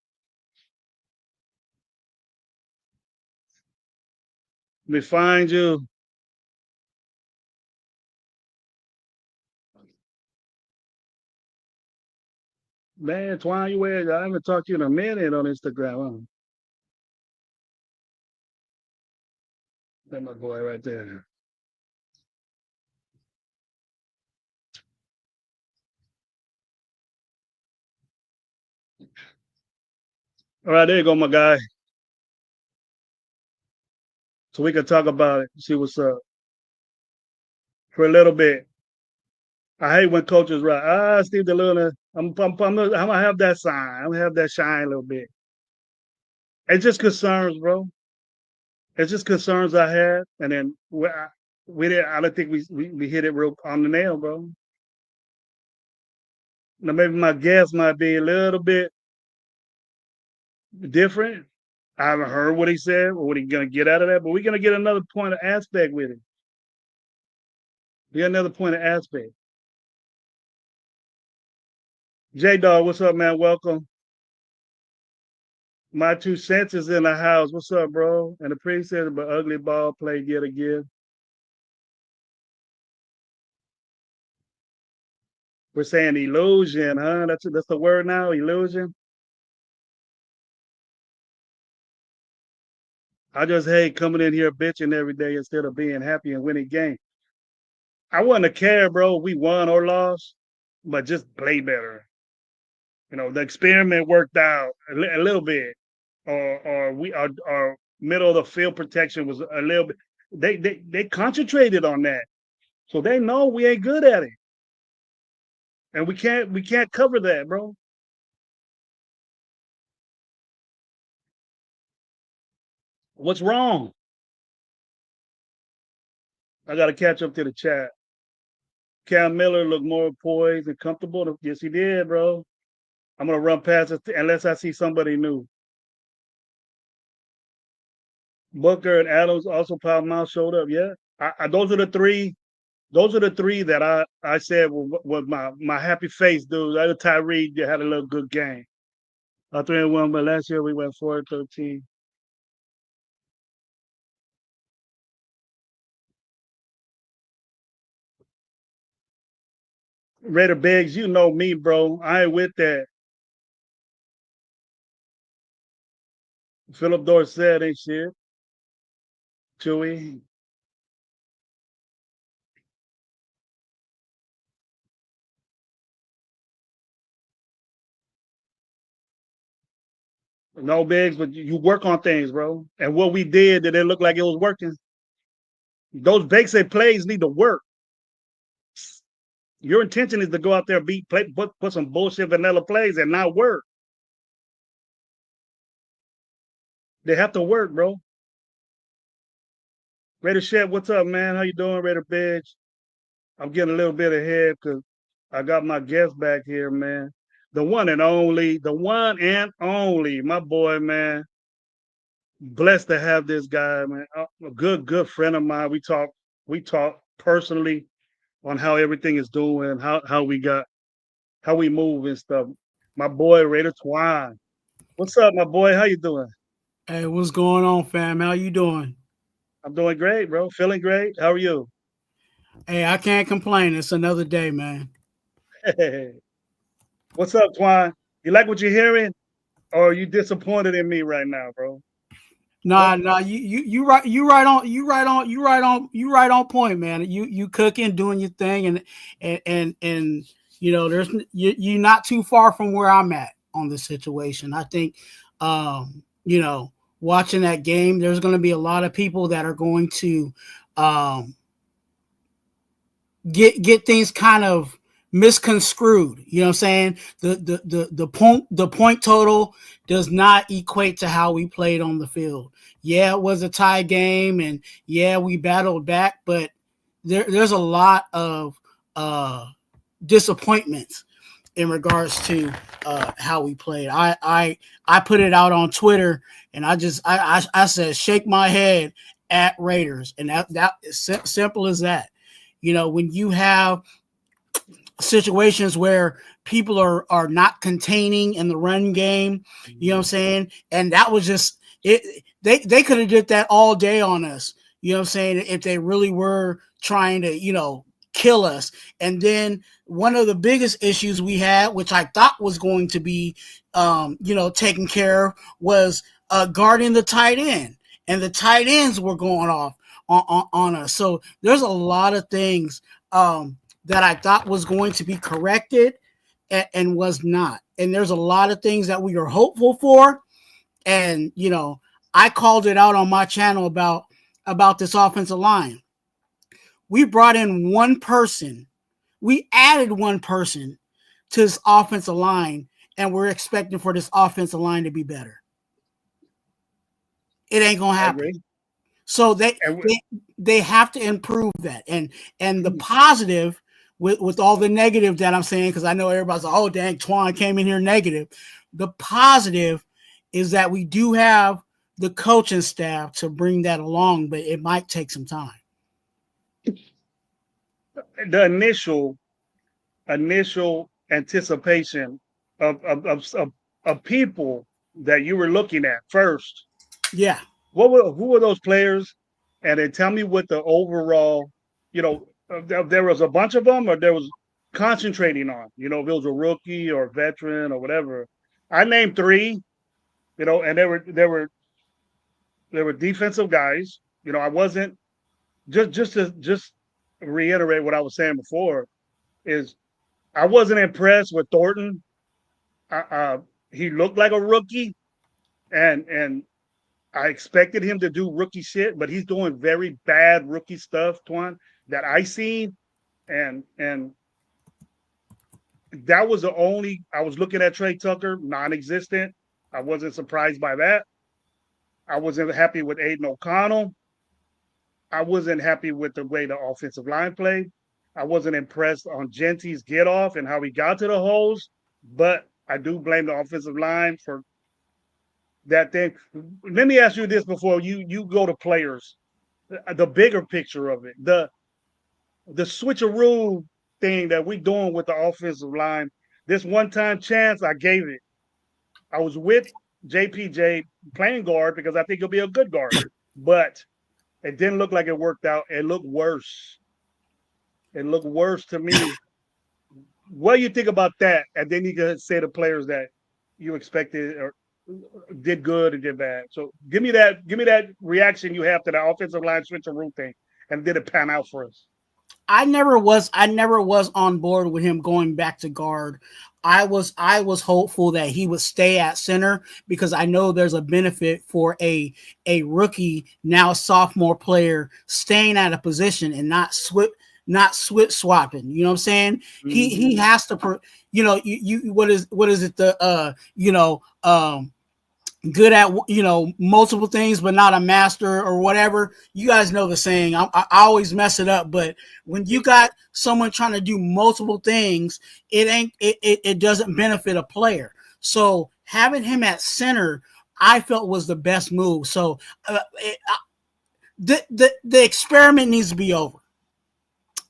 Let me find you. Man, Twine, you where? I haven't talked to you in a minute on Instagram. Huh? That's my boy right there. All right, there you go, my guy. So we can talk about it, see what's up for a little bit. I hate when coaches write, Steve DeLuna, I'm gonna have that sign. I'm gonna have that shine a little bit. It's just concerns, bro. It's just concerns I had, and then we did. I don't think we hit it real on the nail, bro. Now maybe my guess might be a little bit different. I haven't heard what he said or what he's gonna get out of that, but we're gonna get another point of aspect with it. We got another point of aspect. J Dog, what's up, man? Welcome. My two cents is in the house. What's up, bro? And the priest said, but ugly ball played yet again. We're saying illusion, huh? That's the word now, illusion. I just hate coming in here bitching every day instead of being happy and winning games. I wouldn't have cared, bro. We won or lost, but just play better. The experiment worked out a little bit, or our middle of the field protection was a little bit. They concentrated on that, so they know we ain't good at it, and we can't cover that, bro. What's wrong? I got to catch up to the chat. Cam Miller looked more poised and comfortable. Yes, he did, bro. I'm gonna run past it unless I see somebody new. Booker and Adams also Pop Mouth showed up. Yeah, those are the three. Those are the three that I said was my happy face dudes. I Tyree had a little good game. 3-1, but last year we went 4-13. Raider Biggs, you know me, bro. I ain't with that. Philip Dorsett ain't shit. Chewy. No Biggs, but you work on things, bro. And what we did it look like it was working? Those basic plays need to work. Your intention is to go out there, put some bullshit vanilla plays and not work. They have to work, bro. Raider Shed, what's up, man? How you doing, Raider Biggs? I'm getting a little bit ahead because I got my guest back here, man. The one and only, my boy, man. Blessed to have this guy, man. A good friend of mine. We talk personally on how everything is doing, how we move and stuff. My boy Raider Twine. What's up, my boy? How you doing? Hey, what's going on, fam? How you doing? I'm doing great, bro. Feeling great. How are you? Hey, I can't complain. It's another day, man. What's up, Twine? You like what you're hearing? Or are you disappointed in me right now, bro? Nah, nah, you right on point, man. You cooking, doing your thing, and there's you're not too far from where I'm at on the situation. I think, watching that game, there's going to be a lot of people that are going to um, get things kind of misconstrued. You know what I'm saying? The point total does not equate to how we played on the field. Yeah, it was a tie game, and yeah, we battled back, but there's a lot of disappointments in regards to how we played. I put it out on Twitter, and I said shake my head at Raiders, and that is simple as that. When you have situations where people are not containing in the run game, you know what I'm saying? And that was just it. They could have did that all day on us, you know what I'm saying, if they really were trying to, kill us. And then one of the biggest issues we had, which I thought was going to be taken care of, was guarding the tight end. And the tight ends were going off on us. So there's a lot of things that I thought was going to be corrected and was not. And there's a lot of things that we are hopeful for. And, I called it out on my channel about this offensive line. We brought in one person. We added one person to this offensive line, and we're expecting for this offensive line to be better. It ain't going to happen. So they have to improve that. And the positive with all the negative that I'm saying, because I know everybody's like, oh, dang, Twan came in here negative. The positive is that we do have the coaching staff to bring that along, but it might take some time. The initial anticipation of people that you were looking at first. Yeah. Who were those players? And then tell me what the overall, there was a bunch of them, or there was concentrating on, if it was a rookie or veteran or whatever. I named three, and there were defensive guys. I wasn't just reiterate what I was saying before is I wasn't impressed with Thornton. He looked like a rookie, and I expected him to do rookie shit, but he's doing very bad rookie stuff, Twan, that I seen, and that was the only. I was looking at Trey Tucker, non-existent. I wasn't surprised by that. I wasn't happy with Aiden O'Connell. I wasn't happy with the way the offensive line played. I wasn't impressed on Genty's get off and how he got to the holes, but I do blame the offensive line for that thing. Let me ask you this before you go to players, the bigger picture of it, the switcheroo thing that we're doing with the offensive line. This one-time chance, I gave it. I was with JPJ playing guard because I think he'll be a good guard, but it didn't look like it worked out. It looked worse. It looked worse to me. What do you think about that? And then you can say the players that you expected or did good and did bad. So give me that reaction you have to the offensive line switcheroo thing, and did it pan out for us? I never was on board with him going back to guard. I was hopeful that he would stay at center because I know there's a benefit for a rookie, now sophomore player staying at a position and not switch swapping. You know what I'm saying? Mm-hmm. He has to you what is it good at multiple things but not a master or whatever. You guys know the saying. I always mess it up, but when you got someone trying to do multiple things, it doesn't benefit a player. So having him at center, I felt was the best move. So the experiment needs to be over.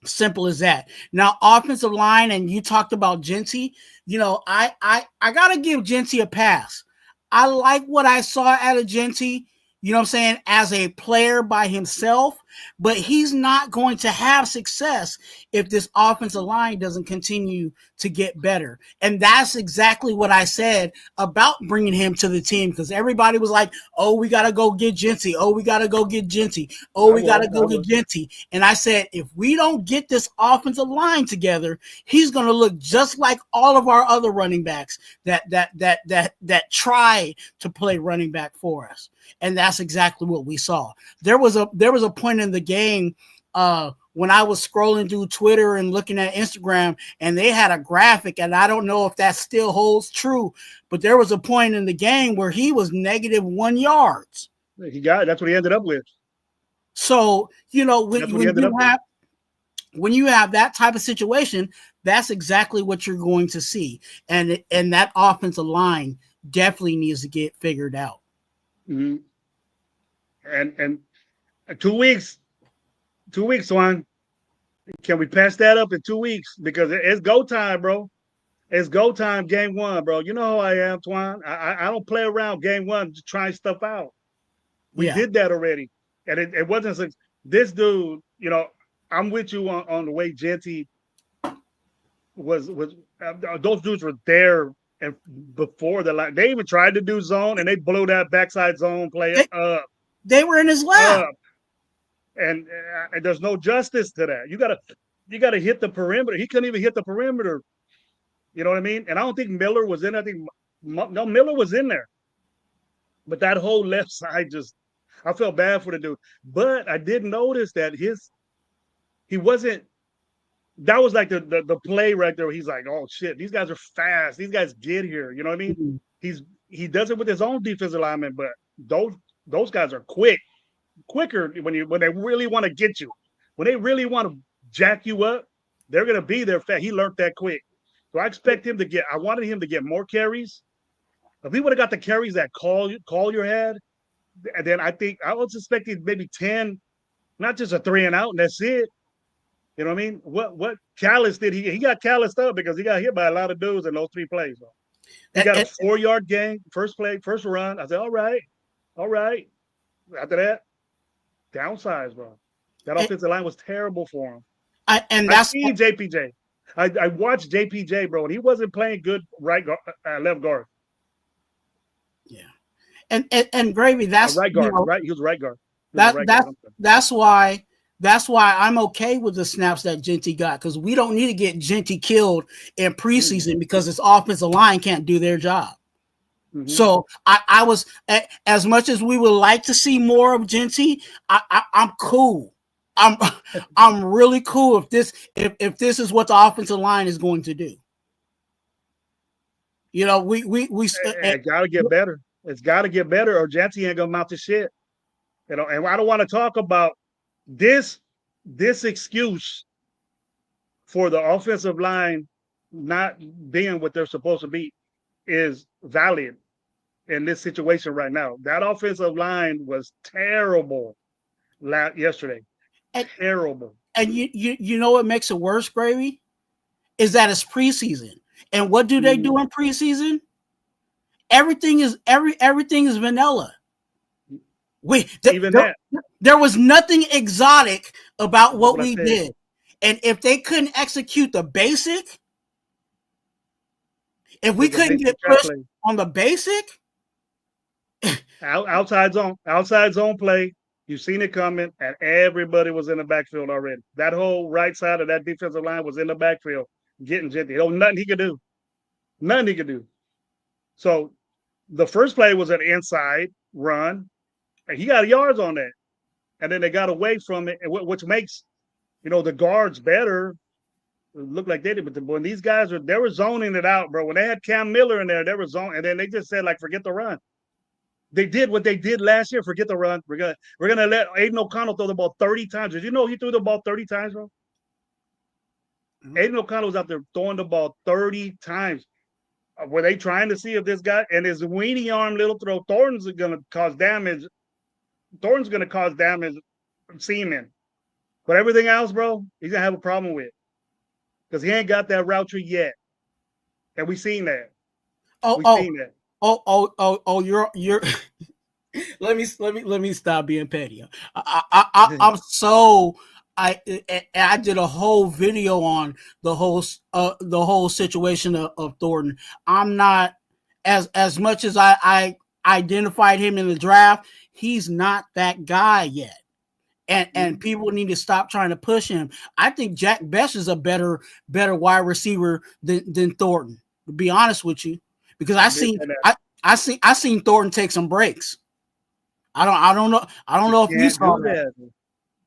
Simple as that. Now, offensive line, and you talked about Genty. I gotta give Genty a pass. I like what I saw out of Genty, as a player by himself, but he's not going to have success if this offensive line doesn't continue to get better. And that's exactly what I said about bringing him to the team, because everybody was like, oh, we got to go get Genty. Oh, we got to go get Genty. Oh, we got to go get Genty. And I said, if we don't get this offensive line together, he's going to look just like all of our other running backs that try to play running back for us. And that's exactly what we saw. There was a point in the game when I was scrolling through Twitter and looking at Instagram, and they had a graphic, and I don't know if that still holds true, but there was a point in the game where he was -1 yards. That's what he ended up with. So, when you have that type of situation, that's exactly what you're going to see. And that offensive line definitely needs to get figured out. Mm-hmm. And 2 weeks, Twan. Can we pass that up in 2 weeks? Because it's go time, bro. It's go time, game one, bro. You know how I am, Twan. I don't play around game one, just trying stuff out. We did that already. And it wasn't like this dude, I'm with you on the way Genty was those dudes were there and before the line. They even tried to do zone, and they blew that backside zone play up. They were in his lap. And there's no justice to that. You gotta hit the perimeter. He couldn't even hit the perimeter. You know what I mean? And I don't think Miller was in. I think Miller was in there. But that whole left side I felt bad for the dude. But I did notice that he wasn't. That was like the play right there. Where he's like, oh shit, these guys are fast. These guys get here. You know what I mean? Mm-hmm. He does it with his own defensive lineman, but those guys are quicker when they really want to get you. When they really want to jack you up, they're gonna be there fast. He learned that quick. So I wanted him to get more carries. If he would have got the carries that Collier had, and then I think I was expecting maybe 10, not just a 3 and out, and that's it. You know what I mean? What Callis did, he got calloused up because he got hit by a lot of dudes in those 3 plays. He got a 4-yard gain, first play, first run. I said, all right. After that, downsize, bro. That offensive line was terrible for him. I seen JPJ. I watched JPJ, bro, and he wasn't playing good left guard. Yeah, and Gravy, that's right guard, right? He was right guard. That's why I'm okay with the snaps that Jeanty got, because we don't need to get Jeanty killed in preseason because his offensive line can't do their job. Mm-hmm. So I was, as much as we would like to see more of Jeanty, I'm cool. I'm really cool if this is what the offensive line is going to do. You know, we it gotta get better. It's gotta get better, or Jeanty ain't gonna mount the shit. You know, and I don't want to talk about this excuse for the offensive line not being what they're supposed to be is valid in this situation right now. That offensive line was terrible yesterday. Terrible. And you know what makes it worse, Gravy? Is that it's preseason. And what do they do in preseason? Everything is vanilla. There was nothing exotic about what we did. And if they couldn't execute the basic, if we couldn't get pushed on the basic, outside zone play, you've seen it coming, and everybody was in the backfield already. That whole right side of that defensive line was in the backfield getting Jeanty. There was nothing he could do. Nothing he could do. So the first play was an inside run, and he got yards on that. And then they got away from it, which makes, the guards better. It looked like they did, but when these guys they were zoning it out, bro. When they had Cam Miller in there, they were zoning, and then they just said, like, forget the run. They did what they did last year. Forget the run. We're gonna let Aiden O'Connell throw the ball 30 times. Did you know he threw the ball 30 times, bro? Mm-hmm. Aiden O'Connell was out there throwing the ball 30 times. Were they trying to see if this guy and his weenie arm little throw, Thornton's gonna cause damage? Thornton's gonna cause damage from Seaman. But everything else, bro, he's gonna have a problem with. Because he ain't got that route tree yet. And we've seen that. Seen that. You're let me stop being petty. I'm so I did a whole video on the whole situation of Thornton. I'm not as much as I identified him in the draft, he's not that guy yet. And people need to stop trying to push him. I think Jack Best is a better wide receiver than Thornton, to be honest with you. Because I seen Thornton take some breaks. I don't know if you saw that.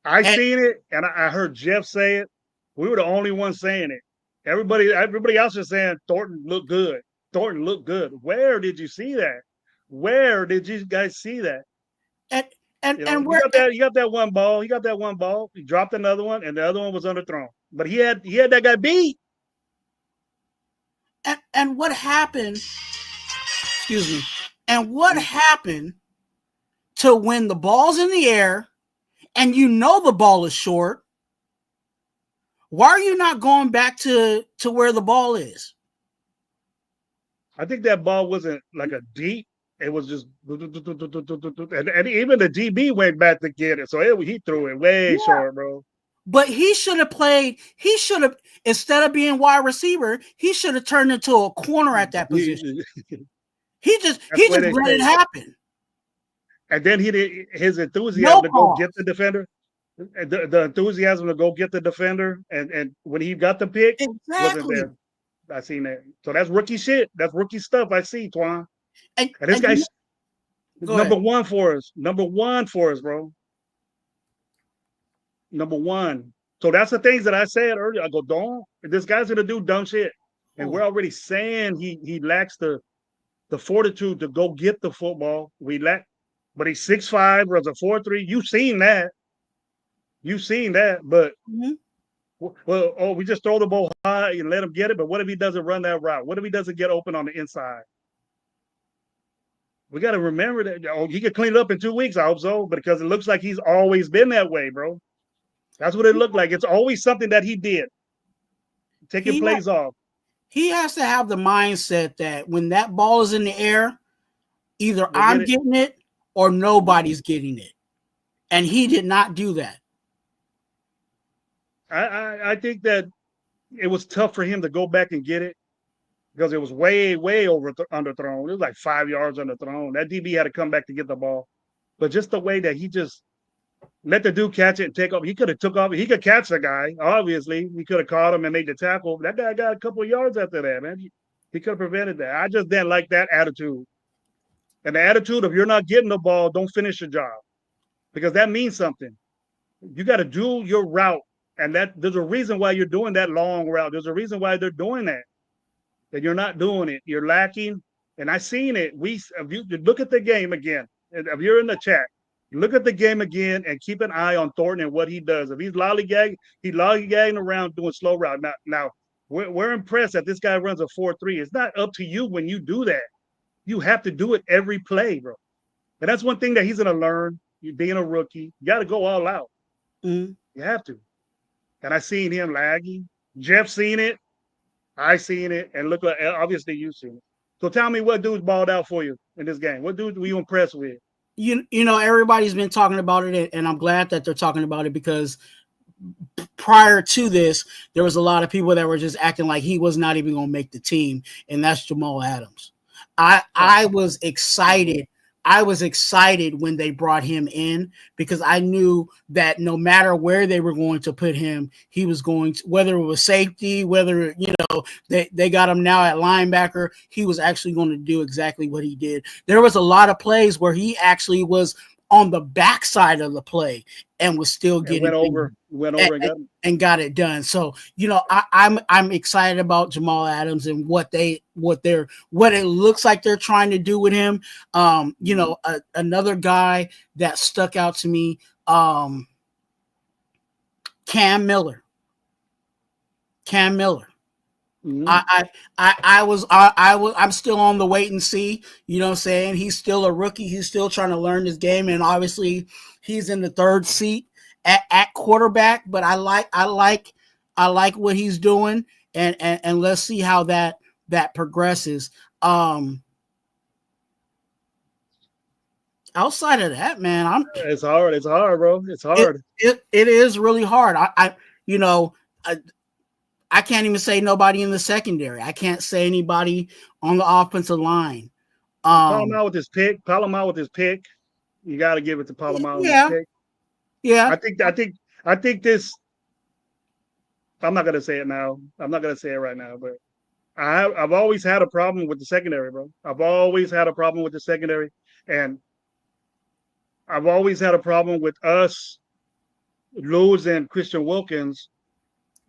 I seen it, and I heard Jeff say it. We were the only ones saying it. Everybody else is saying Thornton looked good. Thornton looked good. Where did you see that? Where did you guys see that? And where you got that one ball. He got that one ball. He dropped another one, and the other one was underthrown. But he had that guy beat. And what happened? Excuse me. And what happened to when the ball's in the air and the ball is short? Why are you not going back to where the ball is? I think that ball wasn't like a deep. It was just, and even the DB went back to get it. So he threw it way short, bro. But he should have played. He should have, instead of being wide receiver, he should have turned into a corner at that position. He just let it happen. And then his enthusiasm to go get the defender. The enthusiasm to go get the defender, and when he got the pick, wasn't there. I seen that. So that's rookie shit. That's rookie stuff. I see, Twan. And this guy's number one for us. Number one for us, bro. Number one. So that's the things that I said earlier. I go, don't. This guy's gonna do dumb shit, and we're already saying he lacks the fortitude to go get the football. But he's 6'5", runs a 4.3. You've seen that. But we just throw the ball high and let him get it. But what if he doesn't run that route? What if he doesn't get open on the inside? We got to remember that. He could clean it up in 2 weeks, I hope so. But because it looks like he's always been that way, bro. That's what it looked like. It's always something that he did. Taking plays off. he has to have the mindset that when that ball is in the air, either I'm getting it or nobody's getting it. And he did not do that. I think that it was tough for him to go back and get it because it was way underthrown. It was like 5 yards underthrown. That DB had to come back to get the ball. But just the way that he just let the dude catch it and take off. He could have took off. He could catch the guy. Obviously, he could have caught him and made the tackle. That guy got a couple of yards after that, man. He could have prevented that. I just didn't like that attitude. And the attitude of you're not getting the ball, don't finish your job, because that means something. You got to do your route, and that there's a reason why you're doing that long route. There's a reason why they're doing that. That you're not doing it. You're lacking. And I seen it. If you look at the game again, if you're in the chat, look at the game again and keep an eye on Thornton and what he does. If he's lollygagging around doing slow route. Now we're impressed that this guy runs a 4.3. It's not up to you when you do that. You have to do it every play, bro. And that's one thing that he's going to learn. You being a rookie, you got to go all out. Mm-hmm. You have to. And I seen him lagging. Jeff seen it. I seen it. And look, obviously you seen it. So tell me what dudes balled out for you in this game. What dudes were you impressed with? You know, everybody's been talking about it, and I'm glad that they're talking about it because prior to this, there was a lot of people that were just acting like he was not even going to make the team, and that's Jamal Adams. I was excited. I was excited when they brought him in because I knew that no matter where they were going to put him, he was going to, whether it was safety, whether, you know, they got him now at linebacker, he was actually going to do exactly what he did. There was a lot of plays where he actually was on the backside of the play and was still getting and got it done. So, you know, I'm excited about Jamal Adams and what it looks like they're trying to do with him. You know, another guy that stuck out to me, Cam Miller. Mm-hmm. I'm still on the wait and see, you know what I'm saying? He's still a rookie. He's still trying to learn this game. And obviously he's in the third seat at quarterback, but I like what he's doing and let's see how that progresses. Outside of that, man, it's hard, bro. It's hard. It is really hard. I can't even say nobody in the secondary. I can't say anybody on the offensive line. Palomar with his pick. You got to give it to Palomar with his pick. Yeah. I think this. I'm not gonna say it now. I'm not gonna say it right now, but I've always had a problem with the secondary, bro. I've always had a problem with the secondary, and I've always had a problem with us losing Christian Wilkins.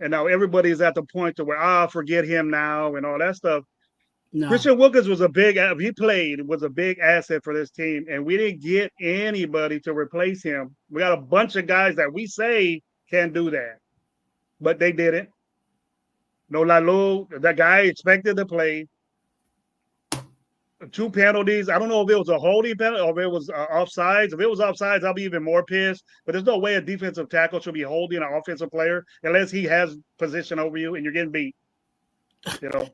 And now everybody's at the point to where, forget him now and all that stuff. No. Christian Wilkins was a big asset for this team, and we didn't get anybody to replace him. We got a bunch of guys that we say can do that, but they didn't. No Lalu, that guy expected to play. 2 penalties. I don't know if it was a holding penalty or if it was offsides. If it was offsides, I'll be even more pissed. But there's no way a defensive tackle should be holding an offensive player unless he has position over you and you're getting beat. You know.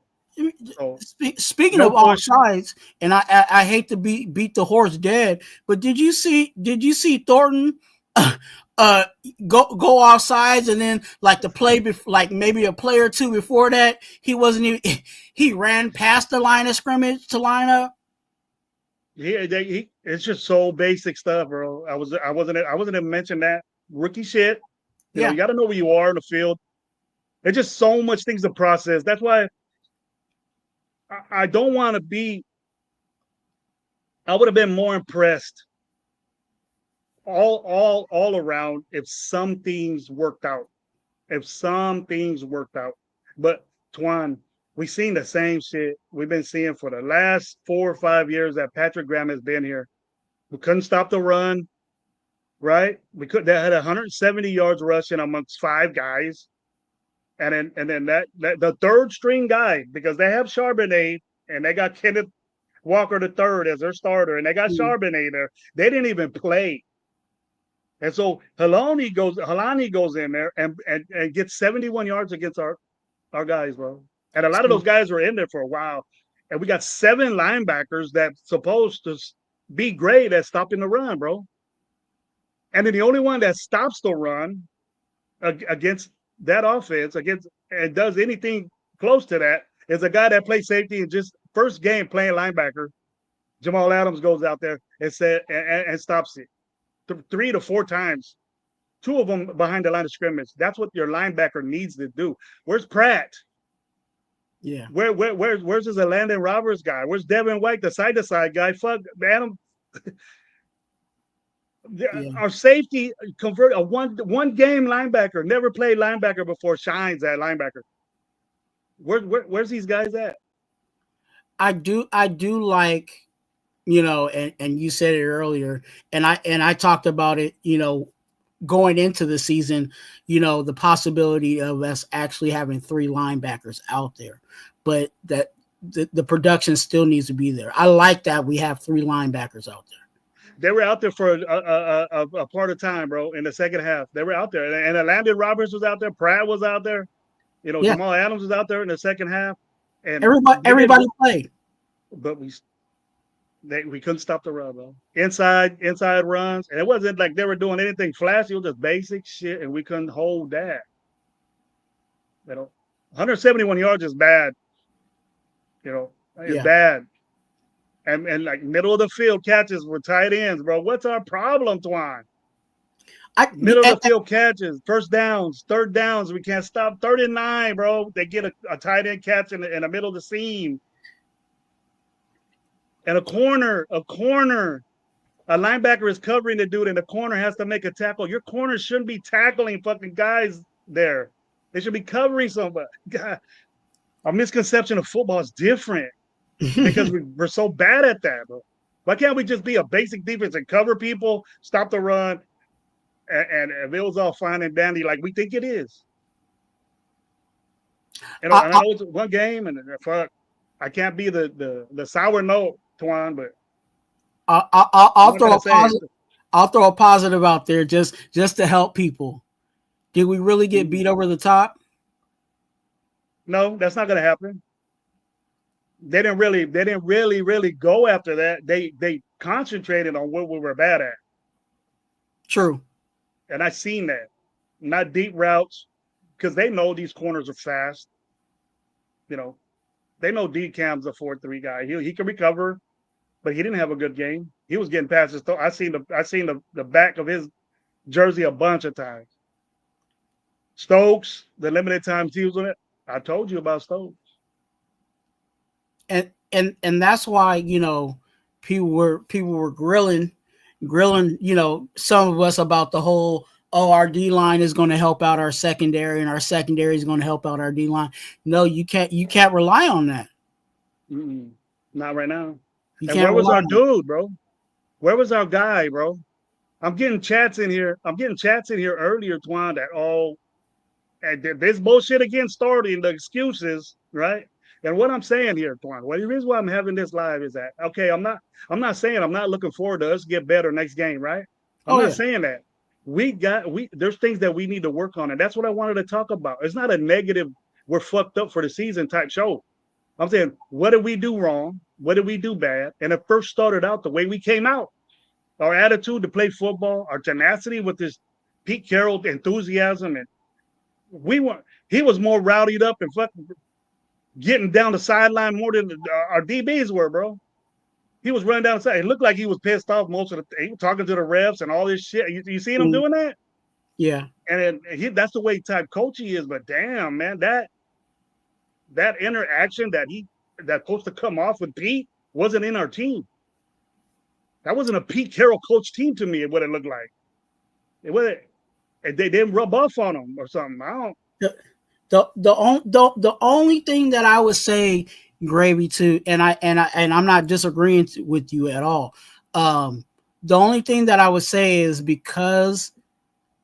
So, speaking of offsides, and I hate to beat the horse dead, but did you see Thornton go offsides and then like the play like maybe a play or two before that he ran past the line of scrimmage to line up? Yeah, it's just so basic stuff, bro. I wasn't gonna mention that rookie shit. You know, you got to know where you are in the field. There's just so much things to process. That's why I don't want to be. I would have been more impressed all around if some things worked out. But Twan, we've seen the same shit we've been seeing for the last 4 or 5 years that Patrick Graham has been here. We couldn't stop the run, right? They had 170 yards rushing amongst 5 guys. And then that the third string guy, because they have Charbonnet and they got Kenneth Walker III as their starter, and they got Charbonnet there. They didn't even play. And so Halani goes in there and gets 71 yards against our guys, bro. And a lot of those guys were in there for a while. And we got 7 linebackers that's supposed to be great at stopping the run, bro. And then the only one that stops the run against that offense, and does anything close to that, is a guy that plays safety and just first game playing linebacker. Jamal Adams goes out there and stops it 3 to 4 times. 2 of them behind the line of scrimmage. That's what your linebacker needs to do. Where's Pratt? Yeah. Where's this Landon Roberts guy? Where's Devin White, the side-to-side guy? Fuck, Adam. Our safety convert a one game linebacker, never played linebacker before, shines at linebacker. Where's these guys at? I do like, and you said it earlier, and I talked about it, going into the season, the possibility of us actually having 3 linebackers out there, but that the production still needs to be there. I like that we have 3 linebackers out there. They were out there for a part of time, bro. In the second half, they were out there, and Landon Roberts was out there. Pratt was out there. Jamal Adams was out there in the second half, and everybody played. But we couldn't stop the run, bro. Inside runs, and it wasn't like they were doing anything flashy. It was just basic shit, and we couldn't hold that. 171 yards is bad. It's bad. And like middle of the field catches with tight ends, bro. What's our problem, Twan? Middle of the field catches, first downs, third downs. We can't stop. 39, bro. They get a tight end catch in the middle of the seam. And a corner. A linebacker is covering the dude, and the corner has to make a tackle. Your corner shouldn't be tackling fucking guys there. They should be covering somebody. God, our misconception of football is different. Because we're so bad at that, bro. Why can't we just be a basic defense and cover people, stop the run, and it was all fine and dandy like we think it is? I know it's one game, and fuck, I can't be the sour note, Twan, but I'll throw a positive out there just to help people. Did we really get beat over the top? No, that's not going to happen. They didn't really go after that. They concentrated on what we were bad at. True. And I seen that. Not deep routes, because they know these corners are fast. They know D-Cam's a 4-3 guy. He can recover, but he didn't have a good game. He was getting past his I seen the back of his jersey a bunch of times. Stokes, the limited times he was on it. I told you about Stokes. And that's why people were grilling some of us about the whole, our D line is going to help out our secondary and our secondary is going to help out our D line. No, you can't rely on that. Not right now. And where was our dude, bro? Where was our guy, bro? I'm getting chats in here earlier, Twan, that this bullshit again starting, the excuses, right? And what I'm saying here, Twan, the reason why I'm having this live is that, okay, I'm not saying I'm not looking forward to us get better next game, right? I'm not saying that. There's things that we need to work on, and that's what I wanted to talk about. It's not a negative, we're fucked up for the season type show. I'm saying, what did we do wrong? What did we do bad? And it first started out the way we came out. Our attitude to play football, our tenacity with this Pete Carroll enthusiasm, and he was more rowdied up and fucking getting down the sideline more than our DBs were, bro. He was running down the side. It looked like he was pissed off most of he was talking to the refs and all this shit. You seen him doing that? Yeah. And that's the way type coach he is. But damn, man, that interaction that's supposed to come off with Pete wasn't in our team. That wasn't a Pete Carroll coach team to me, what it looked like. It wasn't. They didn't rub off on him or something. I don't. The only thing that I would say, Gravy, to, and I'm not disagreeing with you at all. The only thing that I would say is because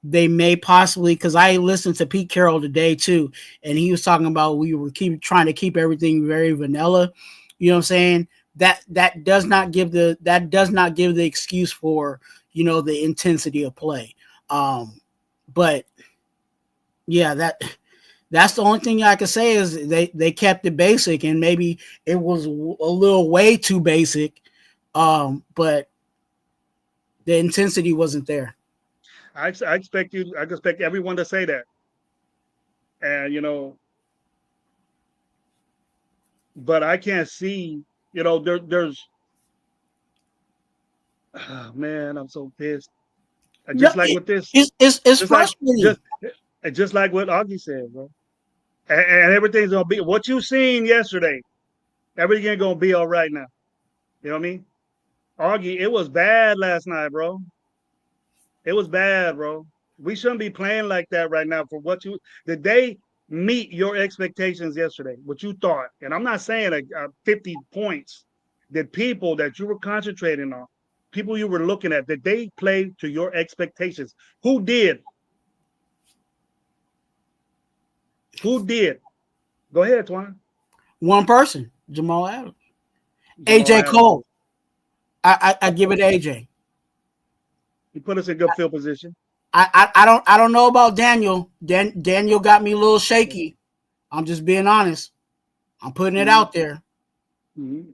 they may possibly, because I listened to Pete Carroll today too, and he was talking about we were trying to keep everything very vanilla. You know what I'm saying? That does not give the excuse for the intensity of play. But yeah, That's the only thing I can say is they kept it basic, and maybe it was a little way too basic, but the intensity wasn't there. I expect everyone to say that, and but I can't see. There's. Oh, man, I'm so pissed. Just like with this, it's just like frustrating. just like what Augie said, bro. And everything's gonna be what you seen yesterday. Everything's gonna be all right now. You know what I mean? Augie, it was bad last night, bro. It was bad, bro. We shouldn't be playing like that right now. For what did they meet your expectations yesterday? What you thought? And I'm not saying 50 points. The people that you were concentrating on, people you were looking at, did they play to your expectations? Who did? Who did? Go ahead, Twan. One person, Jamal Adams. Jamal AJ Adams. Cole. I give it to AJ. He put us in good field position. I don't know about Daniel. Daniel got me a little shaky. I'm just being honest. I'm putting it out there. Mm-hmm.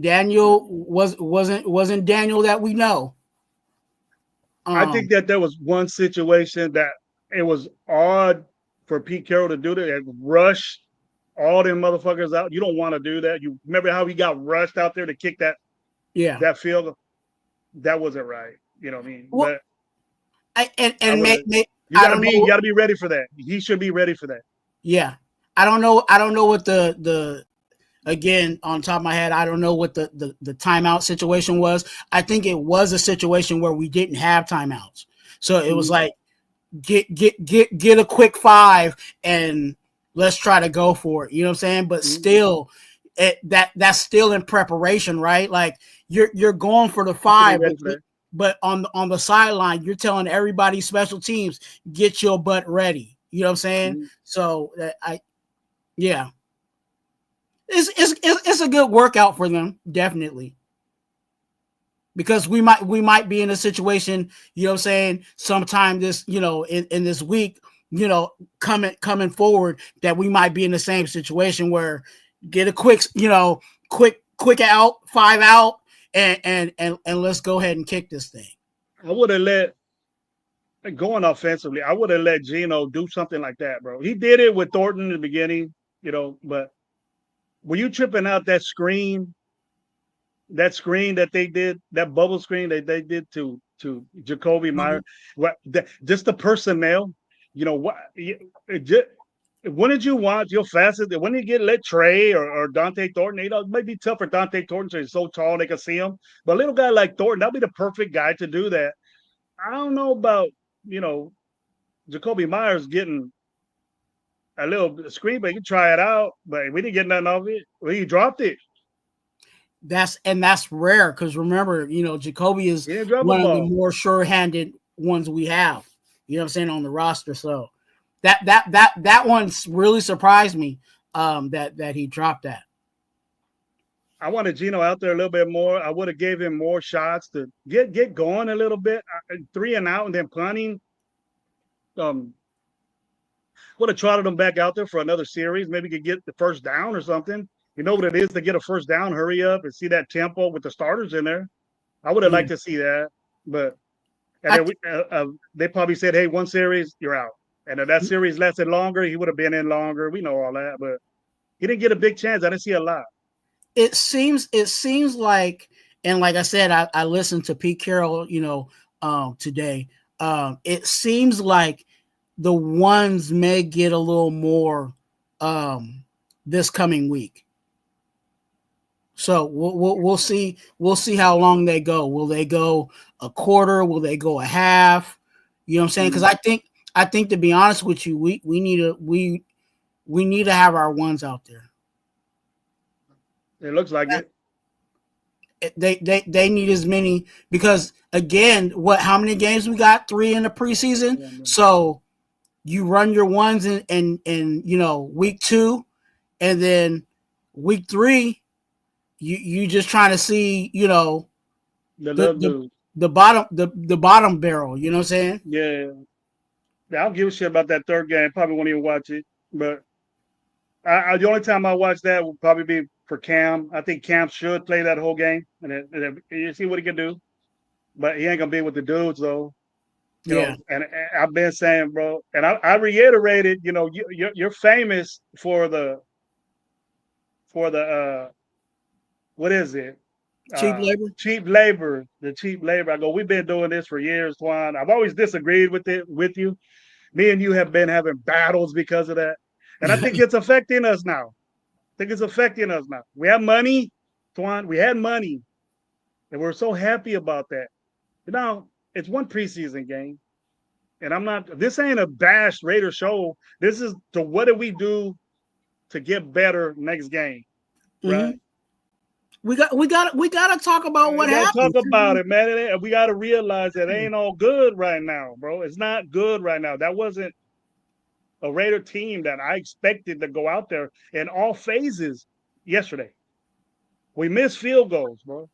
Daniel wasn't Daniel that we know. I think that there was one situation that it was odd for Pete Carroll to do that and rush all them motherfuckers out. You don't want to do that. You remember how he got rushed out there to kick that field goal? That wasn't right. You know what I mean? Well, but you gotta be ready for that. He should be ready for that. Yeah. I don't know what the again, on top of my head, I don't know what the timeout situation was. I think it was a situation where we didn't have timeouts. So it was like get a quick 5 and let's try to go for it. You know what I'm saying? But still that's still in preparation, right? Like you're going for the 5, but on the sideline, you're telling everybody special teams, get your butt ready. You know what I'm saying? Mm-hmm. So it's a good workout for them, definitely. Because we might be in a situation, you know what I'm saying, sometime this, in this week, coming forward, that we might be in the same situation where get a quick out, 5 out, and let's go ahead and kick this thing. I would have going offensively, I would have let Geno do something like that, bro. He did it with Thornton in the beginning, but were you tripping out that screen that they did, that bubble screen that they did to Jakobi Meyers? Just the personnel, what? When did you watch your fastest? When did you let Trey or Dante Thornton? It might be tough for Dante Thornton, so he's so tall they can see him. But a little guy like Thornton, that'd be the perfect guy to do that. I don't know about Jakobi Meyers getting a little screen, but you can try it out. But we didn't get nothing off it. Well, he dropped it. That's rare because remember, Jakobi is one of the more sure-handed ones we have. You know what I'm saying, on the roster. So that one's really surprised me. That he dropped that. I wanted Geno out there a little bit more. I would have gave him more shots to get going a little bit. 3 and out and then punting. Would have trotted him back out there for another series. Maybe could get the first down or something. You know what it is to get a first down, hurry up and see that tempo with the starters in there. I would have liked to see that, but they probably said, "Hey, one series, you're out." And if that series lasted longer, he would have been in longer. We know all that, but he didn't get a big chance. I didn't see a lot. It seems like, and like I said, I listened to Pete Carroll, today. It seems like the ones may get a little more this coming week. So we'll see. We'll see how long they go. Will they go a quarter? Will they go a half? You know what I'm saying? Because I think to be honest with you, we need to have our ones out there. It looks like it. They need as many, because again, how many games we got? 3 in the preseason. Yeah, so you run your ones in week 2, and then week 3. You just trying to see, the bottom barrel, you know what I'm saying? Yeah. I don't give a shit about that third game. Probably won't even watch it. But the only time I watch that will probably be for Cam. I think Cam should play that whole game, and you see what he can do. But he ain't gonna be with the dudes though. You Yeah. know, and I've been saying, bro, and I reiterated, you know, you're famous for the what is it? Cheap labor. Cheap labor, the cheap labor. I go, we've been doing this for years, Twan. I've always disagreed with you. Me and you have been having battles because of that. And I think it's affecting us now. I think it's affecting us now. We have money, Twan. We had money. And we're so happy about that. But now it's one preseason game. And this ain't a bash Raider show. This is to what do we do to get better next game, right? We got to talk about what happened. Talk about it, man. We got to realize that it ain't all good right now, bro. It's not good right now. That wasn't a Raider team that I expected to go out there in all phases yesterday. We missed field goals, bro.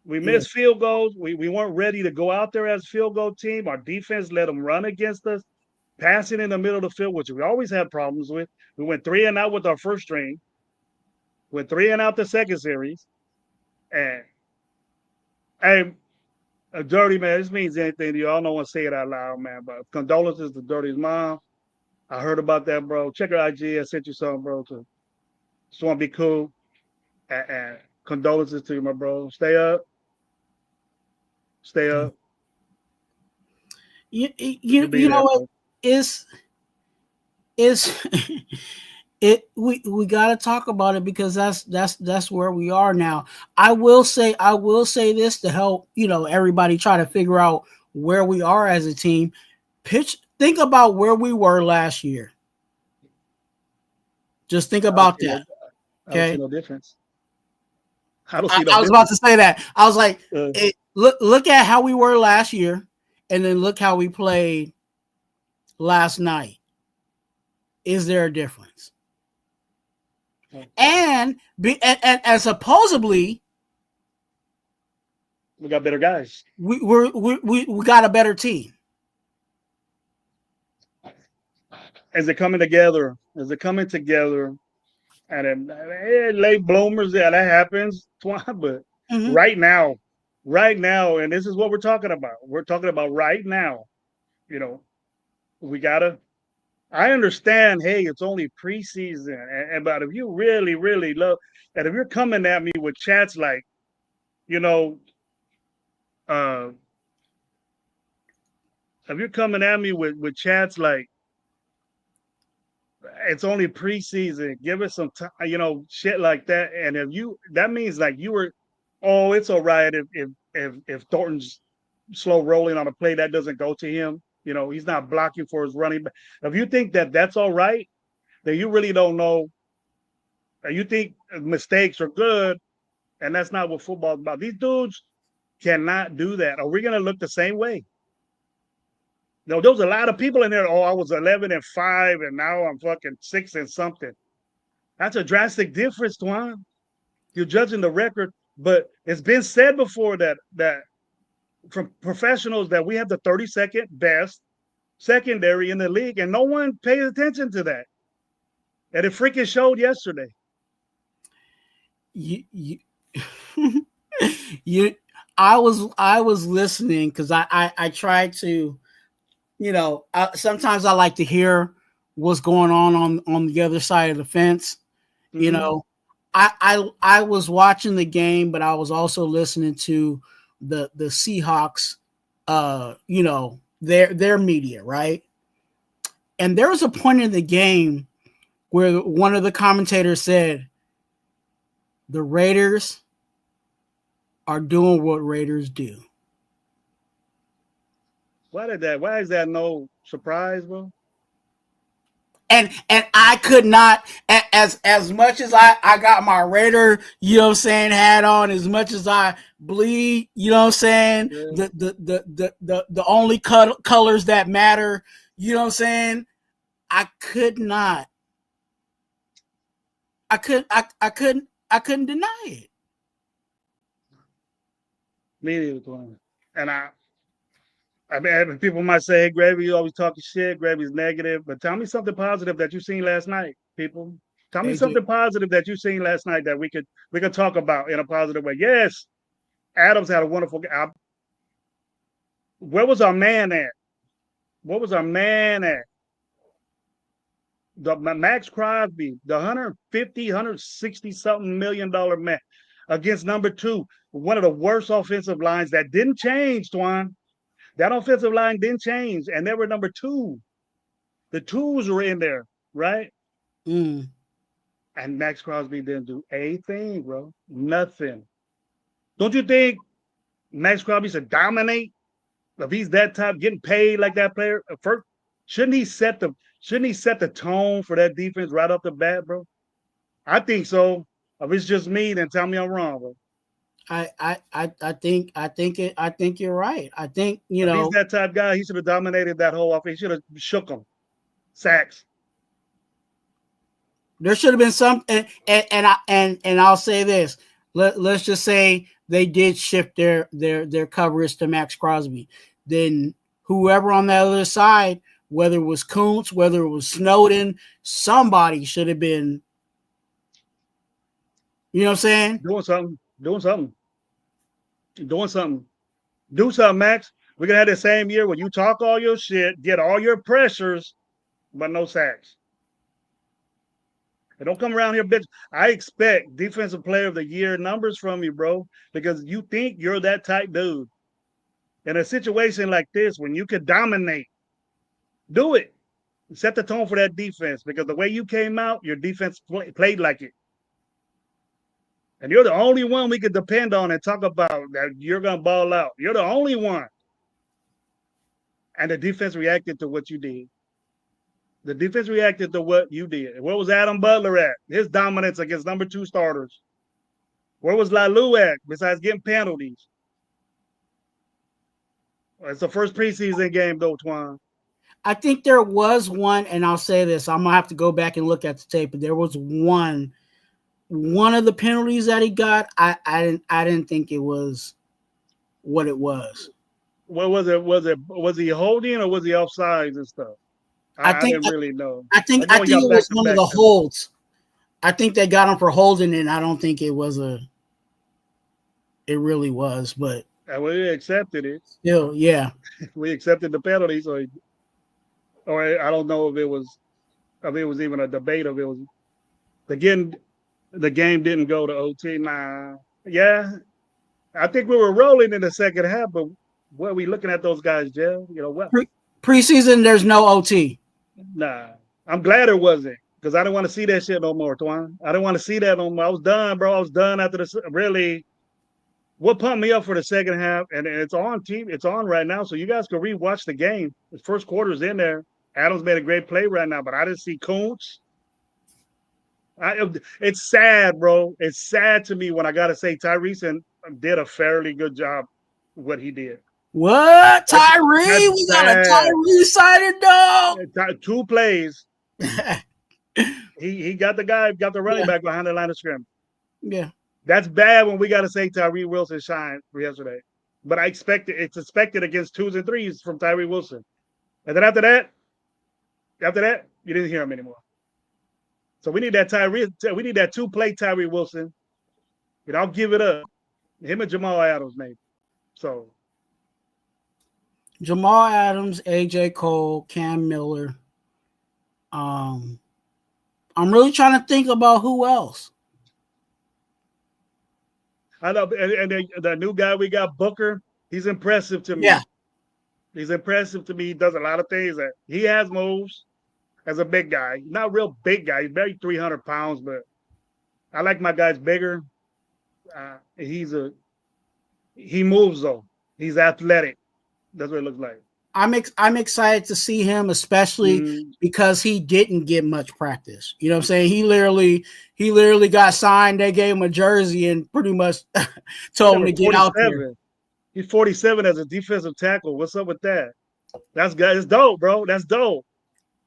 We missed field goals. We weren't ready to go out there as a field goal team. Our defense let them run against us, passing in the middle of the field, which we always had problems with. We went 3 and out with our first string. Went 3 and out the second series. And hey, a dirty man, this means anything to you. I don't want to say it out loud, man, but condolences to Dirty's mom. I heard about that, bro. Check her IG. I sent you something, bro. Just want to be cool. And condolences to you, my bro. Stay up. Stay up. You know what? We got to talk about it because that's where we are now. I will say this to help, you know, everybody try to figure out where we are as a team. Think about where we were last year. Just think about that. Okay. I don't see no difference. I was about to say that. I was like, look at how we were last year, and then look how we played last night. Is there a difference? And supposedly we got better guys. We got a better team. As they're coming together, and then late bloomers, yeah, that happens. But right now, and this is what we're talking about. We're talking about right now. You know, we gotta. I understand. Hey, it's only preseason, but if you really, really love, and if you're coming at me with chats like, you know, if you're coming at me with chats like, it's only preseason, give us some time, you know, shit like that, and that means like you were, oh, it's all right if Thornton's slow rolling on a play that doesn't go to him. You know, he's not blocking for his running back. If you think that that's all right, then you really don't know. You think mistakes are good, and that's not what football's about. These dudes cannot do that, or we're going to look the same way. No, there was a lot of people in there. Oh, I was 11-5, and now I'm fucking 6 and something. That's a drastic difference, Twan. You're judging the record, but it's been said before that from professionals that we have the 32nd best secondary in the league, and no one pays attention to that. And it freaking showed yesterday. I was listening because I tried to, you know, sometimes I like to hear what's going on the other side of the fence. Mm-hmm. You know, I was watching the game, but I was also listening to the Seahawks, you know, their media, right? And there was a point in the game where one of the commentators said, the Raiders are doing what Raiders do. Why is that no surprise, bro? And I could not, as much as I got my Raider, you know what I'm saying, hat on, as much as I bleed, you know what I'm saying, yeah. the only colors that matter, you know what I'm saying, I couldn't deny it. Me neither, and I mean, people might say, "Hey, Gravy, you always talking shit. Gravy's negative." But tell me something positive that you seen last night, people. Tell me AJ, something positive that you seen last night that we could talk about in a positive way. Yes, Adams had a wonderful game. Where was our man at? What was our man at? The Max Crosby, the 150, 160 something $1 million man against number two, one of the worst offensive lines that didn't change, Twan. That offensive line didn't change, and they were number two. The twos were in there, right? mm, And Max Crosby didn't do a thing, bro. Nothing. Don't you think Max Crosby should dominate if he's that type, getting paid like that player? First, shouldn't he set the tone for that defense right off the bat, bro? I think so. If it's just me, then tell me I'm wrong, bro. I think you're right. I think If he's that type guy, he should have dominated that whole offense. He should have shook them. Sacks. there should have been some, and I'll say this. Let's just say they did shift their coverage to Max Crosby. Then whoever on the other side, whether it was Kuntz, whether it was Snowden, somebody should have been, you know what I'm saying? Doing something. Do something, Max. We're gonna have the same year where you talk all your shit, get all your pressures, but no sacks. And don't come around here, bitch. I expect defensive player of the year numbers from you, bro, because you think you're that type dude. In a situation like this, when you could dominate, do it. Set the tone for that defense, because the way you came out, your defense played like it. And you're the only one we could depend on and talk about that you're going to ball out. You're the only one. And the defense reacted to what you did. The defense reacted to what you did. Where was Adam Butler at? His dominance against number two starters. Where was Lalu at besides getting penalties? It's the first preseason game, though, Twan. I think there was one, and I'll say this. I'm going to have to go back and look at the tape, but there was one of the penalties that he got. I didn't think it was what it was. What was it? Was he holding or was he offsides and stuff? I didn't really know. I think it was one of the holds. I think they got him for holding it. And I don't think it was it really was, but we accepted it. Still, yeah. We accepted the penalty, or I don't know if it was even a debate of it was again. The game didn't go to OT. Nah, yeah, I think we were rolling in the second half, but what are we looking at those guys, Jeff? You know what? Preseason, there's no OT. Nah, I'm glad it wasn't, because I didn't want to see that shit no more, Twan. I didn't want to see that no more. I was done, bro. I was done after this. Really, what pumped me up for the second half, and it's on TV. It's on right now, so you guys can rewatch the game. The first quarter's in there. Adams made a great play right now, but I didn't see Kuntz. It's sad, bro. It's sad to me when I got to say Tyrese did a fairly good job what he did. What? Tyree? We got a Tyree sided dog. 2 plays. he got the running back behind the line of scrimmage. Yeah. That's bad when we got to say Tyree Wilson shined for yesterday. But it's expected against 2s and 3s from Tyree Wilson. And then after that, you didn't hear him anymore. So we need that 2-play Tyree Wilson. And I'll give it up. Him and Jamal Adams, maybe. So Jamal Adams, AJ Cole, Cam Miller. I'm really trying to think about who else. I know, and the new guy we got, Booker, he's impressive to me. Yeah. He's impressive to me. He does a lot of things. That he has moves as a big guy. Not a real big guy. He's barely 300 pounds, but I like my guys bigger. He moves, though. He's athletic. That's what it looks like. I'm excited to see him, especially because he didn't get much practice. You know what I'm saying? He literally got signed. They gave him a jersey and pretty much told him to get out there. He's 47 as a defensive tackle. What's up with that? That's good. It's dope, bro. That's dope.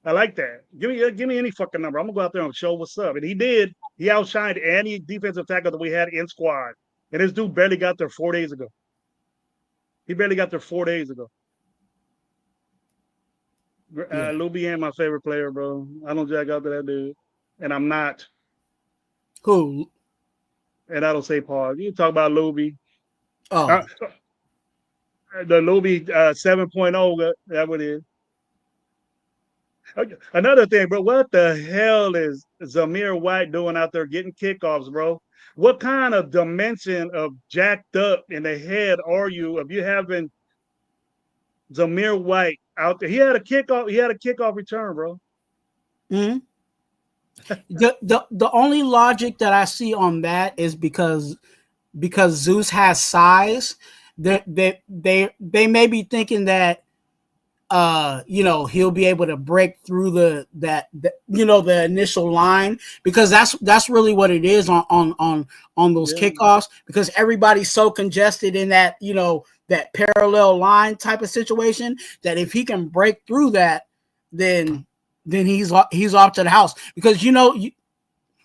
I like that. Give me any fucking number. I'm gonna go out there and show what's up. And he did. He outshined any defensive tackle that we had in squad. And this dude barely got there 4 days ago. He barely got there 4 days ago. Yeah. Luby ain't my favorite player, bro. I don't jack out to that dude, and I'm not. Who? And I don't say Paul. You talk about Luby. Oh, Uh, the Luby 7.0, that what it is. Another thing, bro, what the hell is Zamir White doing out there getting kickoffs, bro? What kind of dimension of jacked up in the head are you if you having Zamir White out there? He had a kickoff return, bro. hmm the only logic that I see on that is because Zeus has size. They may be thinking that he'll be able to break through the initial line, because that's really what it is on those kickoffs, because everybody's so congested in that that parallel line type of situation, that if he can break through that, then he's off to the house, because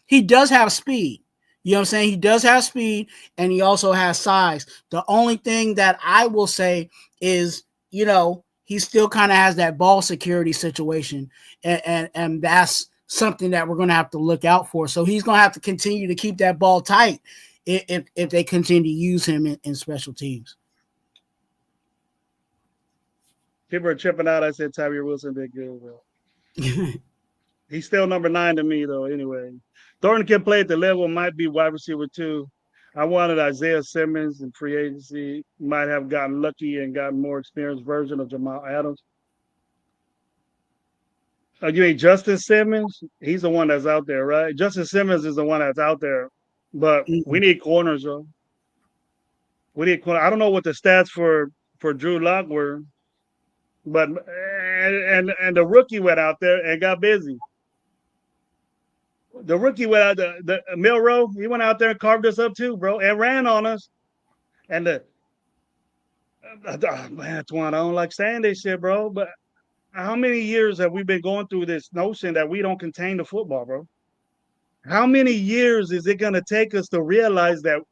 he does have speed. You know what I'm saying? He does have speed, and he also has size. The only thing that I will say is, he still kind of has that ball security situation, and that's something that we're going to have to look out for. So he's going to have to continue to keep that ball tight if they continue to use him in special teams. People are tripping out. I said Tyree Wilson did good, bro. He's still number 9 to me, though. Anyway, Thornton can play at the level, might be wide receiver 2. I wanted Isaiah Simmons in free agency. Might have gotten lucky and gotten more experienced version of Jamal Adams. You mean Justin Simmons? He's the one that's out there, right? Justin Simmons is the one that's out there. But we need corners, though. We need corners. I don't know what the stats for Drew Lock were, but and the rookie went out there and got busy. The rookie went out, the Milrow, he went out there and carved us up too, bro, and ran on us. And man, Twan, I don't like saying this shit, bro, but how many years have we been going through this notion that we don't contain the football, bro? How many years is it going to take us to realize that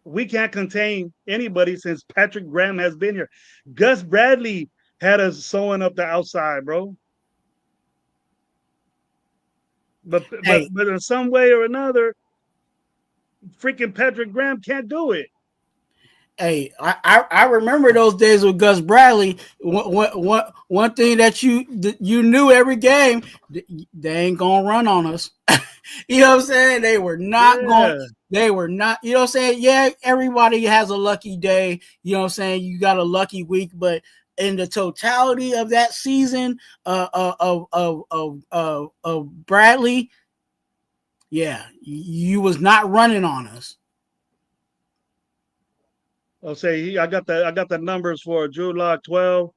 we can't contain anybody since Patrick Graham has been here? Gus Bradley had us sewing up the outside, bro. But in some way or another, freaking Patrick Graham can't do it. Hey, I remember those days with Gus Bradley. One thing that you knew every game, they ain't gonna run on us. You know what I'm saying? They were not going. They were not. You know what I'm saying? Yeah, everybody has a lucky day. You know what I'm saying? You got a lucky week, but in the totality of that season of Bradley, yeah, you was not running on us. I'll say I got the numbers for Drew Lock 12.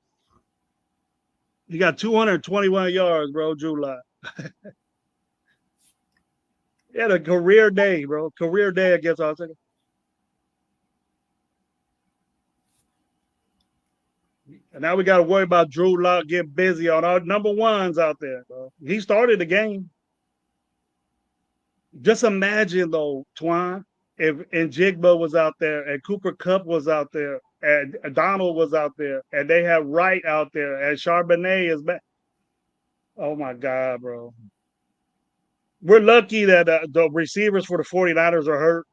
He got 221 yards, bro. Drew Lock. He had a career day, bro. Career day against us. And now we got to worry about Drew Lock getting busy on our number ones out there, bro. He started the game. Just imagine, though, Twan, if Njigba was out there and Cooper Kupp was out there and Donald was out there and they have Wright out there and Charbonnet is back. Oh, my God, bro. We're lucky that the receivers for the 49ers are hurt.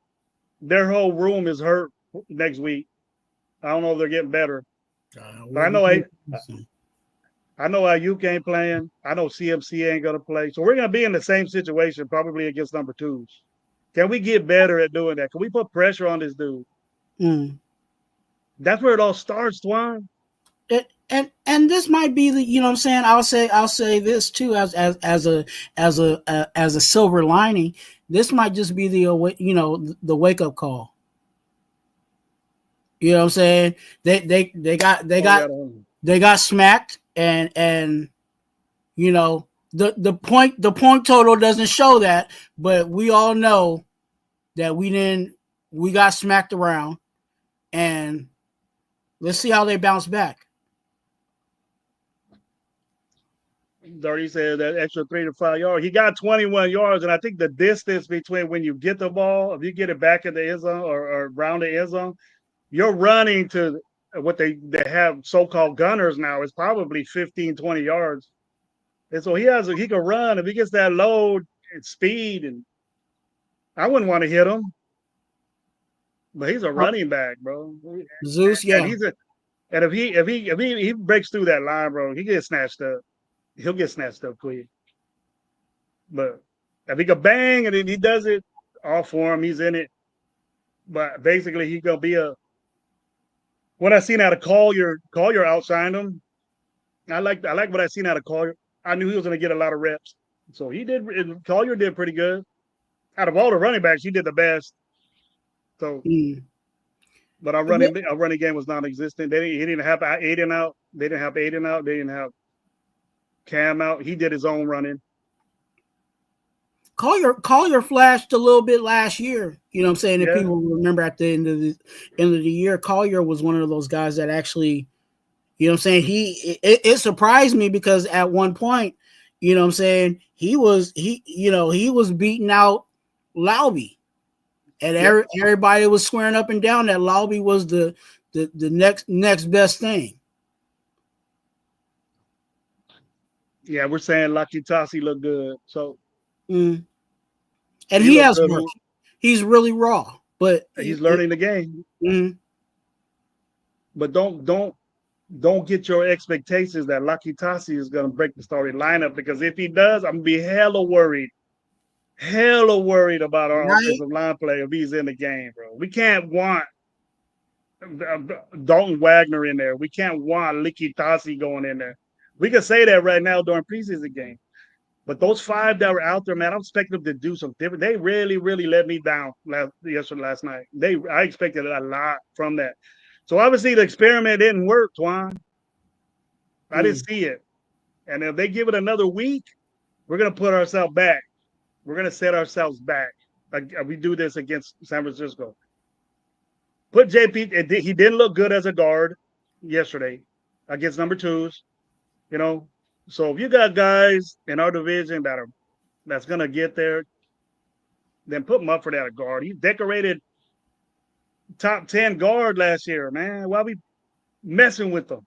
Their whole room is hurt next week. I don't know if they're getting better. But I know Ayuk ain't playing. I know CMC ain't going to play. So we're going to be in the same situation probably against number 2s. Can we get better at doing that? Can we put pressure on this dude? That's where it all starts, Twan. And this might be the, you know what I'm saying? I'll say this too as a silver lining. This might just be the wake up call. You know what I'm saying? They got smacked, and the point total doesn't show that, but we all know that we got smacked around, and let's see how they bounce back. Dirty said that extra 3 to 5 yards. He got 21 yards, and I think the distance between when you get the ball, if you get it back in the end zone or around the end zone, you're running to what they have so-called gunners now is probably 15, 20 yards. And so he can run if he gets that load and speed, and I wouldn't want to hit him. But he's a running back, bro. Zeus, yeah. And if he breaks through that line, bro, he gets snatched up. He'll get snatched up quick. But if he can bang and then he does it, all for him, he's in it. But basically, he's gonna be a. What I seen out of Collier outshined him. I like what I seen out of Collier. I knew he was gonna get a lot of reps, so he did. Collier did pretty good. Out of all the running backs, he did the best. So, but our running game was non-existent. He didn't have Aiden out. They didn't have Aiden out. They didn't have Cam out. He did his own running. Collier flashed a little bit last year. You know what I'm saying? If people remember at the end of the year, Collier was one of those guys that actually, you know what I'm saying? It surprised me because at one point, you know what I'm saying, he was beating out Laube. And everybody was swearing up and down that Laube was the next best thing. Yeah, we're saying Lucky Tassi looked good. So and he has work. He's really raw, but he's learning the game. But don't get your expectations that Lucky Tassi is going to break the starting lineup, because if he does, I'm gonna be hella worried about our offensive line play if he's in the game, bro. We can't want Dalton Wagner in there. We can't want Licky Tassi going in there. We can say that right now during preseason game. But those 5 that were out there, man, I'm expecting them to do something different. They really, really let me down last night. I expected a lot from that. So obviously the experiment didn't work, Twan. I didn't see it. And if they give it another week, we're going to put ourselves back. We're going to set ourselves back. Like we do this against San Francisco. Put JP, he didn't look good as a guard yesterday against number 2s, you know. So if you got guys in our division that's going to get there, then put Mufford at a guard. He decorated top 10 guard last year, man. Why are we messing with them?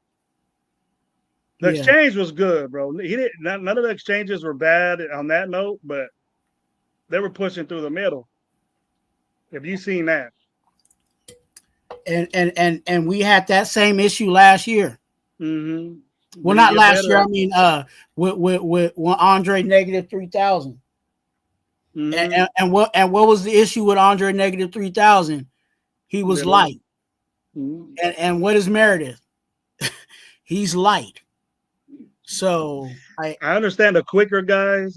The exchange was good, bro. None of the exchanges were bad on that note, but they were pushing through the middle. Have you seen that? And we had that same issue last year. Mm-hmm. Well, not last year. I mean, with Andre negative 3,000. Mm-hmm. And what was the issue with Andre negative 3,000? He was light. Mm-hmm. And what is Meredith? He's light. So I understand the quicker guy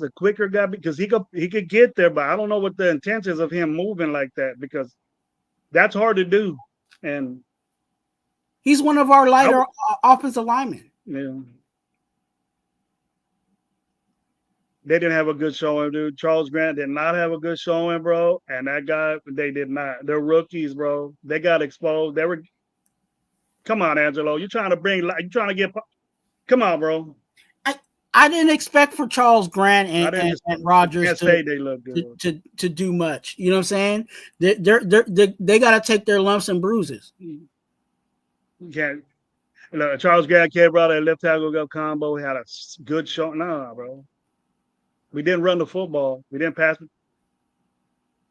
because he could get there, but I don't know what the intentions of him moving like that, because that's hard to do. And he's one of our lighter offensive linemen. Yeah. They didn't have a good showing, dude. Charles Grant did not have a good showing, bro. And that guy, they did not. They're rookies, bro. They got exposed. Come on, Angelo. Come on, bro. I didn't expect for Charles Grant and Rogers to do much. You know what I'm saying? They got to take their lumps and bruises. Yeah. Charles Grant came out that left tackle combo, had a good shot. Nah, bro. We didn't run the football. We didn't pass it.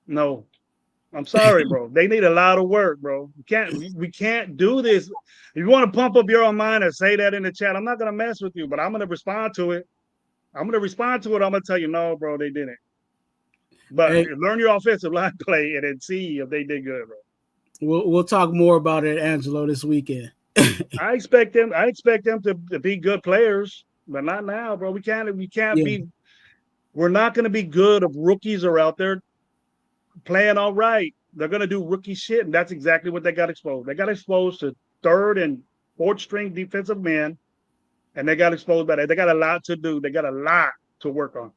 No. I'm sorry, bro. They need a lot of work, bro. We can't do this. If you want to pump up your own mind and say that in the chat, I'm not gonna mess with you, but I'm gonna respond to it. I'm gonna tell you, no, bro, they didn't. But learn your offensive line play and then see if they did good, bro. We'll talk more about it, Angelo, this weekend. I expect them to be good players, but not now, bro. We can't be. We're not going to be good if rookies are out there playing all right. They're going to do rookie shit, and that's exactly what they got exposed. They got exposed to 3rd and 4th string defensive men, and they got exposed by that. They got a lot to do. They got a lot to work on.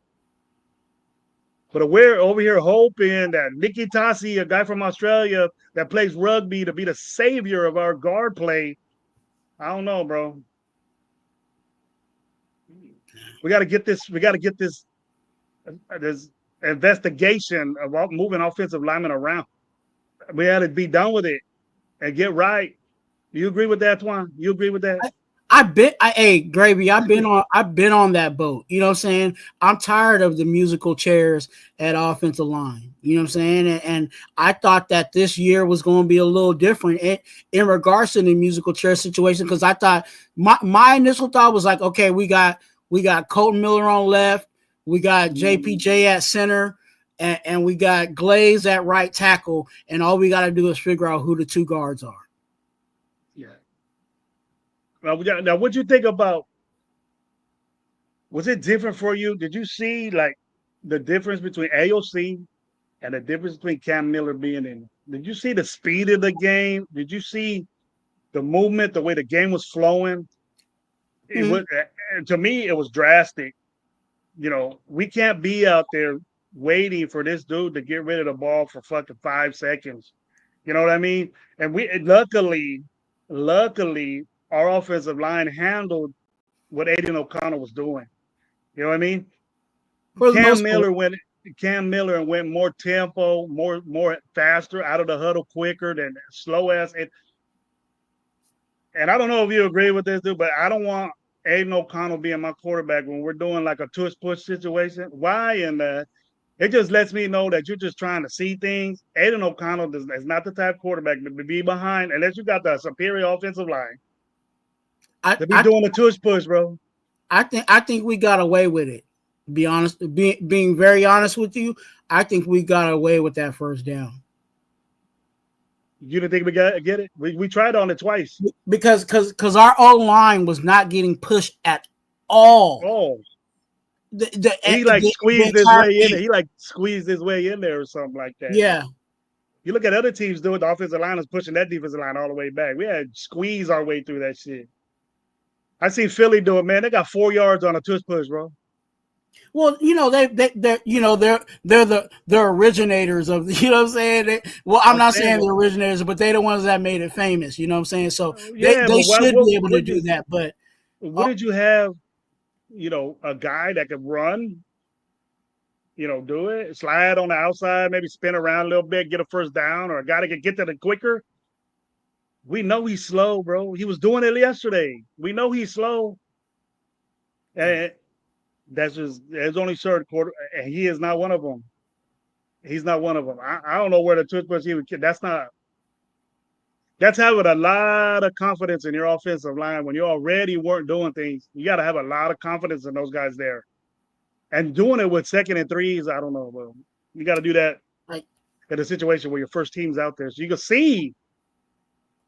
But we're over here hoping that Licky Tassi, a guy from Australia that plays rugby, to be the savior of our guard play. I don't know, bro. We got to get this investigation about moving offensive linemen around. We had to be done with it and get right. You agree with that, Twan? You agree with that? Hey, Gravy, I've been on that boat. You know what I'm saying? I'm tired of the musical chairs at offensive line. You know what I'm saying? And I thought that this year was going to be a little different in regards to the musical chair situation, because I thought my initial thought was like, okay, we got Colton Miller on left, we got JPJ at center, and we got Glaze at right tackle, and all we got to do is figure out who the two guards are. Yeah. Now, what'd you think about? Was it different for you? Did you see like the difference between AOC and the difference between Cam Miller being in? Did you see the speed of the game? Did you see the movement, the way the game was flowing? It was, to me, it was drastic. You know, we can't be out there waiting for this dude to get rid of the ball for fucking 5 seconds. You know what I mean? And we luckily, our offensive line handled what Aiden O'Connell was doing. You know what I mean? Cam Miller went more tempo, more faster, out of the huddle quicker than slow ass. And I don't know if you agree with this, dude, but I don't want Aiden O'Connell being my quarterback when we're doing like a tush push situation. Why? And it just lets me know that you're just trying to see things. Aiden O'Connell is not the type of quarterback to be behind unless you got the superior offensive line. To be doing a tush push, bro. I think we got away with it. To be honest, being very honest with you, I think we got away with that first down. You didn't think we get it? We tried on it twice. Because our O-line was not getting pushed at all. Oh. He squeezed his way in there. He like squeezed his way in there or something like that. Yeah. You look at other teams do it, the offensive line is pushing that defensive line all the way back. We had to squeeze our way through that shit. I seen Philly do it, man. They got 4 yards on a tush push, bro. Well, you know, they're the originators of, you know what I'm saying? I'm not saying the originators, but they're the ones that made it famous, you know what I'm saying? So they should be able to do that. But what did you have, you know, a guy that could run, you know, do it, slide on the outside, maybe spin around a little bit, get a first down, or a guy that could get to the quicker? We know he's slow, bro. He was doing it yesterday. We know he's slow. And there's only certain quarter, and he is not one of them. He's not one of them. I don't know where the twist was. That's having a lot of confidence in your offensive line when you already weren't doing things. You got to have a lot of confidence in those guys there. And doing it with 2nd and 3s, I don't know, bro. You got to do that in a situation where your first team's out there, so you can see,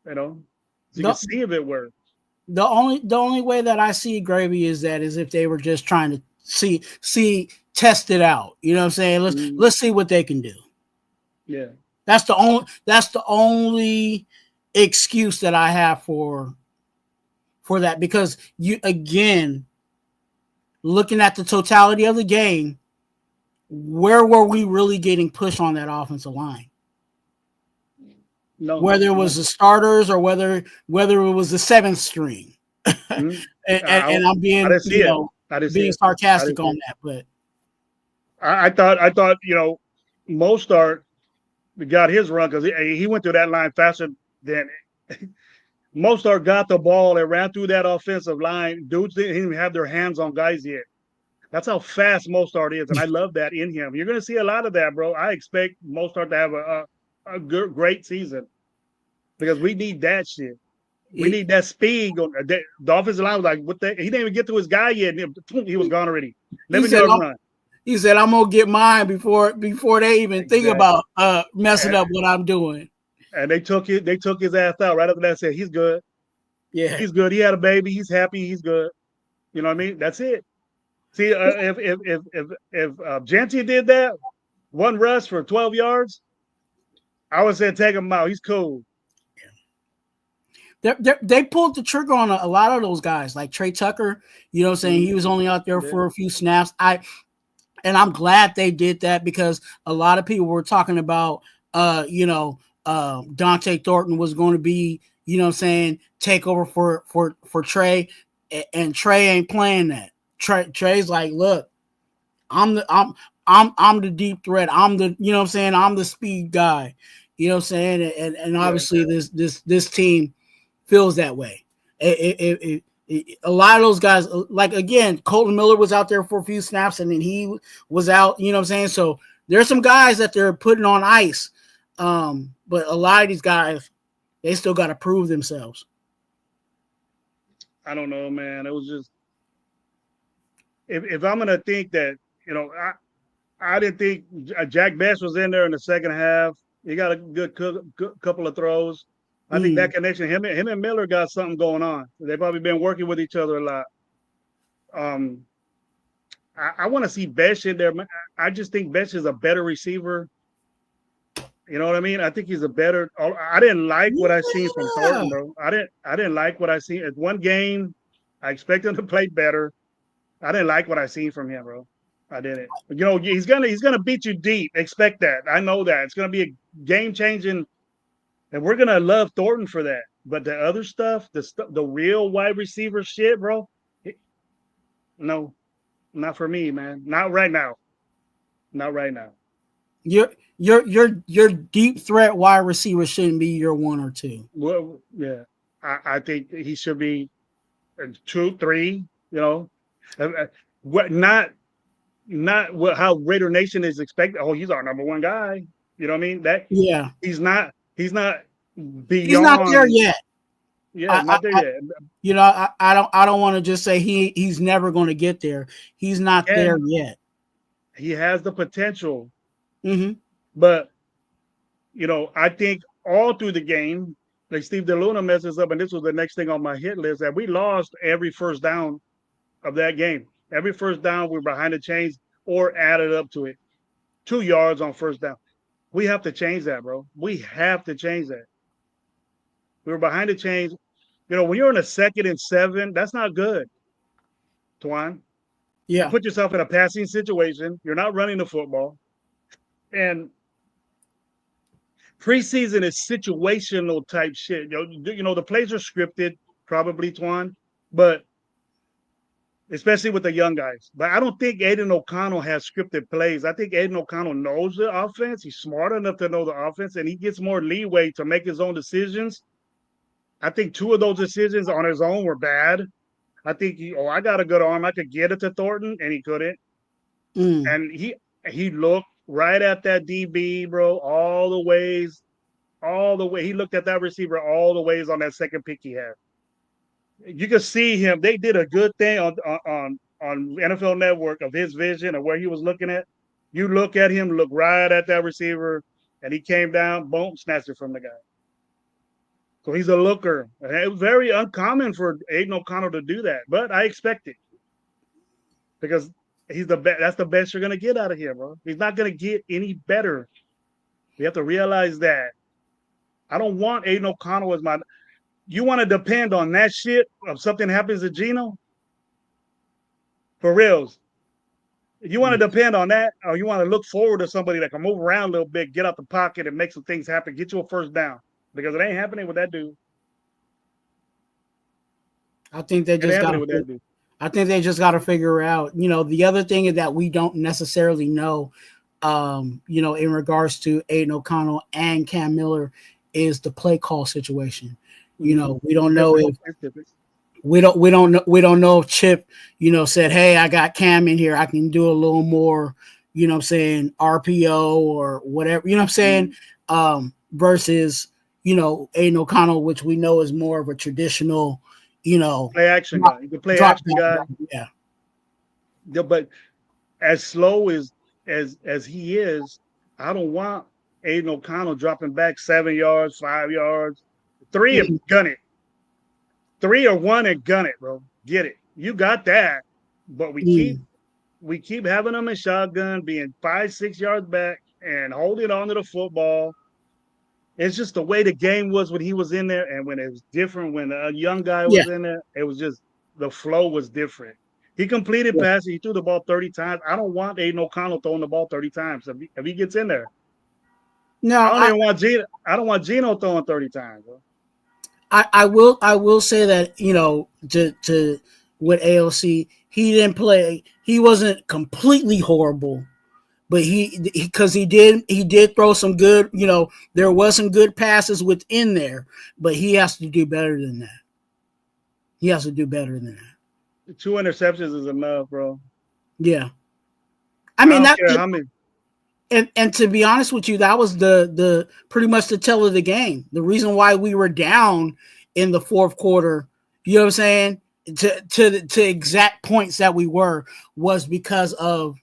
you know, you can see if it works. The only way that I see Gravy is if they were just trying to test it out. You know what I'm saying? Let's see what they can do. Yeah. That's the only excuse that I have for that, because you, again, looking at the totality of the game, where were we really getting pushed on that offensive line? No, whether it was the starters or whether it was the 7th string. and I'm being sarcastic on that, but I thought you know, Mostert got his run because he went through that line faster than Mostert got the ball and ran through that offensive line. Dudes didn't even have their hands on guys yet. That's how fast Mostert is, and I love that in him. You're going to see a lot of that, bro. I expect Mostert to have a great season because we need that shit. We need that speed. The offensive line was like, what the? He didn't even get to his guy yet. He was gone already. Let me run. He said, I'm going to get mine before they even think about messing up what I'm doing. And they took his ass out right after that. Said, he's good. Yeah. He's good. He had a baby. He's happy. He's good. You know what I mean? That's it. See, if Genty did that, one rush for 12 yards, I would say take him out. He's cool. They pulled the trigger on a lot of those guys, like Trey Tucker. You know what I'm saying? He was only out there for a few snaps. And I'm glad they did that, because a lot of people were talking about, Dante Thornton was going to be, you know what I'm saying, take over for Trey, and Trey ain't playing that. Trey's like, look, I'm the deep threat. I'm the, you know what I'm saying, I'm the speed guy. You know what I'm saying? And obviously this team feels that way. A lot of those guys, like again, Colton Miller was out there for a few snaps, and then he was out. You know what I'm saying? So there's some guys that they're putting on ice, but a lot of these guys, they still got to prove themselves. I don't know, man. It was just if I'm gonna think that, you know, I didn't think Jack Best was in there in the second half. He got a good couple of throws. I think that connection, him and Miller got something going on. They've probably been working with each other a lot. I want to see Besh in there. I just think Besh is a better receiver. You know what I mean? I think he's a better. I didn't like what I seen from Thornton, bro. I didn't like what I seen. At one game, I expect him to play better. I didn't like what I seen from him, bro. I didn't. You know, he's gonna beat you deep. Expect that. I know that it's gonna be a game changing, and we're gonna love Thornton for that. But the other stuff, the real wide receiver shit, bro. No, not for me, man. Not right now. Not right now. Your deep threat wide receiver shouldn't be your 1 or 2. Well, yeah, I think he should be 2, 3. You know, what not what how Raider Nation is expected. Oh, he's our number 1 guy. You know what I mean? That he's not beyond. He's not there yet. Yeah, not there yet. You know, I don't want to just say he's never going to get there. He's not there yet. He has the potential. Mm-hmm. But, you know, I think all through the game, like Steve DeLuna messes up, and this was the next thing on my hit list, that we lost every first down of that game. Every first down, we were behind the chains or added up to it. 2 yards on first down. We have to change that, bro. We have to change that. We were behind the chains. You know, when you're in a 2nd and 7, that's not good, Twan. Yeah. You put yourself in a passing situation. You're not running the football. And preseason is situational type shit. You know, the plays are scripted, probably, Twan, but especially with the young guys. But I don't think Aiden O'Connell has scripted plays. I think Aiden O'Connell knows the offense. He's smart enough to know the offense, and he gets more leeway to make his own decisions. I think 2 of those decisions on his own were bad. I think I got a good arm. I could get it to Thornton, and he couldn't. And he looked right at that DB, bro, all the way. He looked at that receiver all the ways on that second pick he had. You could see him. They did a good thing on NFL Network of his vision of where he was looking at. You look at him, look right at that receiver, and he came down, boom, snatched it from the guy. So he's a looker. It was very uncommon for Aiden O'Connell to do that, but I expect it because he's the best. That's the best you're gonna get out of him, bro. He's not gonna get any better. We have to realize that. I don't want Aiden O'Connell as my. You want to depend on that shit if something happens to Geno? For reals. You want to depend on that, or you want to look forward to somebody that can move around a little bit, get out the pocket, and make some things happen, get you a first down. Because it ain't happening with that dude. I think they just got to figure out. You know, the other thing is that we don't necessarily know. You know, in regards to Aiden O'Connell and Cam Miller, is the play call situation. You know, we don't know if we don't know if Chip, you know, said, "Hey, I got Cam in here. I can do a little more." You know, what I'm saying RPO or whatever. You know, what I'm saying versus. You know, Aiden O'Connell, which we know is more of a traditional, you know, play action guy. You can play action guy. Yeah. But as slow as he is, I don't want Aiden O'Connell dropping back 7 yards, 5 yards, 3 and gun it. 3 or 1 and gun it, bro. Get it. You got that. But we keep having them in shotgun, being 5, 6 yards back and holding on to the football. It's just the way the game was when he was in there, and when it was different when a young guy was in there. It was just the flow was different. He completed passes. He threw the ball 30 times. I don't want Aiden O'Connell throwing the ball 30 times if he gets in there. No, I don't want Geno throwing 30 times. Bro. I will say that, you know, to with AOC, he didn't play. He wasn't completely horrible, but he did throw some good, there was some good passes within there, but he has to do better than that. He has to do better than that. 2 interceptions is enough, bro. Yeah. I mean, I don't care how many. And to be honest with you, that was the pretty much the tell of the game. The reason why we were down in the fourth quarter, you know what I'm saying, to exact points that we were, was because of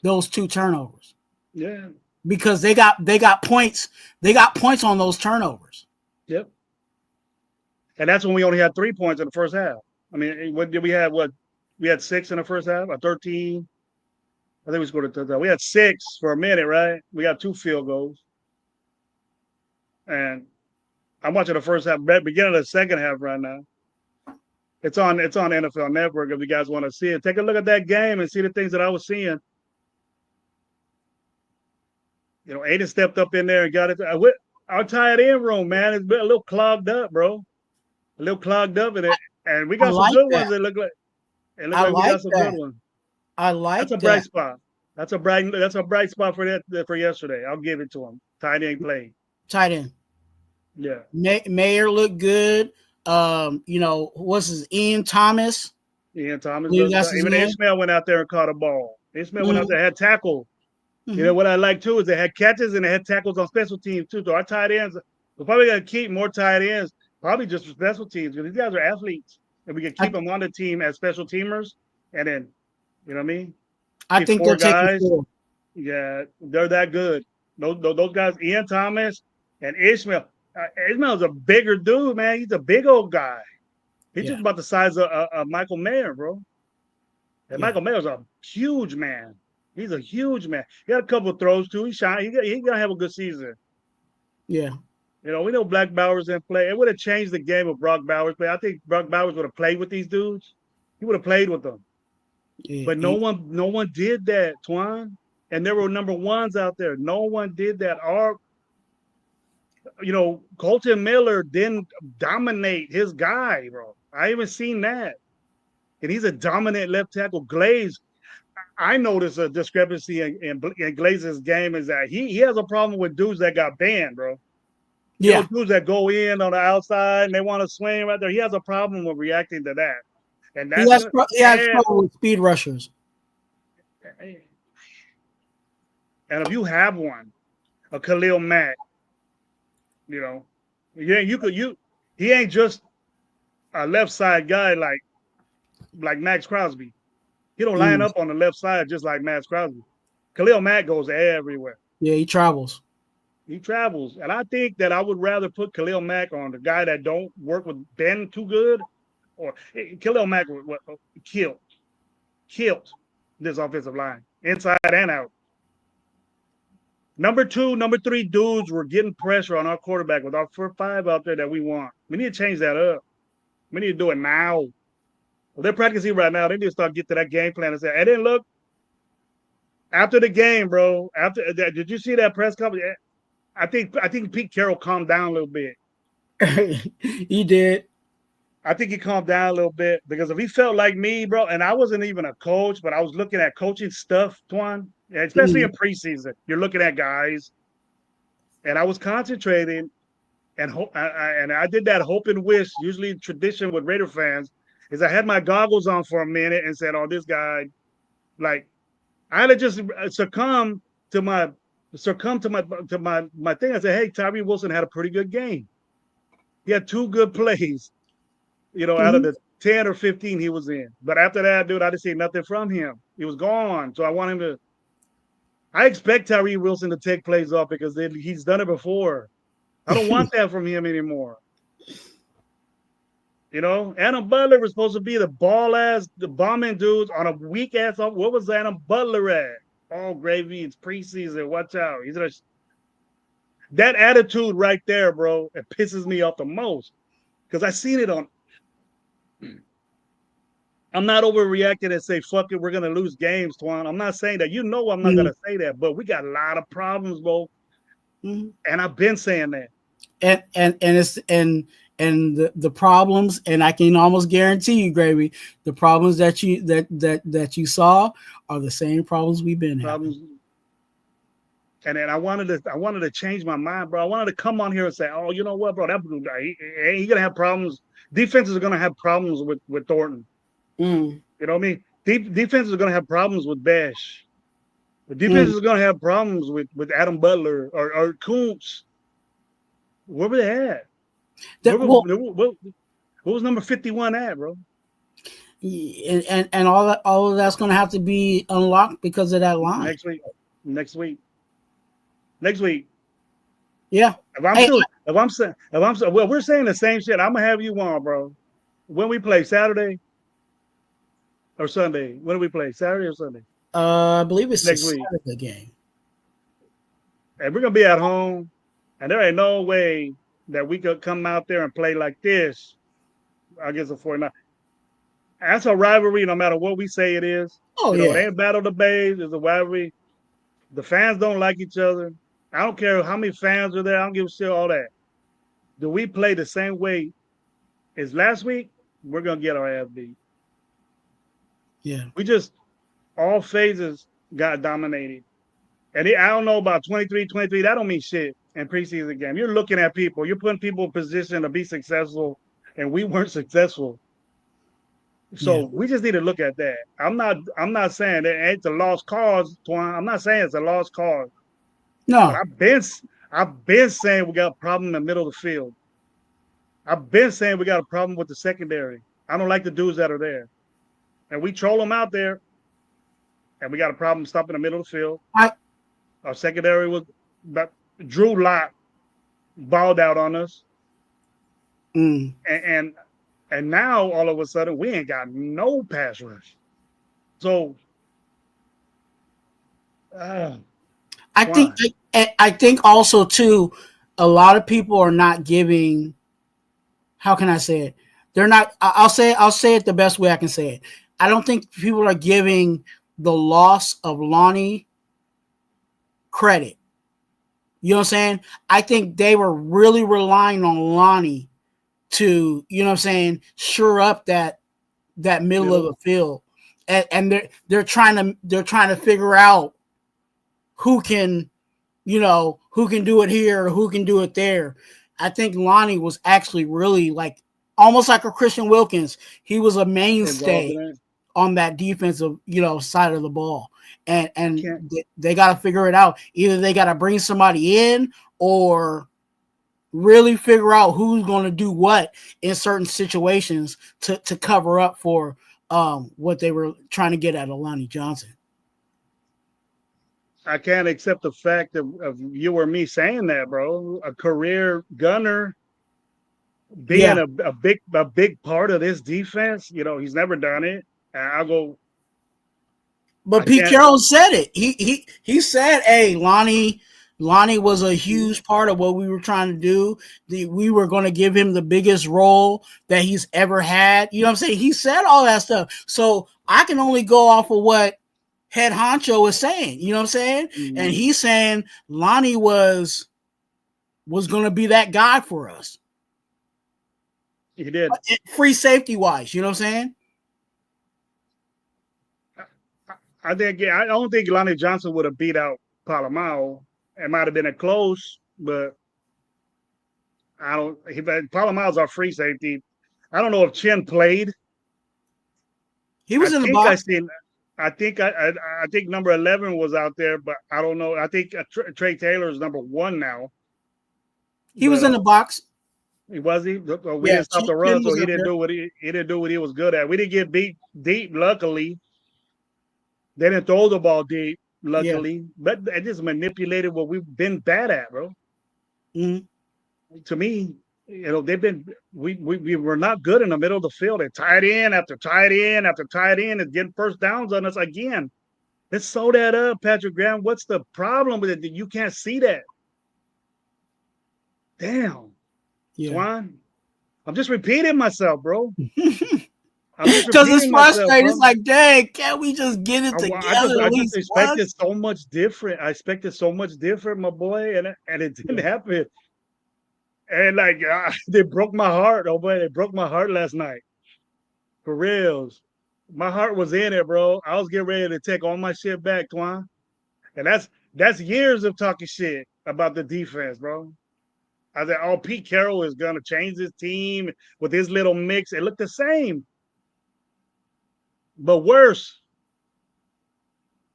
those 2 turnovers. Yeah. Because they got points. They got points on those turnovers. Yep. And that's when we only had 3 points in the first half. I mean, what did we have? We had 6 in the first half, or 13. I think we scored a touchdown. We had 6 for a minute, right? We got 2 field goals. And I'm watching the first half, beginning of the second half right now. It's on NFL Network if you guys want to see it. Take a look at that game and see the things that I was seeing. Aiden stepped up in there and got it. Our tight end room, man, it's been a little clogged up, bro. A little clogged up in it. And we got some good ones that look like we got some good ones. I like that's a bright spot. That's a bright spot for yesterday. I'll give it to him. Tight end play. Tight end. Yeah. Mayer looked good. What's his Ian Thomas? Ian Thomas. Even Ishmael went out there and caught a ball. Ishmael went out there and had tackle. Mm-hmm. What I like too is they had catches and they had tackles on special teams too. So our tight ends, we're probably gonna keep more tight ends, probably just for special teams, because these guys are athletes, and we can keep them on the team as special teamers. And then, you know what I mean? I think they're taking 4. Yeah, they're that good. Those guys, Ian Thomas and Ishmael. Ishmael's a bigger dude, man. He's a big old guy. He's just about the size of Michael Mayer, bro. And Michael Mayer's a huge man. He's a huge man. He got a couple of throws too. He's shine. He's gonna have a good season. Yeah. We know Black Bowers didn't play. It would have changed the game if Brock Bowers played. I think Brock Bowers would have played with these dudes. He would have played with them. Yeah, but no one did that, Twan. And there were number ones out there. No one did that. Colton Miller didn't dominate his guy, bro. I haven't seen that. And he's a dominant left tackle. Glaze, I noticed a discrepancy in Glaze's game is that he has a problem with dudes that got banned, bro. Yeah. Dudes that go in on the outside and they want to swing right there. He has a problem with reacting to that. And that's he has trouble with speed rushers. And if you have one, a Khalil Mack, he ain't just a left side guy like Max Crosby. He don't line up on the left side just like Max Crosby. Khalil Mack goes everywhere. Yeah, he travels. And I think that I would rather put Khalil Mack on the guy that don't work with Ben too good, or Khalil Mack would killed this offensive line, inside and out. Number 2, number 3 dudes were getting pressure on our quarterback with our 4-5 out there that we want. We need to change that up. We need to do it now. Well, they're practicing right now. They need to start getting to that game plan and say, and then look, after the game, bro, did you see that press conference? I think Pete Carroll calmed down a little bit. He did. I think he calmed down a little bit because if he felt like me, bro, and I wasn't even a coach, but I was looking at coaching stuff, Twan, especially in preseason. You're looking at guys, and I was concentrating, and I did that hope and wish. Usually, tradition with Raider fans is I had my goggles on for a minute and said, "Oh, this guy," like I had to just succumb to my thing. I said, "Hey, Tyree Wilson had a pretty good game. He had 2 good plays." Out of the 10 or 15 he was in. But after that, dude, I didn't see nothing from him. He was gone. So I expect Tyree Wilson to take plays off because he's done it before. I don't want that from him anymore. Adam Butler was supposed to be the bombing dudes on a weak ass off. What was Adam Butler at? Oh, gravy, it's preseason. Watch out. That attitude right there, bro, it pisses me off the most. Because I seen it on. I'm not overreacting and say, fuck it, we're going to lose games, Twan. I'm not saying that. I'm not going to say that. But we got a lot of problems, bro. Mm-hmm. And I've been saying that. And the problems, and I can almost guarantee you, Gravy, the problems that you saw are the same problems we've been having. And then I wanted to change my mind, bro. I wanted to come on here and say, oh, you know what, bro? He gonna have problems. Defenses are gonna have problems with Thornton. Mm. You know what I mean? Defenses are gonna have problems with Bash. The defenses are gonna have problems with Adam Butler or Koontz. Where were they at? What was number 51 at, bro? And all of that's going to have to be unlocked because of that line Next week. Yeah. Well, we're saying the same shit. I'm gonna have you on, bro. When we play Saturday or Sunday? When do we play? Saturday or Sunday? I believe it's next the week. Saturday game. And we're gonna be at home, and there ain't no way that we could come out there and play like this against the 49. That's a rivalry, no matter what we say it is. Oh, It ain't Battle of the Bays. It's a rivalry. The fans don't like each other. I don't care how many fans are there. I don't give a shit all that. Do we play the same way as last week? We're gonna get our ass beat. Yeah. We just all phases got dominated. And I don't know about 23. That don't mean shit in preseason game. You're looking at people. You're putting people in position to be successful, and we weren't successful. So we just need to look at that. I'm not saying that it's a lost cause, Twan. I'm not saying it's a lost cause. No. But I've been saying we got a problem in the middle of the field. I've been saying we got a problem with the secondary. I don't like the dudes that are there. And we troll them out there, and we got a problem stopping the middle of the field. Our secondary was Drew Lock balled out on us. Mm. And now all of a sudden we ain't got no pass rush. So I think also too, a lot of people are not giving. How can I say it? They're not. I'll say it the best way I can say it. I don't think people are giving the loss of Lonnie credit. You know what I'm saying? I think they were really relying on Lonnie to, you know what I'm saying, shore up that middle of the field. And they're trying to figure out who can do it here or who can do it there. I think Lonnie was actually really like almost like a Christian Wilkins. He was a mainstay on that defensive, side of the ball. And they got to figure it out. Either they got to bring somebody in or really figure out who's going to do what in certain situations to cover up for what they were trying to get at Lonnie Johnson. I can't accept the fact of you or me saying that, bro. A career gunner being a big part of this defense. He's never done it. And I'll go. But Pete Carroll said it. He said, "Hey, Lonnie was a huge part of what we were trying to do. We were going to give him the biggest role that he's ever had." You know what I'm saying? He said all that stuff. So I can only go off of what head honcho is saying. You know what I'm saying? Mm-hmm. And he's saying Lonnie was going to be that guy for us. He did. Free safety wise, you know what I'm saying? I don't think Lonnie Johnson would have beat out Polamalu. It might have been a close, but Palomalu's our free safety. I don't know if Chin played. He was in the box. I think number 11 was out there, but I don't know. I think Trey Taylor is number 1 now. He was in the box. Was he? We didn't stop the run, so he didn't do what he was good at. We didn't get beat deep, luckily. They didn't throw the ball deep, luckily, but they just manipulated what we've been bad at, bro. Mm-hmm. To me, we were not good in the middle of the field. They tied in after tied in after tied in and getting first downs on us again. Let's sew that up, Patrick Graham. What's the problem with it? You can't see that. Damn. Swan. I'm just repeating myself, bro. Because it's frustrating. It's like, dang, can't we just get it together? I just expected so much different. I expected so much different, my boy, and it didn't happen. And they broke my heart. Oh boy, they broke my heart last night. For reals. My heart was in it, bro. I was getting ready to take all my shit back, Twan. And That's years of talking shit about the defense, bro. I said, oh, Pete Carroll is gonna change his team with his little mix. It looked the same, but worse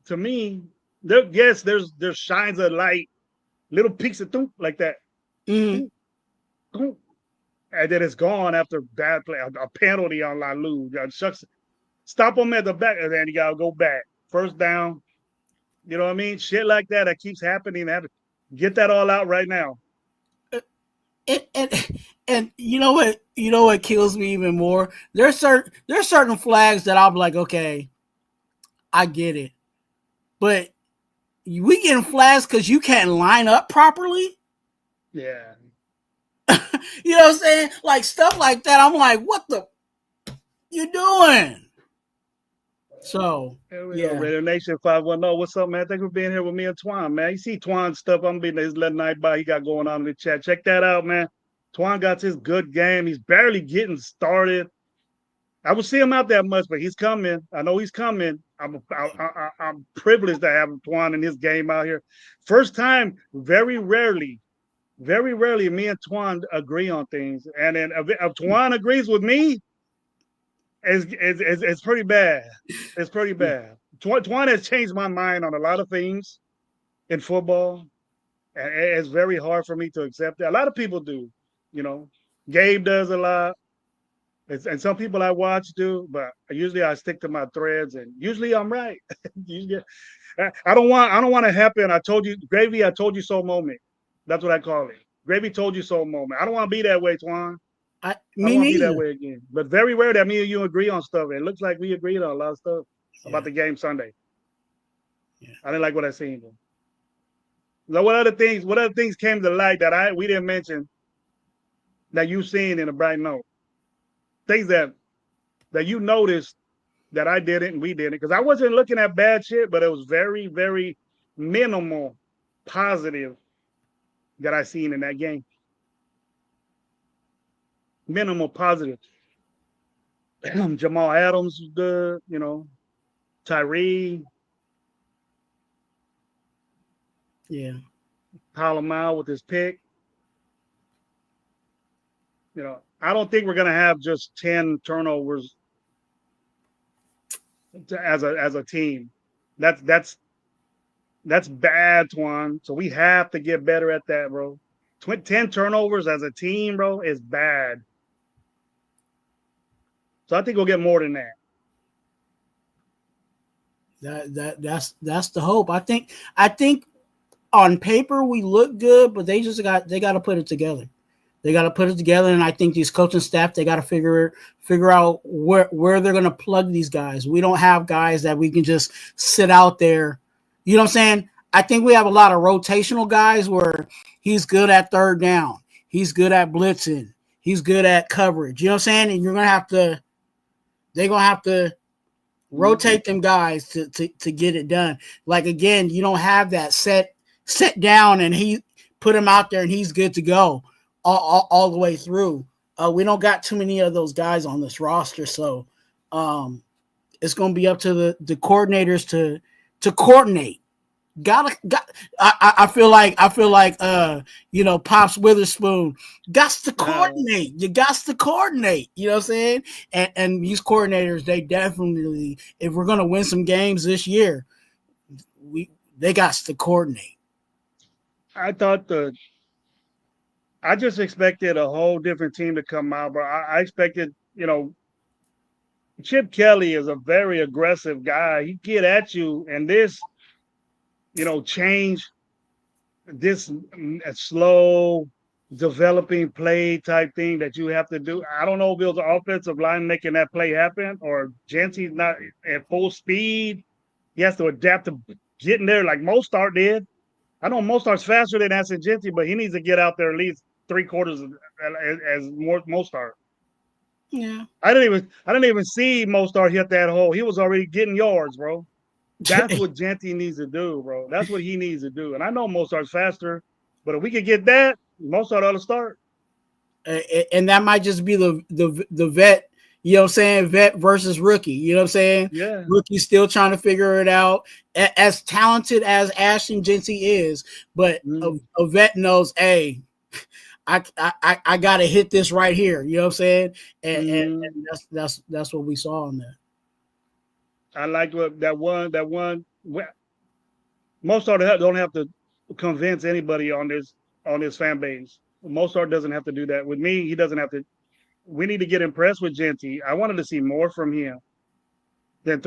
to me. Yes, there's shines of light, little peaks of thump like that, Mhm. and then it's gone after bad play, a penalty on Lalu. Shucks, stop him at the back, and then you gotta go back. First down. You know what I mean? Shit like that keeps happening. Get that all out right now. And you know what? You know what kills me even more? There's certain flags that I'm like, okay, I get it, but we getting flags because you can't line up properly. Yeah. You know what I'm saying? Like stuff like that. I'm like, what the you doing? So yeah, Raider Nation 510. What's up, man? Thank you for being here with me and Twan, man. You see Twan's stuff. I'm being his letting night by. He got going on in the chat. Check that out, man. Twan got his good game. He's barely getting started. I will see him out that much, but he's coming. I know he's coming. I'm privileged to have Twan in his game out here. First time, very rarely, me and Twan agree on things. And then if Twan agrees with me, it's pretty bad. It's pretty bad. Twan has changed my mind on a lot of things in football. And it's very hard for me to accept that. A lot of people do, you know. Gabe does a lot. And some people I watch do, but usually I stick to my threads, and usually I'm right. Usually, I don't want to happen. I told you, Gravy. I told you so moment. That's what I call it. Gravy told you so moment. I don't want to be that way, Twan. I don't want to be that way again. But very rare that me and you agree on stuff. It looks like we agreed on a lot of stuff about the game Sunday. Yeah. I didn't like what I seen. Now, what other things came to light that we didn't mention that you seen in a bright note? Things that you noticed that I didn't and we didn't, because I wasn't looking at bad shit, but it was very, very minimal positive that I seen in that game. Minimal positive. Jamal Adams was good, you know. Tyree. Yeah. Palomar with his pick. You know, I don't think we're gonna have just 10 turnovers as a team. That's bad, Twan. So we have to get better at that, bro. 10 turnovers as a team, bro, is bad. So I think we'll get more than that. That's the hope. I think on paper we look good, but they got to put it together. They got to put it together, and I think these coaching staff, they got to figure out where they're going to plug these guys. We don't have guys that we can just sit out there. You know what I'm saying? I think we have a lot of rotational guys where he's good at third down. He's good at blitzing. He's good at coverage. You know what I'm saying? And they're going to have to rotate them guys to get it done. Like, again, you don't have that set down and he put him out there and he's good to go all the way through. We don't got too many of those guys on this roster, so it's going to be up to the coordinators to coordinate. I feel like Pops Witherspoon got to coordinate. You got to coordinate. You know what I'm saying? And these coordinators, they definitely, if we're going to win some games this year, they got to coordinate. I just expected a whole different team to come out, but I expected, Chip Kelly is a very aggressive guy. He get at you, and this, change this slow developing play type thing that you have to do. I don't know if it was the offensive line making that play happen or Genty's not at full speed. He has to adapt to getting there like Mostart did. I know Mostart's faster than Ashton Genty, but he needs to get out there at least 3/4 as more Mostart. Yeah. I didn't even see Mostart hit that hole. He was already getting yards, bro. That's what Genty needs to do, bro. That's what he needs to do. And I know Mostart's faster, but if we could get that, Mostart ought to start. And that might just be the vet, You know what I'm saying? Vet versus rookie. You know what I'm saying? Yeah. Rookie's still trying to figure it out. As talented as Ashton Jeanty is, but a vet knows, hey, I gotta hit this right here. You know what I'm saying? And that's what we saw on that. I like what that one. Mostert don't have to convince anybody on this fan base. Mostert doesn't have to do that. With me, he doesn't have to. We need to get impressed with Jeanty. I wanted to see more from him than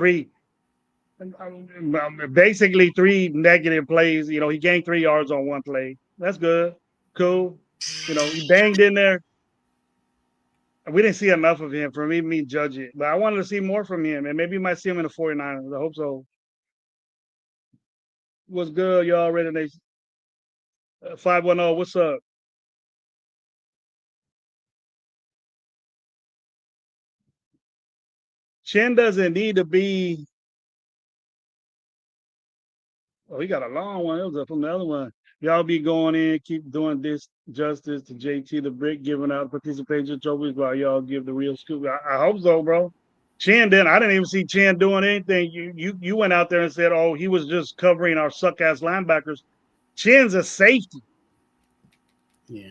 basically 3 negative plays. You know, he gained 3 yards on 1 play. That's good. Cool. You know, he banged in there. We didn't see enough of him for me to judge it. But I wanted to see more from him. And maybe you might see him in the 49ers. I hope so. What's good, y'all? Raider Nation. 510, what's up? Chin doesn't need to be. Oh, he got a long one. It was up from the other one. Y'all be going in, keep doing this justice to JT the Brick, giving out participation trophies while y'all give the real scoop. I hope so, bro. Chin didn't. I didn't even see Chin doing anything. You went out there and said, "Oh, he was just covering our suck ass linebackers." Chin's a safety. Yeah.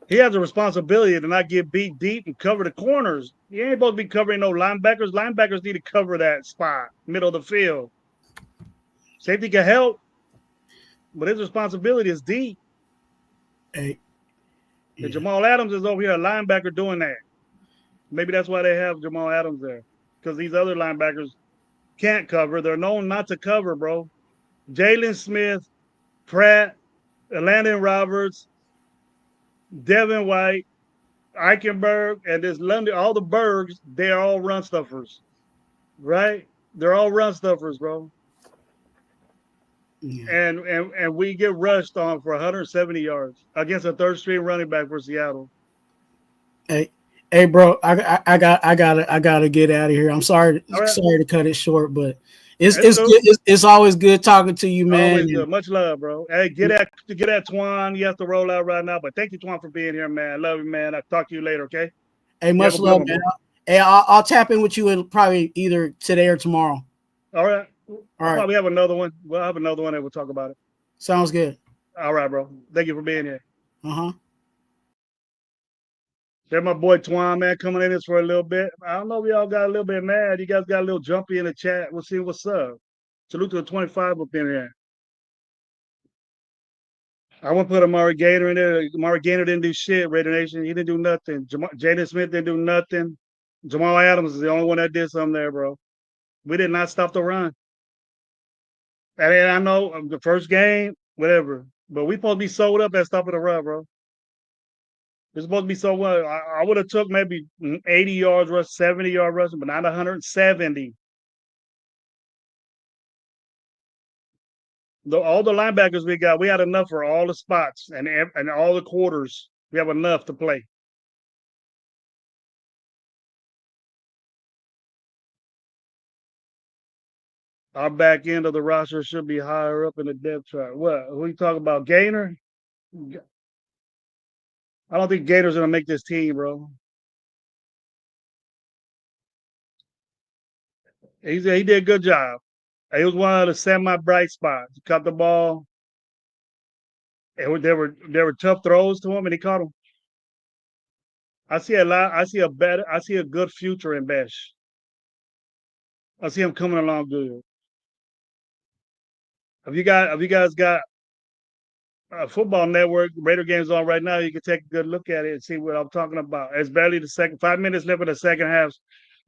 He has a responsibility to not get beat deep and cover the corners. He ain't supposed to be covering no linebackers. Linebackers need to cover that spot, middle of the field. Safety can help, but his responsibility is deep. Hey. Yeah. And Jamal Adams is over here, a linebacker doing that. Maybe that's why they have Jamal Adams there, because these other linebackers can't cover. They're known not to cover, bro. Jalen Smith, Pratt, Landon Roberts, Devin White, Eichenberg, and this London, all the Bergs, they're all run stuffers, right? They're all run stuffers, bro. Yeah. And we get rushed on for 170 yards against a third string running back for Seattle. Hey, bro, I gotta get out of here. I'm sorry to cut it short, but it's always good talking to you, man. Always good. Much love, bro. Hey, get at Twan. You have to roll out right now, but thank you, Twan, for being here, man. Love you, man. I'll talk to you later, okay? Hey, much love, man. Hey, I'll tap in with you probably either today or tomorrow. All right. Probably have another one. We'll have another one and we'll talk about it. Sounds good. All right, bro. Thank you for being here. Uh-huh. There's my boy Twan, man, coming in this for a little bit. I don't know if y'all got a little bit mad. You guys got a little jumpy in the chat. We'll see what's up. Salute to the 25 up in here. I want to put Amari Gator in there. Amari Gator didn't do shit, Raider Nation. He didn't do nothing. Jaden Smith didn't do nothing. Jamal Adams is the only one that did something there, bro. We did not stop the run. And I know the first game, whatever, but we supposed to be sold up at stopping the run, bro. It's supposed to be so well. I would have took maybe 80 yards rush, 70-yard rushing, but not 170. All the linebackers we had enough for all the spots and all the quarters. We have enough to play. Our back end of the roster should be higher up in the depth chart. What? Who you talking about? Gainer? I don't think Gator's gonna make this team, bro. He did a good job. He was one of the semi-bright spots. He caught the ball. And there were tough throws to him, and he caught them. I see a good future in Besh. I see him coming along good. If you guys got a Football Network Raider games on right now, you can take a good look at it and see what I'm talking about. It's barely 5 minutes left in the second half.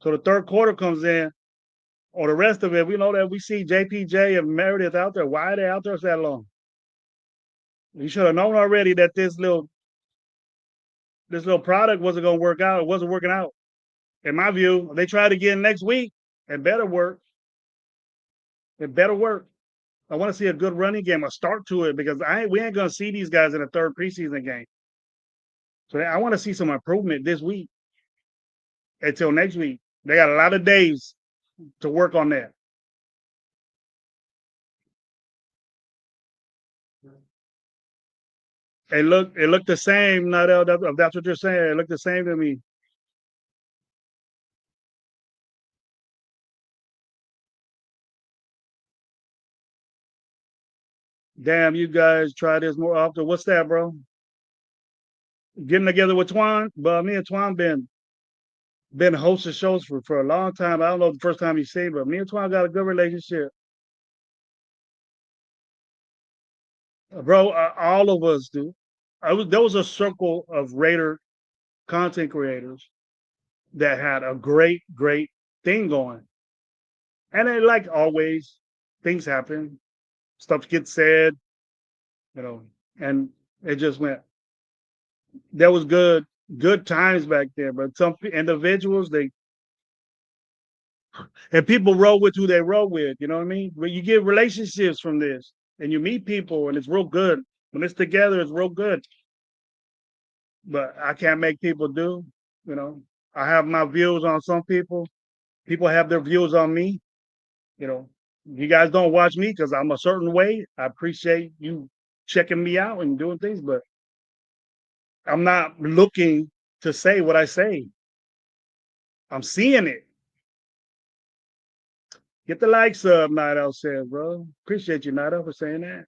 So the third quarter comes in, or the rest of it, we know that we see JPJ and Meredith out there. Why are they out there so that long? You should have known already that this little product wasn't going to work out. It wasn't working out. In my view, they tried again next week. It better work. It better work. I want to see a good running game, a start to it, because we ain't going to see these guys in the third preseason game. So I want to see some improvement this week until next week. They got a lot of days to work on that. It looked the same. Not if that's what you're saying. It looked the same to me. Damn, you guys try this more often. What's that, bro? Getting together with Twan? But me and Twan been hosting shows for a long time. I don't know the first time you seen, but me and Twan got a good relationship. Bro, all of us do. There was a circle of Raider content creators that had a great thing going. And then, like always, things happen, stuff gets said, you know, and it just went. There was good times back there, but some individuals and people roll with who they roll with. You know what I mean? But you get relationships from this, and you meet people, and it's real good. When it's together, it's real good. But I can't make people do. You know, I have my views on some people. People have their views on me. You know, you guys don't watch me because I'm a certain way. I appreciate you checking me out and doing things, but I'm not looking to say what I say. I'm seeing it. Get the likes up, Night Owl says, bro. Appreciate you, Night Owl, for saying that.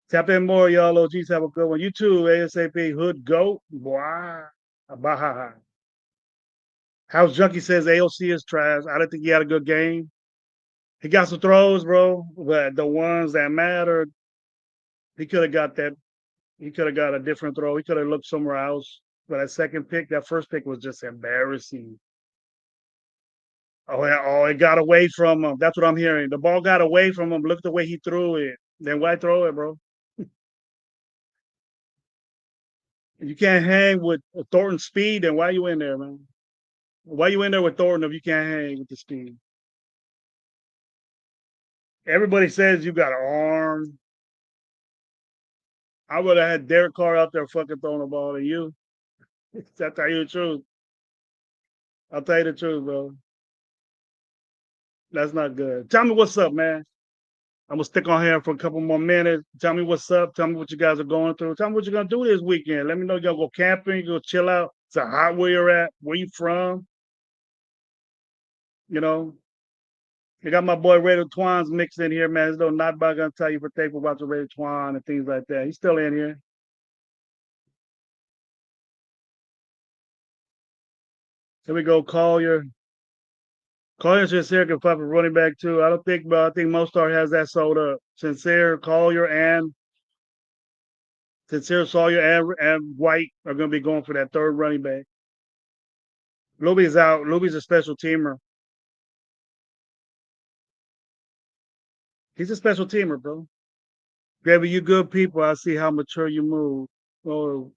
Tap in more, y'all. OGs have a good one. You too, ASAP Hood Goat. Wow. Bahaha. House Junkie says AOC is trash. I don't think he had a good game. He got some throws, bro, but the ones that mattered, he could have got that. He could have got a different throw. He could have looked somewhere else. But that first pick was just embarrassing. Oh, it got away from him. That's what I'm hearing. The ball got away from him. Look at the way he threw it. Then why throw it, bro? You can't hang with Thornton's speed, then why you in there, man? Why you in there with Thornton if you can't hang with the speed? Everybody says you got an arm. I would have had Derek Carr out there fucking throwing the ball to you. I'll tell you the truth. I'll tell you the truth, bro. That's not good. Tell me what's up, man. I'm gonna stick on here for a couple more minutes. Tell me what's up. Tell me what you guys are going through. Tell me what you're gonna do this weekend. Let me know y'all go camping, you go chill out. It's a hot where you're at, where you from. You know. I got my boy Raider Twan's mixed in here, man. There's no not about gonna tell you for thankful about the Raider Twan and things like that. He's still in here. Here we go. Collier Sincere can pop a running back too. I think Mostar has that sold up. Sincere, Collier, and Sincere, Sawyer, and White are going to be going for that third running back. Luby's out. Luby's a special teamer. He's a special teamer, bro. Gabby, you good people. I see how mature you move. Oh,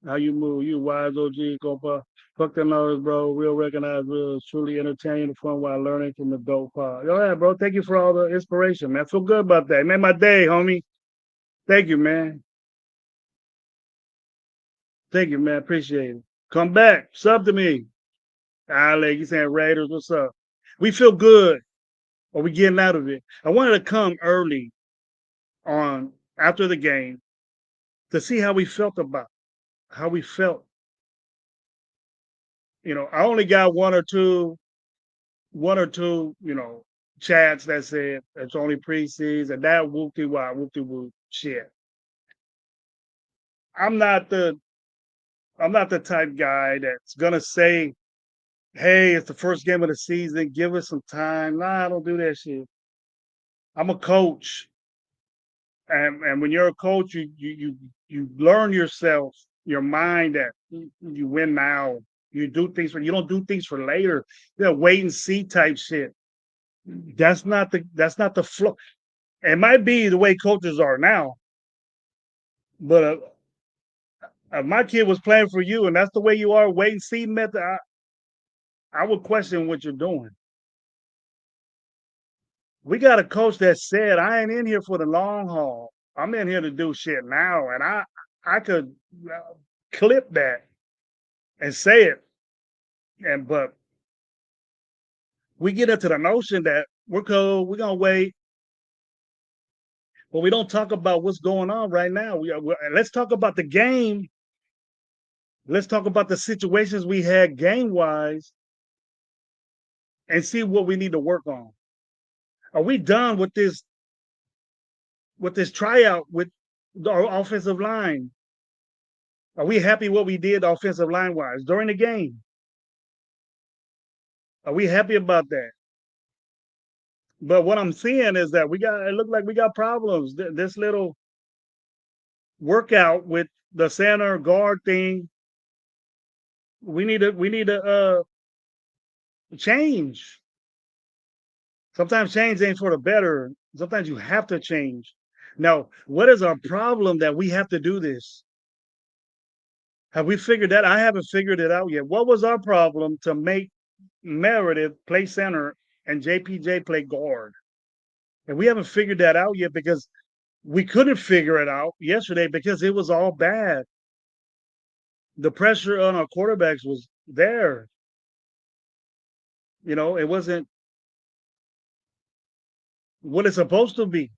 how you move. You wise OG. Go fuck them others, bro. Real recognized, real, truly entertaining and fun while learning from the dope pod. All right, bro. Thank you for all the inspiration, man. I feel good about that. Made my day, homie. Thank you, man. Thank you, man. Appreciate it. Come back. Sub to me. Alec, you saying Raiders, what's up? We feel good. Or we getting out of it. I wanted to come early on after the game to see how we felt about how we felt. You know, I only got one or two, chats that said it's only preseason. That whoop-de-wop shit. I'm not the type guy that's gonna say, hey, it's the first game of the season, give us some time. Nah, I don't do that shit. I'm a coach. And when you're a coach, you learn yourself, your mind that you win now. You don't do things for later. Wait and see type shit. That's not the flow. It might be the way coaches are now, but my kid was playing for you, and that's the way you are. Wait and see method. I would question what you're doing. We got a coach that said, I ain't in here for the long haul. I'm in here to do shit now. And I could clip that and say it. But we get into the notion that we're cool, we're going to wait. But we don't talk about what's going on right now. Let's talk about the game. Let's talk about the situations we had game-wise and see what we need to work on. Are we done with this with this tryout with our offensive line? Are we happy what we did offensive line wise during the game? Are we happy about that? But what I'm seeing is that it looked like we got problems. This little workout with the center guard thing, we need to change. Sometimes change ain't for the better. Sometimes you have to change. Now, what is our problem that we have to do this? Have we figured that? I haven't figured it out yet. What was our problem to make Meredith play center and JPJ play guard? And we haven't figured that out yet because we couldn't figure it out yesterday because it was all bad. The pressure on our quarterbacks was there. It wasn't what it's supposed to be.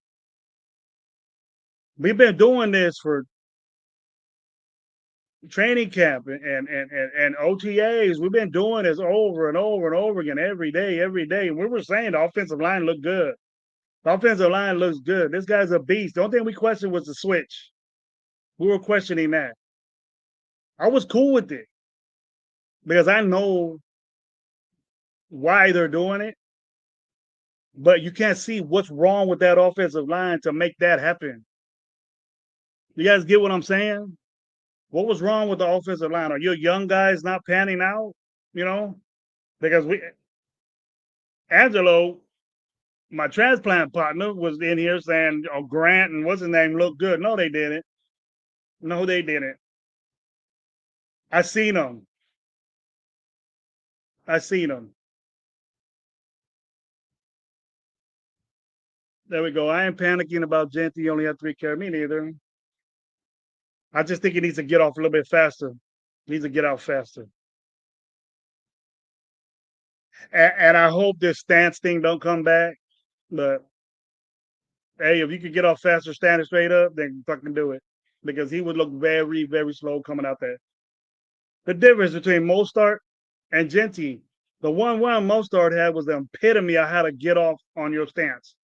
We've been doing this for training camp and OTAs. We've been doing this over and over and over again every day. And we were saying the offensive line looked good. The offensive line looks good. This guy's a beast. The only thing we questioned was the switch. We were questioning that. I was cool with it because I know why they're doing it. But you can't see what's wrong with that offensive line to make that happen. You guys get what I'm saying? What was wrong with the offensive line? Are your young guys not panning out? Because Angelo, my transplant partner, was in here saying, Grant and what's his name look good. No, they didn't. No, they didn't. I seen them. There we go. I ain't panicking about Genty. He only had 3 carries. Me neither. I just think he needs to get off a little bit faster. He needs to get out faster. And I hope this stance thing don't come back. But hey, if you could get off faster, standing straight up, then fucking do it. Because he would look very, very slow coming out there. The difference between Mostert and Genty, the 1-1 Mostert had was the epitome of how to get off on your stance.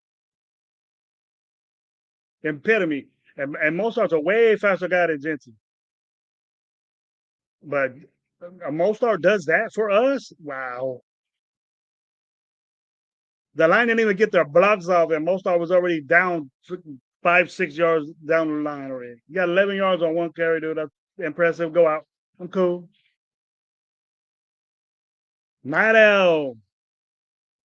Epitome. And Mostert's a way faster guy than Genty. But Mostert does that for us? Wow. The line didn't even get their blocks off, and Mostert was already down 5-6 yards down the line already. You got 11 yards on 1 carry, dude. That's impressive. Go out. I'm cool. Night Owl.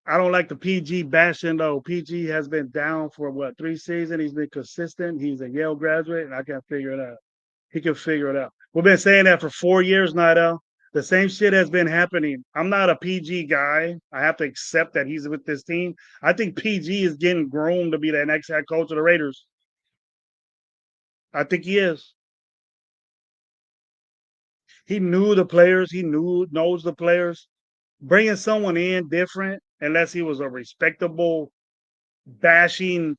I don't like the PG bashing, though. PG has been down for, 3 seasons? He's been consistent. He's a Yale graduate, and I can't figure it out. He can figure it out. We've been saying that for 4 years, Night Owl. The same shit has been happening. I'm not a PG guy. I have to accept that he's with this team. I think PG is getting groomed to be the next head coach of the Raiders. I think he is. He knew the players. He knows the players. Bringing someone in different, unless he was a respectable, bashing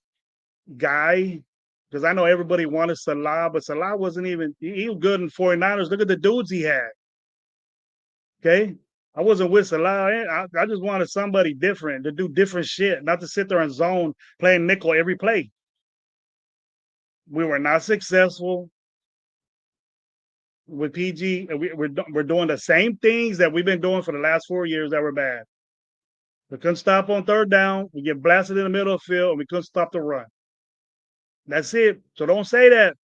guy, because I know everybody wanted Salah, but Salah wasn't even – he was good in 49ers. Look at the dudes he had. Okay, I wasn't with Salah. I just wanted somebody different to do different shit, not to sit there and zone playing nickel every play. We were not successful with PG. We're doing the same things that we've been doing for the last 4 years that were bad. We couldn't stop on 3rd down. We get blasted in the middle of the field, and we couldn't stop the run. That's it. So don't say that,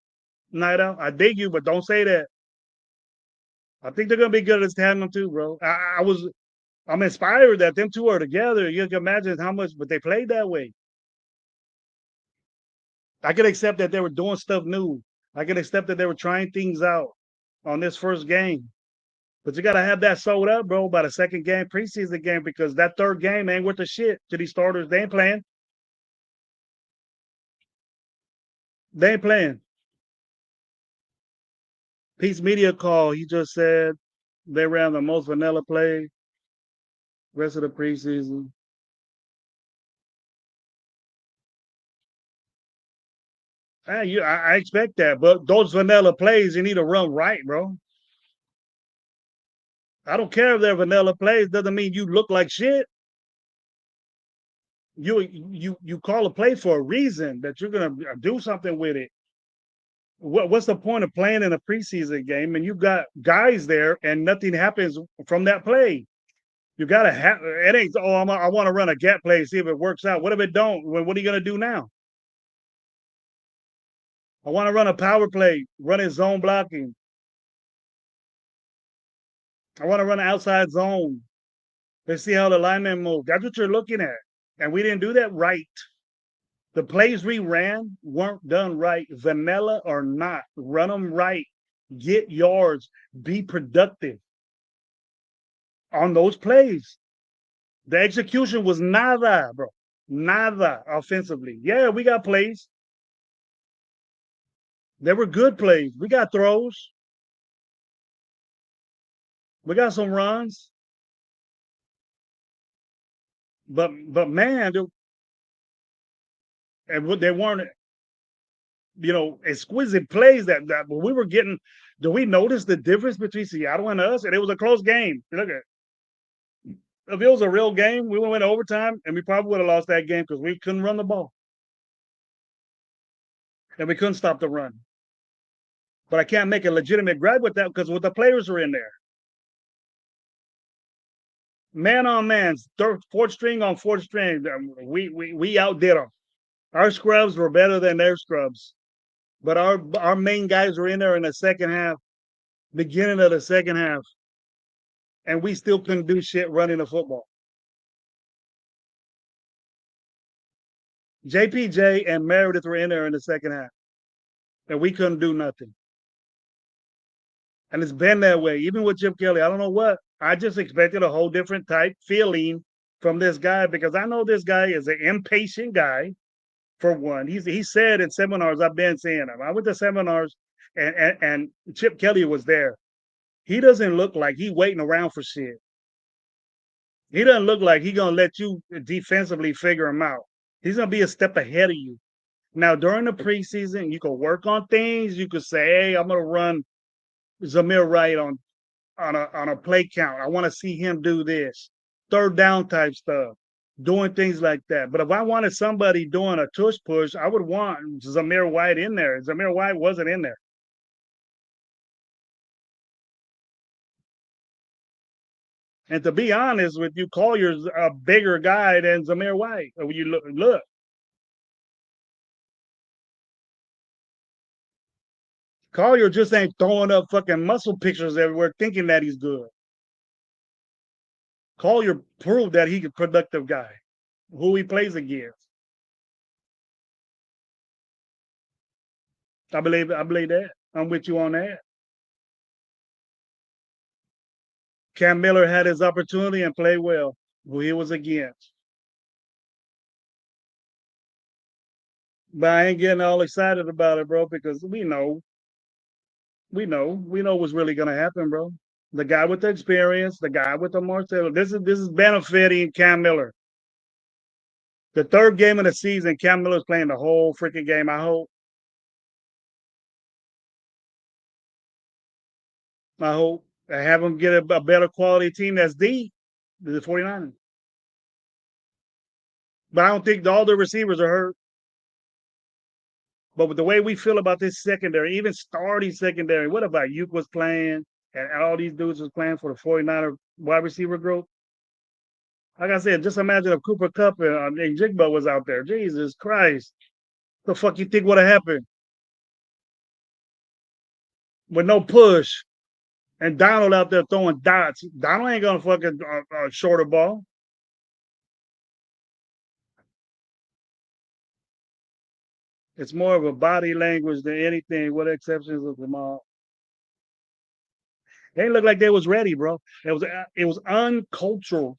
Night Owl. I dig you, but don't say that. I think they're gonna be good at tandem too, bro. I'm inspired that them two are together. You can imagine how much, but they played that way. I could accept that they were doing stuff new. I could accept that they were trying things out on this first game. But you gotta have that sold up, bro, by the second game, preseason game, because that 3rd game ain't worth the shit to these starters. They ain't playing. They ain't playing. Pete's media call, he just said they ran the most vanilla play rest of the preseason. I expect that, but those vanilla plays, you need to run right, bro. I don't care if they're vanilla plays. Doesn't mean you look like shit. You call a play for a reason that you're gonna do something with it. What's the point of playing in a preseason game and you've got guys there and nothing happens from that play? You gotta have it. Ain't I want to run a gap play, see if it works out. What if it don't? What are you gonna do now? I want to run a power play, running zone blocking. I want to run an outside zone. Let's see how the linemen move. That's what you're looking at. And we didn't do that right. The plays we ran weren't done right, vanilla or not. Run them right. Get yards. Be productive on those plays. The execution was nada, bro. Nada offensively. Yeah, we got plays. They were good plays. We got throws. We got some runs. But man, and they weren't, exquisite plays that we were getting. Do we notice the difference between Seattle and us? And it was a close game. Look at it. If it was a real game, we would have went overtime, and we probably would have lost that game because we couldn't run the ball. And we couldn't stop the run. But I can't make a legitimate gripe with that because the players were in there. Man on man, fourth string on fourth string. We outdid them. Our scrubs were better than their scrubs. But our main guys were in there in the second half, beginning of the second half. And we still couldn't do shit running the football. JPJ and Meredith were in there in the second half. And we couldn't do nothing. And it's been that way, even with Chip Kelly. I don't know what. I just expected a whole different type feeling from this guy because I know this guy is an impatient guy, for one. He said in seminars, I've been seeing him. I went to seminars and Chip Kelly was there. He doesn't look like he waiting around for shit. He doesn't look like he going to let you defensively figure him out. He's going to be a step ahead of you. Now, during the preseason, you can work on things. You could say, hey, I'm going to run Zamir Wright on a play count. I want to see him do this. Third down type stuff. Doing things like that. But if I wanted somebody doing a tush push, I would want Zamir White in there. Zamir White wasn't in there. And to be honest with you, Collier's a bigger guy than Zamir White. When you look. Collier just ain't throwing up fucking muscle pictures everywhere thinking that he's good. Collier proved that he's a productive guy, who he plays against. I believe that. I'm with you on that. Cam Miller had his opportunity and played well, who he was against. But I ain't getting all excited about it, bro, because we know what's really gonna happen, bro. The guy with the experience, the guy with the Marcelo. This is benefiting Cam Miller. The third game of the season, Cam Miller's playing the whole freaking game, I hope. I hope. I have him get a better quality team that's deep, the 49ers. But I don't think all the receivers are hurt. But with the way we feel about this secondary, even starting secondary, what about Ayuk was playing and all these dudes was playing for the 49er wide receiver group? Like I said, just imagine if Cooper Kupp and Jigba was out there. Jesus Christ. What the fuck you think would have happened? With no push. And Donald out there throwing dots. Donald ain't going to fucking shorter ball. It's more of a body language than anything, with exceptions of Jamal. They looked like they was ready, bro. It was uncultural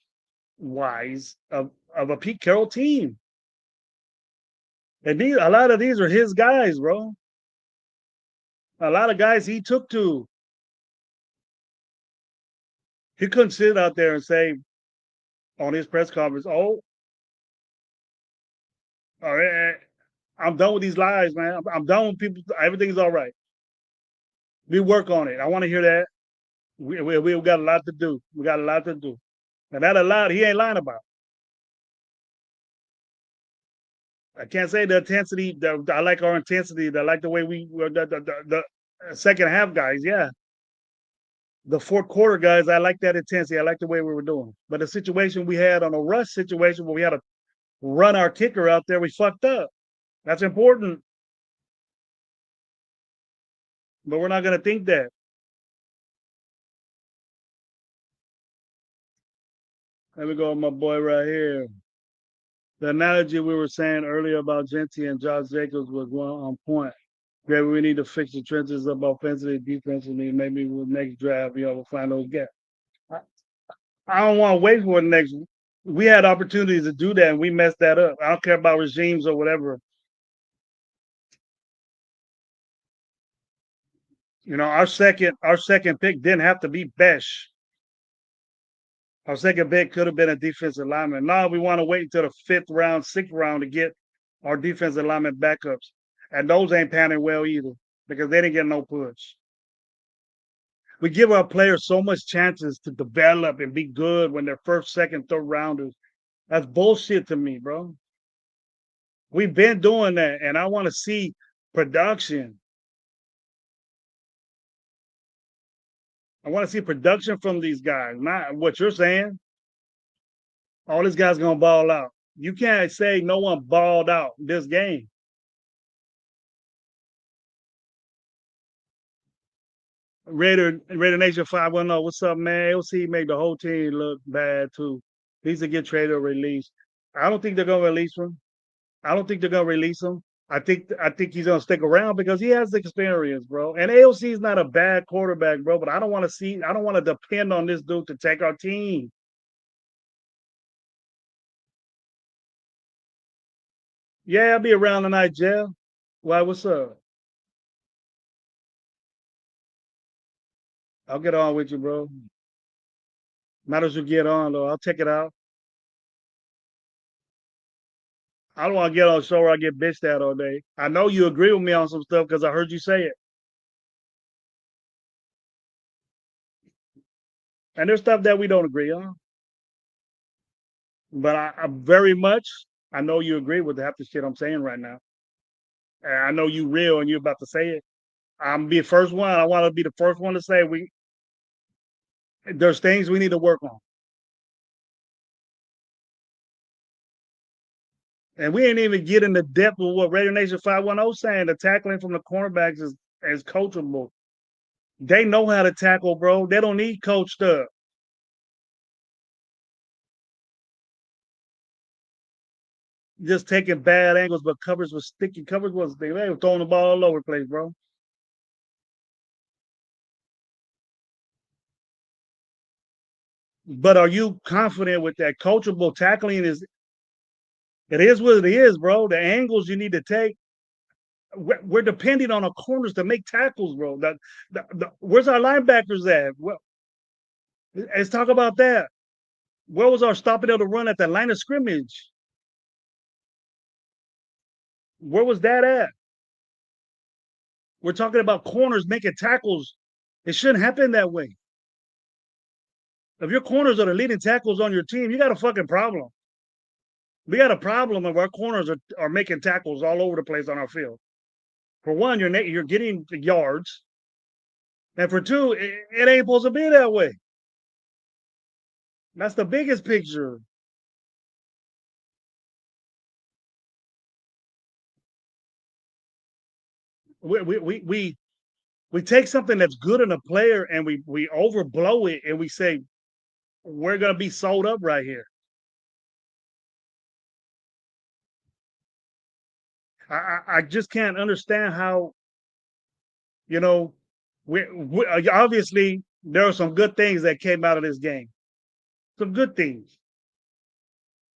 wise of a Pete Carroll team. And a lot of these are his guys, bro. A lot of guys he took to. He couldn't sit out there and say on his press conference, all right, I'm done with these lies, man. I'm done with people. Everything's all right. We work on it. I want to hear that. We got a lot to do. We got a lot to do. And that a lot he ain't lying about. I can't say the intensity. I like our intensity. I like the way the second half guys. Yeah, the fourth quarter guys. I like that intensity. I like the way we were doing. But the situation we had on a rush situation where we had to run our kicker out there, we fucked up. That's important. But we're not gonna think that. Let me go with my boy right here. The analogy we were saying earlier about Genty and Josh Jacobs was one on point. Maybe we need to fix the trenches up offensively, defensively. Maybe with next draft, we'll find those gaps. I don't want to wait for the next. We had opportunities to do that, and we messed that up. I don't care about regimes or whatever. Our second pick didn't have to be Besh. Our second pick could have been a defensive lineman. Now we want to wait until the 5th round, 6th round to get our defensive lineman backups. And those ain't panning well either because they didn't get no push. We give our players so much chances to develop and be good when they're first, second, third rounders. That's bullshit to me, bro. We've been doing that, and I want to see production. I want to see production from these guys, not what you're saying. All these guys going to ball out. You can't say no one balled out this game. Raider Nation 510. What's up, man? AOC made the whole team look bad, too. Needs to get traded or released. I don't think they're going to release him. I think he's gonna stick around because he has the experience, bro. And AOC is not a bad quarterback, bro. But I don't want to depend on this dude to take our team. Yeah, I'll be around tonight, Jeff. Why? What's up? I'll get on with you, bro. Might as well get on though. I'll check it out. I don't want to get on a show where I get bitched at all day. I know you agree with me on some stuff because I heard you say it. And there's stuff that we don't agree on. But I very much, I know you agree with half the shit I'm saying right now. And I know you real and you're about to say it. I'm be the first one. I want to be the first one to say there's things we need to work on. And we ain't even getting the depth of what Raider Nation 510 saying. The tackling from the cornerbacks is coachable. They know how to tackle, bro. They don't need coached up. Just taking bad angles, but covers was sticky. Covers was they were throwing the ball all over the place, bro. But are you confident with that? Coachable tackling is what it is, bro. The angles you need to take. We're depending on our corners to make tackles, bro. Where's our linebackers at? Well, let's talk about that. Where was our stopping of the run at the line of scrimmage? Where was that at? We're talking about corners making tackles. It shouldn't happen that way. If your corners are the leading tackles on your team, you got a fucking problem. We got a problem if our corners are making tackles all over the place on our field. For one, you're getting the yards. And for two, it ain't supposed to be that way. That's the biggest picture. We take something that's good in a player and we overblow it and we say we're gonna be sold up right here. I just can't understand how, we obviously there are some good things that came out of this game. Some good things.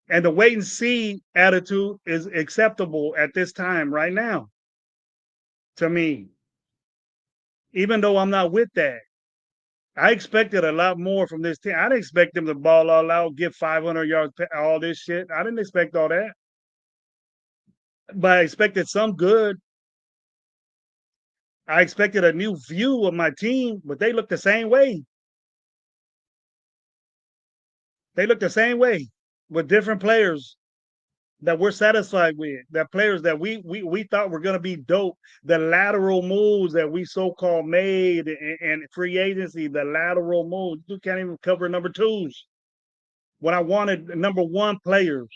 And the wait and see attitude is acceptable at this time right now. To me. Even though I'm not with that. I expected a lot more from this team. I didn't expect them to ball all out, get 500 yards, all this shit. I didn't expect all that. But I expected some good. I expected a new view of my team, but they look the same way. They look the same way with different players. that we're satisfied with, that players that we thought were going to be dope, the lateral moves that we so-called made and free agency, the lateral moves. You can't even cover number twos. When I wanted number one players.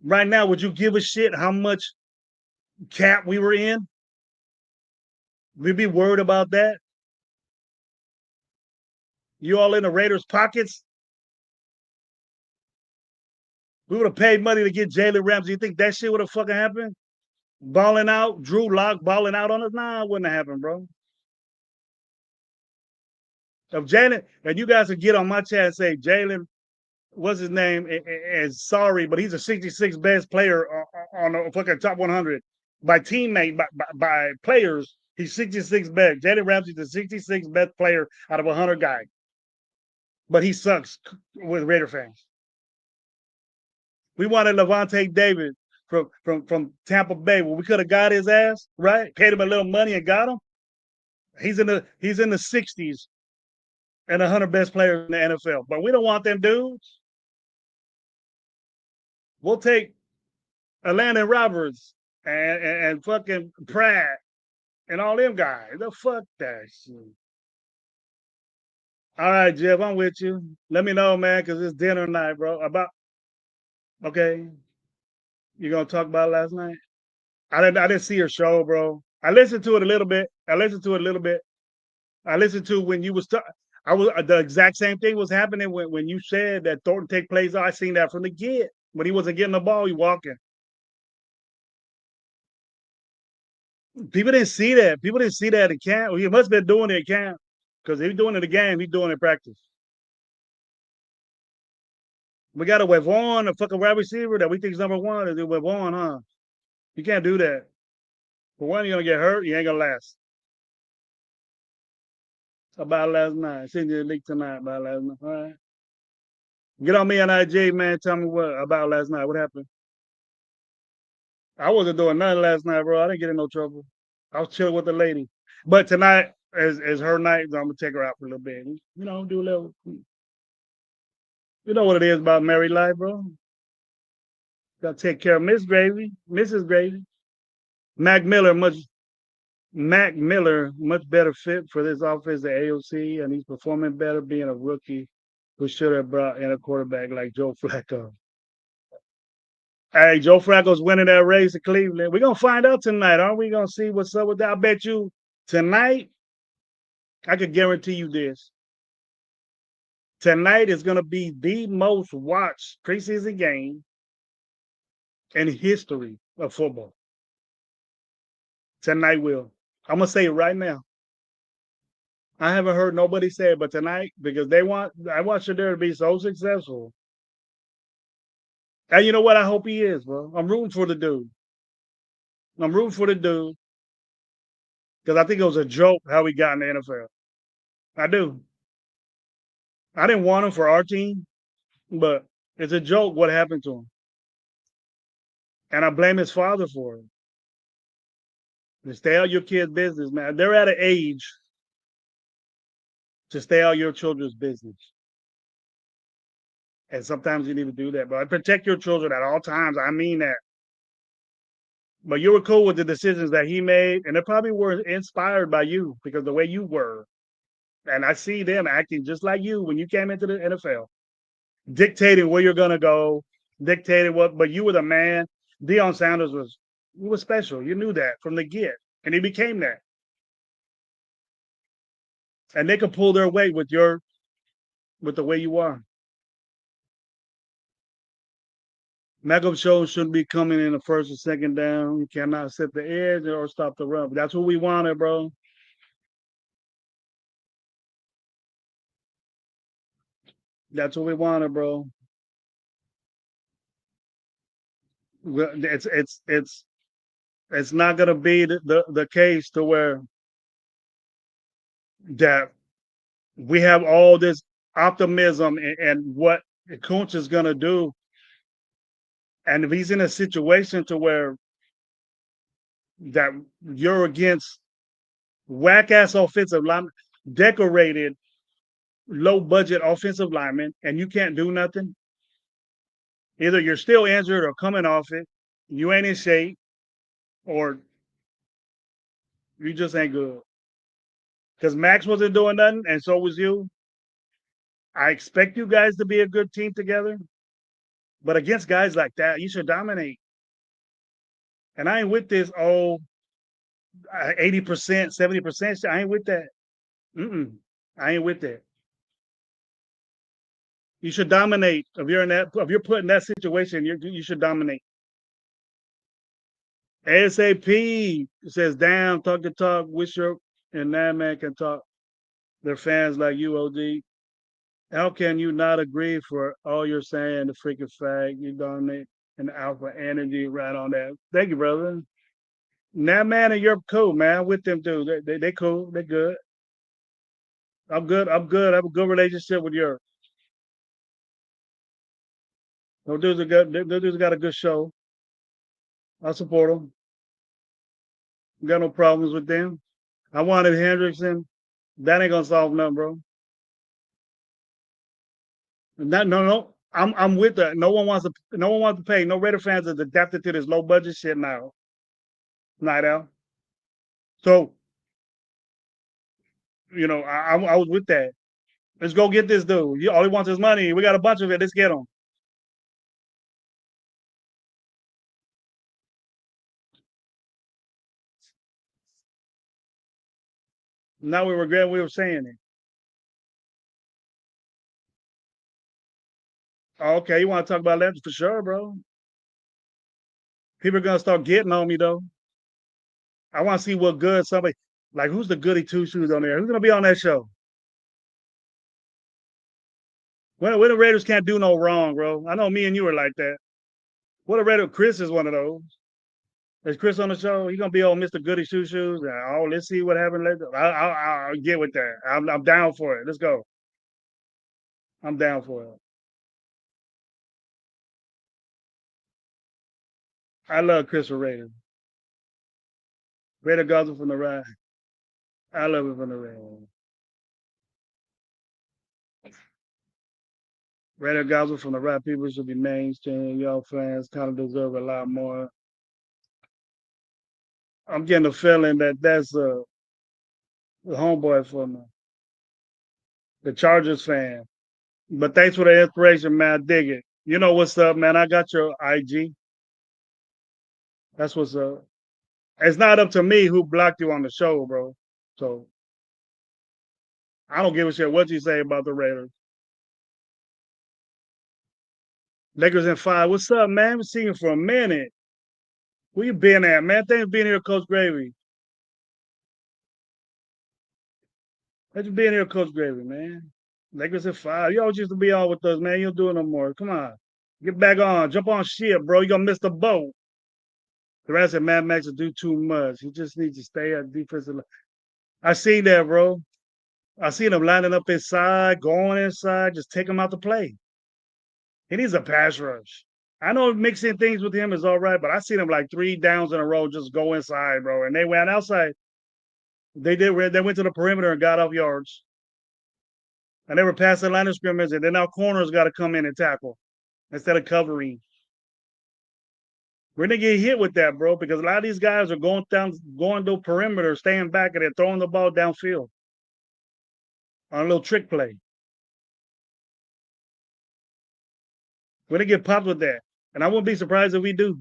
Right now, would you give a shit how much cap we were in? We'd be worried about that. You all in the Raiders' pockets? We would have paid money to get Jalen Ramsey. You think that shit would have fucking happened? Balling out, Drew Lock balling out on us? Nah, it wouldn't have happened, bro. If Jalen, and you guys would get on my chat and say, Jalen, what's his name? Is sorry, but he's a 66 best player on the fucking top 100 by teammate, by players. He's 66 best. Jalen Ramsey's the 66 best player out of 100 guys. But he sucks with Raider fans. We wanted Levante David from Tampa Bay. Well, we could have got his ass, right? Paid him a little money and got him. He's in the 60s and 100 best players in the NFL. But we don't want them dudes. We'll take Atlanta Roberts and fucking Pratt and all them guys. The fuck that shit. All right, Jeff, I'm with you. Let me know, man, because it's dinner night, bro. Okay. You gonna talk about last night? I didn't see your show, bro. I listened to it a little bit. I listened to when you was I was the exact same thing was happening when you said that Thornton take plays. I seen that from the get. When he wasn't getting the ball, he walking. People didn't see that. People didn't see that at camp. He must have been doing it at camp. Because if he's doing it in the game, he's doing it in practice. We got a Wavon, a fucking wide receiver that we think is number one. Is it Wavon, huh? You can't do that. For one, you're gonna get hurt. You ain't gonna last. About last night. Send you a link tonight about last night. All right. Get on me on IG, man. Tell me what about last night. What happened? I wasn't doing nothing last night, bro. I didn't get in no trouble. I was chilling with the lady. But tonight is her night. So I'm gonna take her out for a little bit. You know, do a little. You know what it is about married life, bro. Got to take care of Miss Gravy, Mrs. Gravy. Mac Miller, much better fit for this offense at AOC, and he's performing better being a rookie who should have brought in a quarterback like Joe Flacco. Hey, Joe Flacco's winning that race in Cleveland. We're going to find out tonight, aren't we? Going to see what's up with that. I bet you tonight, I could guarantee you this. Tonight is going to be the most watched preseason game in history of football. Tonight will. I'm going to say it right now. I haven't heard nobody say it, but tonight, because I want Shedeur to be so successful. And you know what? I hope he is, bro. I'm rooting for the dude. Because I think it was a joke how he got in the NFL. I do. I didn't want him for our team, but it's a joke what happened to him. And I blame his father for it. Just stay out of your kids' business, man. They're at an age to stay out of your children's business. And sometimes you need to do that. But protect your children at all times. I mean that. But you were cool with the decisions that he made, and they probably were inspired by you because the way you were. And I see them acting just like you when you came into the NFL, dictating where you're going to go, dictating what, but you were the man. Deion Sanders was special. You knew that from the get, and he became that. And they could pull their weight with the way you are. Malcolm Jones shouldn't be coming in the first or second down. You cannot set the edge or stop the run. That's what we wanted, bro. That's what we wanted, bro. It's not gonna be the case to where that we have all this optimism and what Kuntz is gonna do. And if he's in a situation to where that you're against whack-ass offensive linemen, decorated, low-budget offensive linemen, and you can't do nothing, Either you're still injured or coming off it, you ain't in shape, or you just ain't good. Because Max wasn't doing nothing, and so was you. I expect you guys to be a good team together, but against guys like that, you should dominate. And I ain't with this, 80%, 70%. I ain't with that. Mm-mm. I ain't with that. You should dominate. If you're put in that situation, you should dominate. ASAP says, "Damn, talk the talk. Wish your and that man can talk. They're fans like you, OD. How can you not agree for all you're saying? The freaking fact you dominate and alpha energy right on that. Thank you, brother. That man and you're cool, man. With them too. They cool. They good. I'm good. I'm good. I have a good relationship with your. Those dudes got a good show. I support them. Got no problems with them. I wanted Hendrickson. That ain't gonna solve nothing, bro. No. I'm with that. No one wants to pay. No Raider fans are adapted to this low budget shit now. Night out. So, I was with that. Let's go get this dude. All he wants is money. We got a bunch of it. Let's get him. Now we regret we were saying it. Okay, you want to talk about that for sure, bro. People are gonna start getting on me though. I want to see what good somebody like. Who's the goody two shoes on there? Who's gonna be on that show? When the Raiders can't do no wrong, bro. I know me and you are like that. What a Raider. Chris is one of those. Is Chris on the show? He gonna be on Mr. Goody Shoe Shoes. Oh, let's see what happened later. I'll get with that. I'm down for it. Let's go. I'm down for it. I love Chris Raider. Raider Gospel from the ride. I love it from the ride. Raider Gospel from the ride. People should be mainstream. Y'all fans kind of deserve a lot more. I'm getting a feeling that that's the homeboy from the Chargers fan. But thanks for the inspiration, man. I dig it. You know what's up, man. I got your IG. That's what's up. It's not up to me who blocked you on the show, bro. So I don't give a shit what you say about the Raiders. Lakers in 5. What's up, man? Been seeing you for a minute. Where you been at, man? Thanks for being here, Coach Gravy. Thanks for being here, Coach Gravy, man. Lakers in 5. You always used to be on with us, man. You don't do it no more. Come on. Get back on. Jump on shit, bro. You're going to miss the boat. The rest of Mad Max will do too much. He just needs to stay at defensive line. I see that, bro. I seen him lining up inside, going inside, just take him out to play. He needs a pass rush. I know mixing things with him is all right, but I seen him like 3 downs in a row just go inside, bro. And they went outside. They went to the perimeter and got off yards. And they were past the line of scrimmage, and then now corners got to come in and tackle instead of covering. We're gonna get hit with that, bro, because a lot of these guys are going to perimeter, staying back, and they're throwing the ball downfield on a little trick play. We're gonna get popped with that. And I wouldn't be surprised if we do.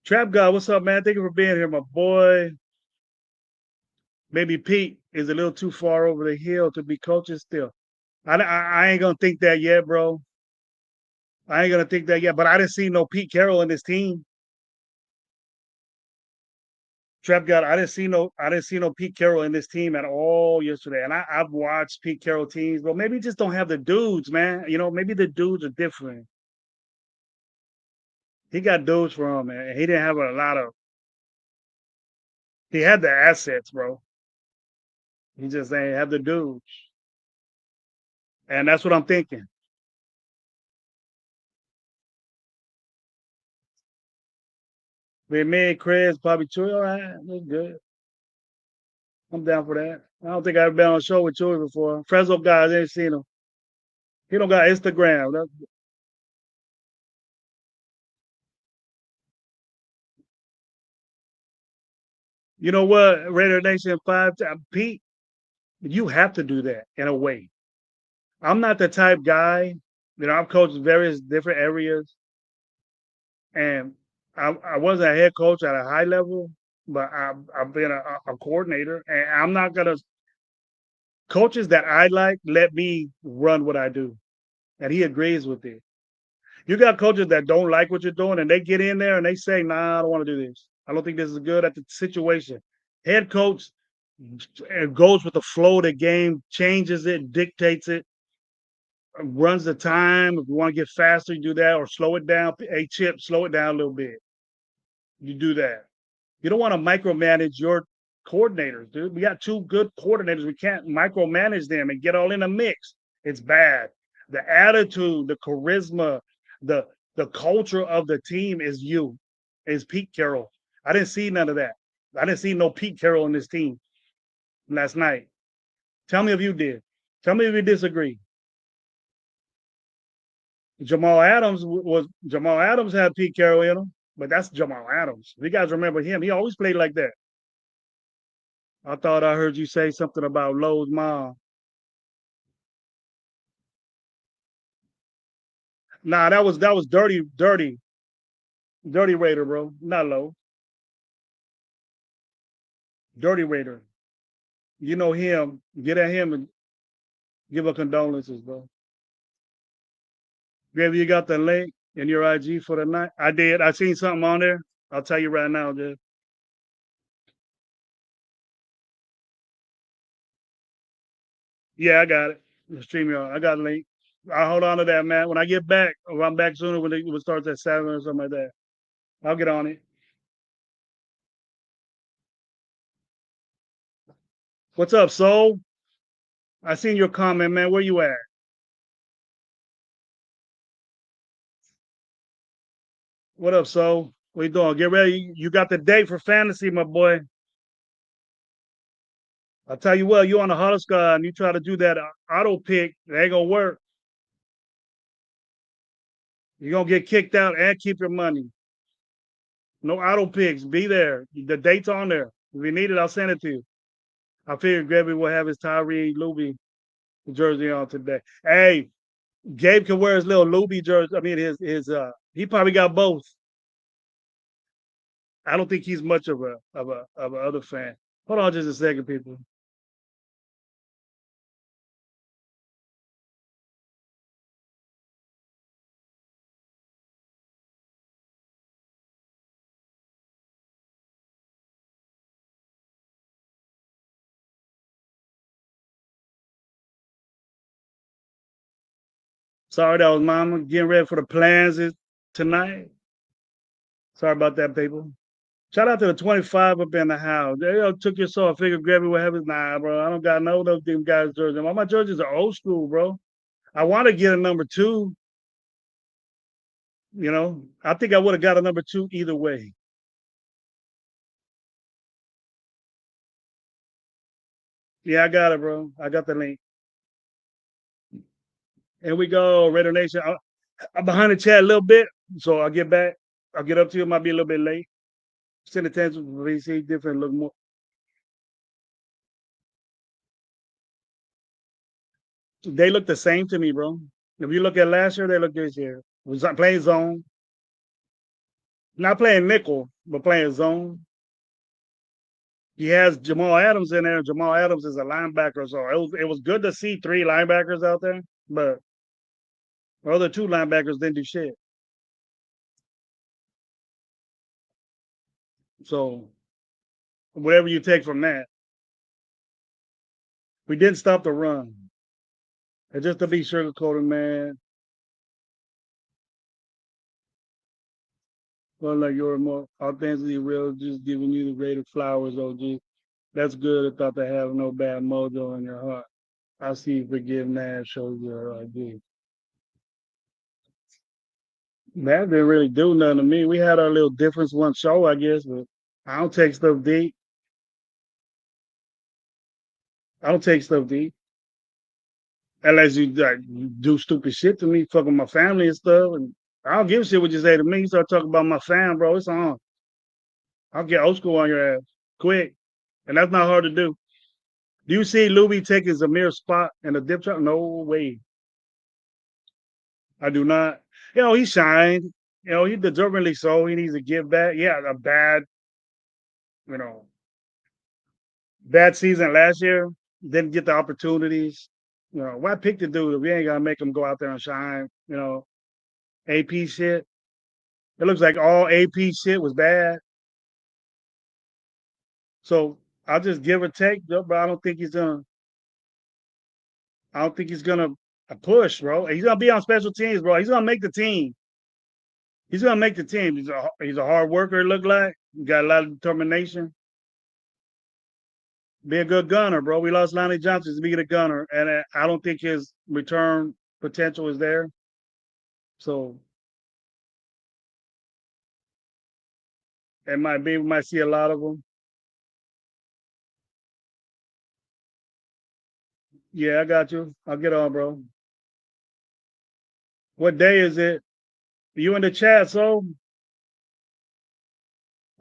Trap God, what's up, man? Thank you for being here, my boy. Maybe Pete is a little too far over the hill to be coaching still. I ain't gonna think that yet, bro. I ain't gonna think that yet. But I didn't see no Pete Carroll in this team. Trap God, I didn't see no Pete Carroll in this team at all yesterday. And I've watched Pete Carroll teams, but maybe just don't have the dudes, man. Maybe the dudes are different. He got dudes for him, man. He didn't have a lot of. He had the assets, bro. He just ain't have the dudes, and that's what I'm thinking. With me and Chris, Bobby Chewy, all right, that's good. I'm down for that. I don't think I've been on a show with Chewy before. Fresno guys ain't seen him. He don't got Instagram. You know what, Raider Nation 5 Pete, you have to do that in a way. I'm not the type guy, I've coached various different areas, and I wasn't a head coach at a high level, but I've been a coordinator, and I'm not gonna coaches that I like let me run what I do, and he agrees with it. You got coaches that don't like what you're doing, and they get in there and they say, "Nah, I don't want to do this. I don't think this is good at the situation." Head coach goes with the flow of the game, changes it, dictates it, runs the time. If you want to get faster, you do that, or slow it down. Hey, Chip, slow it down a little bit. You do that. You don't want to micromanage your coordinators, dude. We got two good coordinators. We can't micromanage them and get all in a mix. It's bad. The attitude, the charisma, the the culture of the team is Pete Carroll. I didn't see none of that. I didn't see no Pete Carroll in this team last night. Tell me if you did. Tell me if you disagree. Jamal Adams had Pete Carroll in him, but that's Jamal Adams. If you guys remember him, he always played like that. I thought I heard you say something about Lowe's mom. Nah, that was dirty Raider, bro. Not Lowe. Dirty Raider. You know him. Get at him and give her condolences, bro. Maybe you got the link in your IG for the night. I did. I seen something on there. I'll tell you right now, dude. Yeah, I got it. The stream y'all. I got a link. I'll hold on to that, man. When I get back, or I'm back sooner when it starts at 7 or something like that. I'll get on it. What's up, Soul? I seen your comment, man. Where you at? What up, Soul? What you doing? Get ready. You got the date for fantasy, my boy. I'll tell you what, you on the huddle squad and you try to do that auto pick, it ain't gonna work. You're gonna get kicked out and keep your money. No auto picks. Be there. The date's on there. If you need it, I'll send it to you. I figured Gabby will have his Tyree Luby jersey on today. Hey, Gabe can wear his little Luby jersey. I mean, his he probably got both. I don't think he's much of a other fan. Hold on just a second, people. Sorry, that was Mama getting ready for the plans tonight. Sorry about that, people. Shout out to the 25 up in the house. They took your soul. I figured Gabby would have his. Nah, bro. I don't got no of those them guys' jerseys. All my jerseys are old school, bro. I want to get a number 2. I think I would have got a number 2 either way. Yeah, I got it, bro. I got the link. Here we go, Raider Nation. I'm behind the chat a little bit, so I'll get back. I'll get up to you. Might be a little bit late. Send attention to VC, different, look more. They look the same to me, bro. If you look at last year, they look this year. Was playing zone, not playing nickel, but playing zone. He has Jamal Adams in there. Jamal Adams is a linebacker, so it was good to see 3 linebackers out there, but the other 2 linebackers didn't do shit. So whatever you take from that, we didn't stop the run. And just to be sugarcoated, man. Well, like you're more authentically real, just giving you the Raider flowers, OG. That's good. I thought to have no bad mojo in your heart. I see forgiveness shows your ID. That didn't really do nothing to me. We had our little difference one show, I guess, but I don't take stuff deep. I don't take stuff deep. Unless you do stupid shit to me, fucking my family and stuff. And I don't give a shit what you say to me. You start talking about my fam, bro. It's on. I'll get old school on your ass. quick, and that's not hard to do. Do you see Luby taking Zamir's spot in the dip chart? No way. I do not. He shined. He deservingly so. He needs to give back. Yeah, a you know, bad season last year. Didn't get the opportunities. Why pick the dude if we ain't gotta make him go out there and shine? AP shit. It looks like all AP shit was bad. So I'll just give or take, but I don't think he's gonna. I don't think he's gonna push, bro. He's gonna be on special teams, bro. He's gonna make the team. He's gonna make the team. He's a hard worker. It look like he got a lot of determination. Be a good gunner, bro. We lost Lonnie Johnson to be a gunner, and I don't think his return potential is there. So it might be. We might see a lot of them. Yeah, I got you. I'll get on, bro. What day is it? You in the chat, so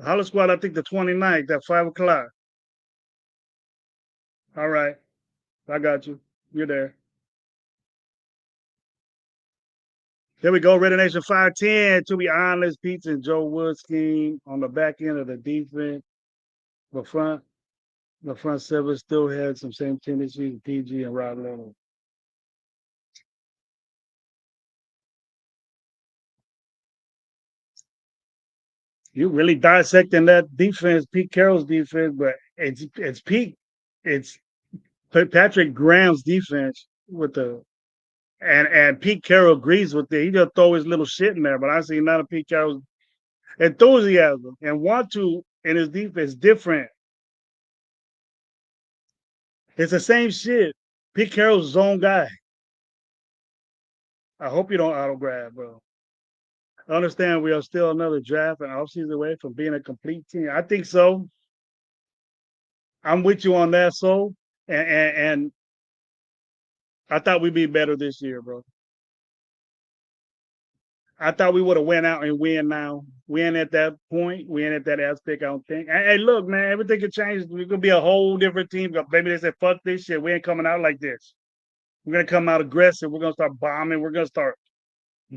Holler Squad, I think the 29th at 5 o'clock. All right. I got you. You're there. There we go. Raider Nation 510. To be honest, Pete and Joe Wood scheme on the back end of the defense. The front seven still had some same tendencies, PG and Rod Leonard. You really dissecting that defense, Pete Carroll's defense, but it's Pete. It's Patrick Graham's defense with and Pete Carroll agrees with it. He just throw his little shit in there, but I see none of Pete Carroll's enthusiasm and want to in his defense different. It's the same shit. Pete Carroll's his own guy. I hope you don't auto grab, bro. I understand we are still another draft and offseason away from being a complete team. I think so. I'm with you on that, so and I thought we'd be better this year, bro. I thought we would have went out and win now. We ain't at that point. We ain't at that aspect, I don't think. Hey, look, man, everything can change. We're going to be a whole different team. Maybe they said, fuck this shit. We ain't coming out like this. We're going to come out aggressive. We're going to start bombing. We're going to start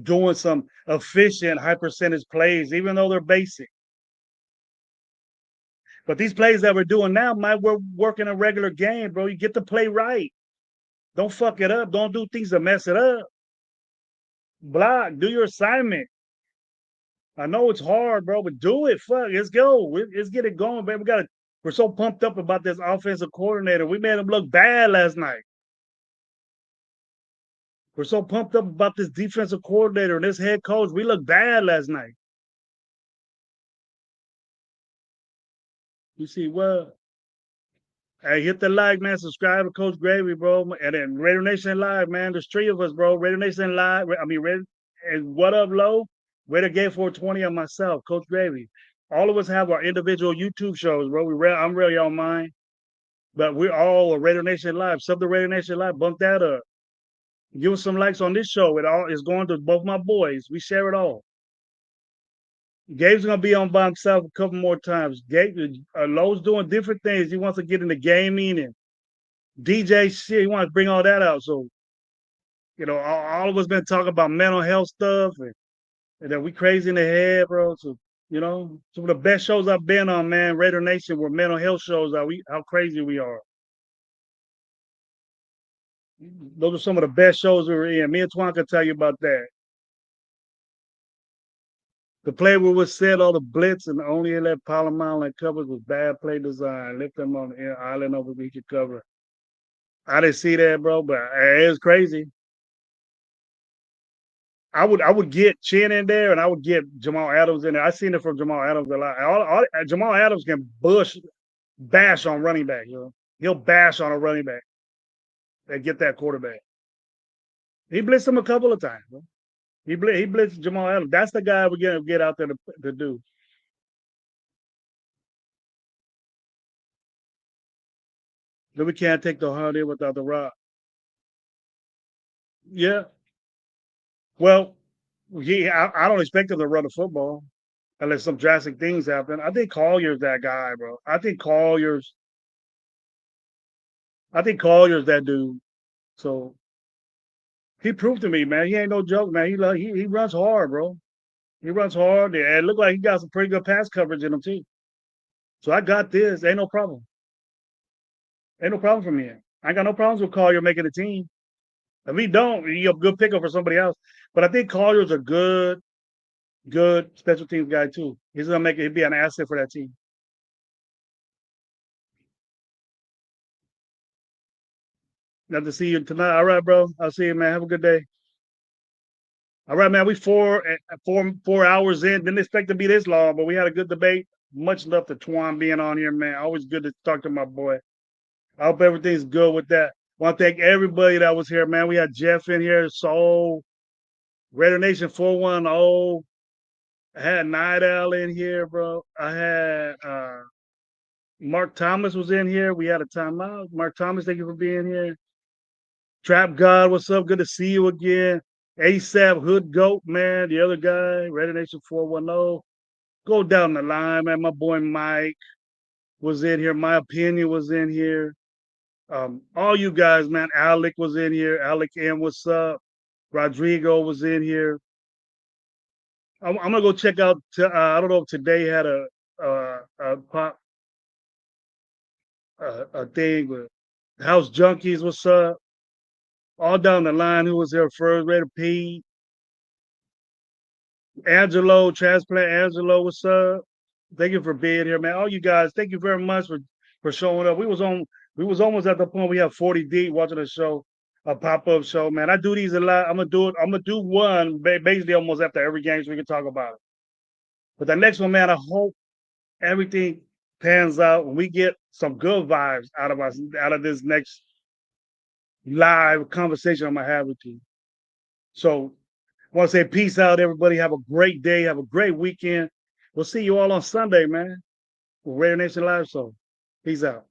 doing some efficient, high percentage plays, even though they're basic. But these plays that we're doing now might work in a regular game, bro. You get the play right. Don't fuck it up. Don't do things to mess it up. Block. Do your assignment. I know it's hard, bro, but do it. Fuck, let's go. Let's get it going, baby. We're so pumped up about this offensive coordinator. We made him look bad last night. We're so pumped up about this defensive coordinator and this head coach. We looked bad last night. You see what? Hey, hit the like, man. Subscribe to Coach Gravy, bro. And then Raider Nation Live, man. There's three of us, bro. Raider Nation Live. And what up, Low? Raider Game 420 on myself, Coach Gravy. All of us have our individual YouTube shows, bro. I'm really on mine. But we're all a Raider Nation Live. Sub the Raider Nation Live. Bump that up. Give us some likes on this show. It all is going to both my boys. We share it all. Gabe's gonna be on by himself a couple more times. Gabe, Lowe's doing different things. He wants to get into gaming and DJ shit. He wants to bring all that out. So, all of us been talking about mental health stuff and then we crazy in the head, bro. So, some of the best shows I've been on, man, Raider Nation, were mental health shows. How crazy we are. Those are some of the best shows we were in. Me and Twan can tell you about that. The play where was said all the blitz and only let Palomar and covers was bad play design. Lift them on the island over we could cover. I didn't see that, bro, but it was crazy. I would get Chin in there and I would get Jamal Adams in there. I seen it from Jamal Adams a lot. Jamal Adams can bash on running back. He'll bash on a running back and get that quarterback. He blitzed him a couple of times, bro. He blitzed Jamal Adams. That's the guy we're gonna get out there to do. Then we can't take the hard in without the rock. Yeah. Well, I don't expect him to run the football. unless some drastic things happen. I think Collier's that guy, bro. I think Collier's that dude. So he proved to me, man, he ain't no joke, man. He runs hard, bro. He runs hard, and it looked like he got some pretty good pass coverage in him too. So I got this. Ain't no problem. Ain't no problem for me. I ain't got no problems with Collier making the team. If he don't, you're a good pickup for somebody else. But I think Collier's a good special teams guy too. He's gonna he'd be an asset for that team. Got to see you tonight. All right, bro. I'll see you, man. Have a good day. All right, man. We 4 hours in. Didn't expect to be this long, but we had a good debate. Much love to Twan being on here, man. Always good to talk to my boy. I hope everything's good with that. Want to thank everybody that was here, man. We had Jeff in here, Soul, Raider Nation 410. I had Night Owl in here, bro. I had Mark Thomas was in here. We had a timeout. Mark Thomas, thank you for being here. Trap God, what's up? Good to see you again. ASAP Hood Goat, man. The other guy, Raider Nation 410. Go down the line, man. My boy Mike was in here. My opinion was in here. All you guys, man. Alec was in here. Alec M, what's up? Rodrigo was in here. I'm gonna go check out. I don't know if today had a pop a thing with House Junkies. What's up? All down the line. Who was there first? Raider P. Angelo, Transplant Angelo. What's up? Thank you for being here, man. All you guys, thank you very much for showing up. We was almost at the point we have 40 deep watching the show, a pop-up show, man. I do these a lot. I'm gonna do one basically almost after every game so we can talk about it. But the next one, man, I hope everything pans out and we get some good vibes out of this next live conversation I'm gonna have with you. So I want to say peace out, everybody. Have a great day. Have a great weekend. We'll see you all on Sunday, man. Raider Nation Live Show. Peace out.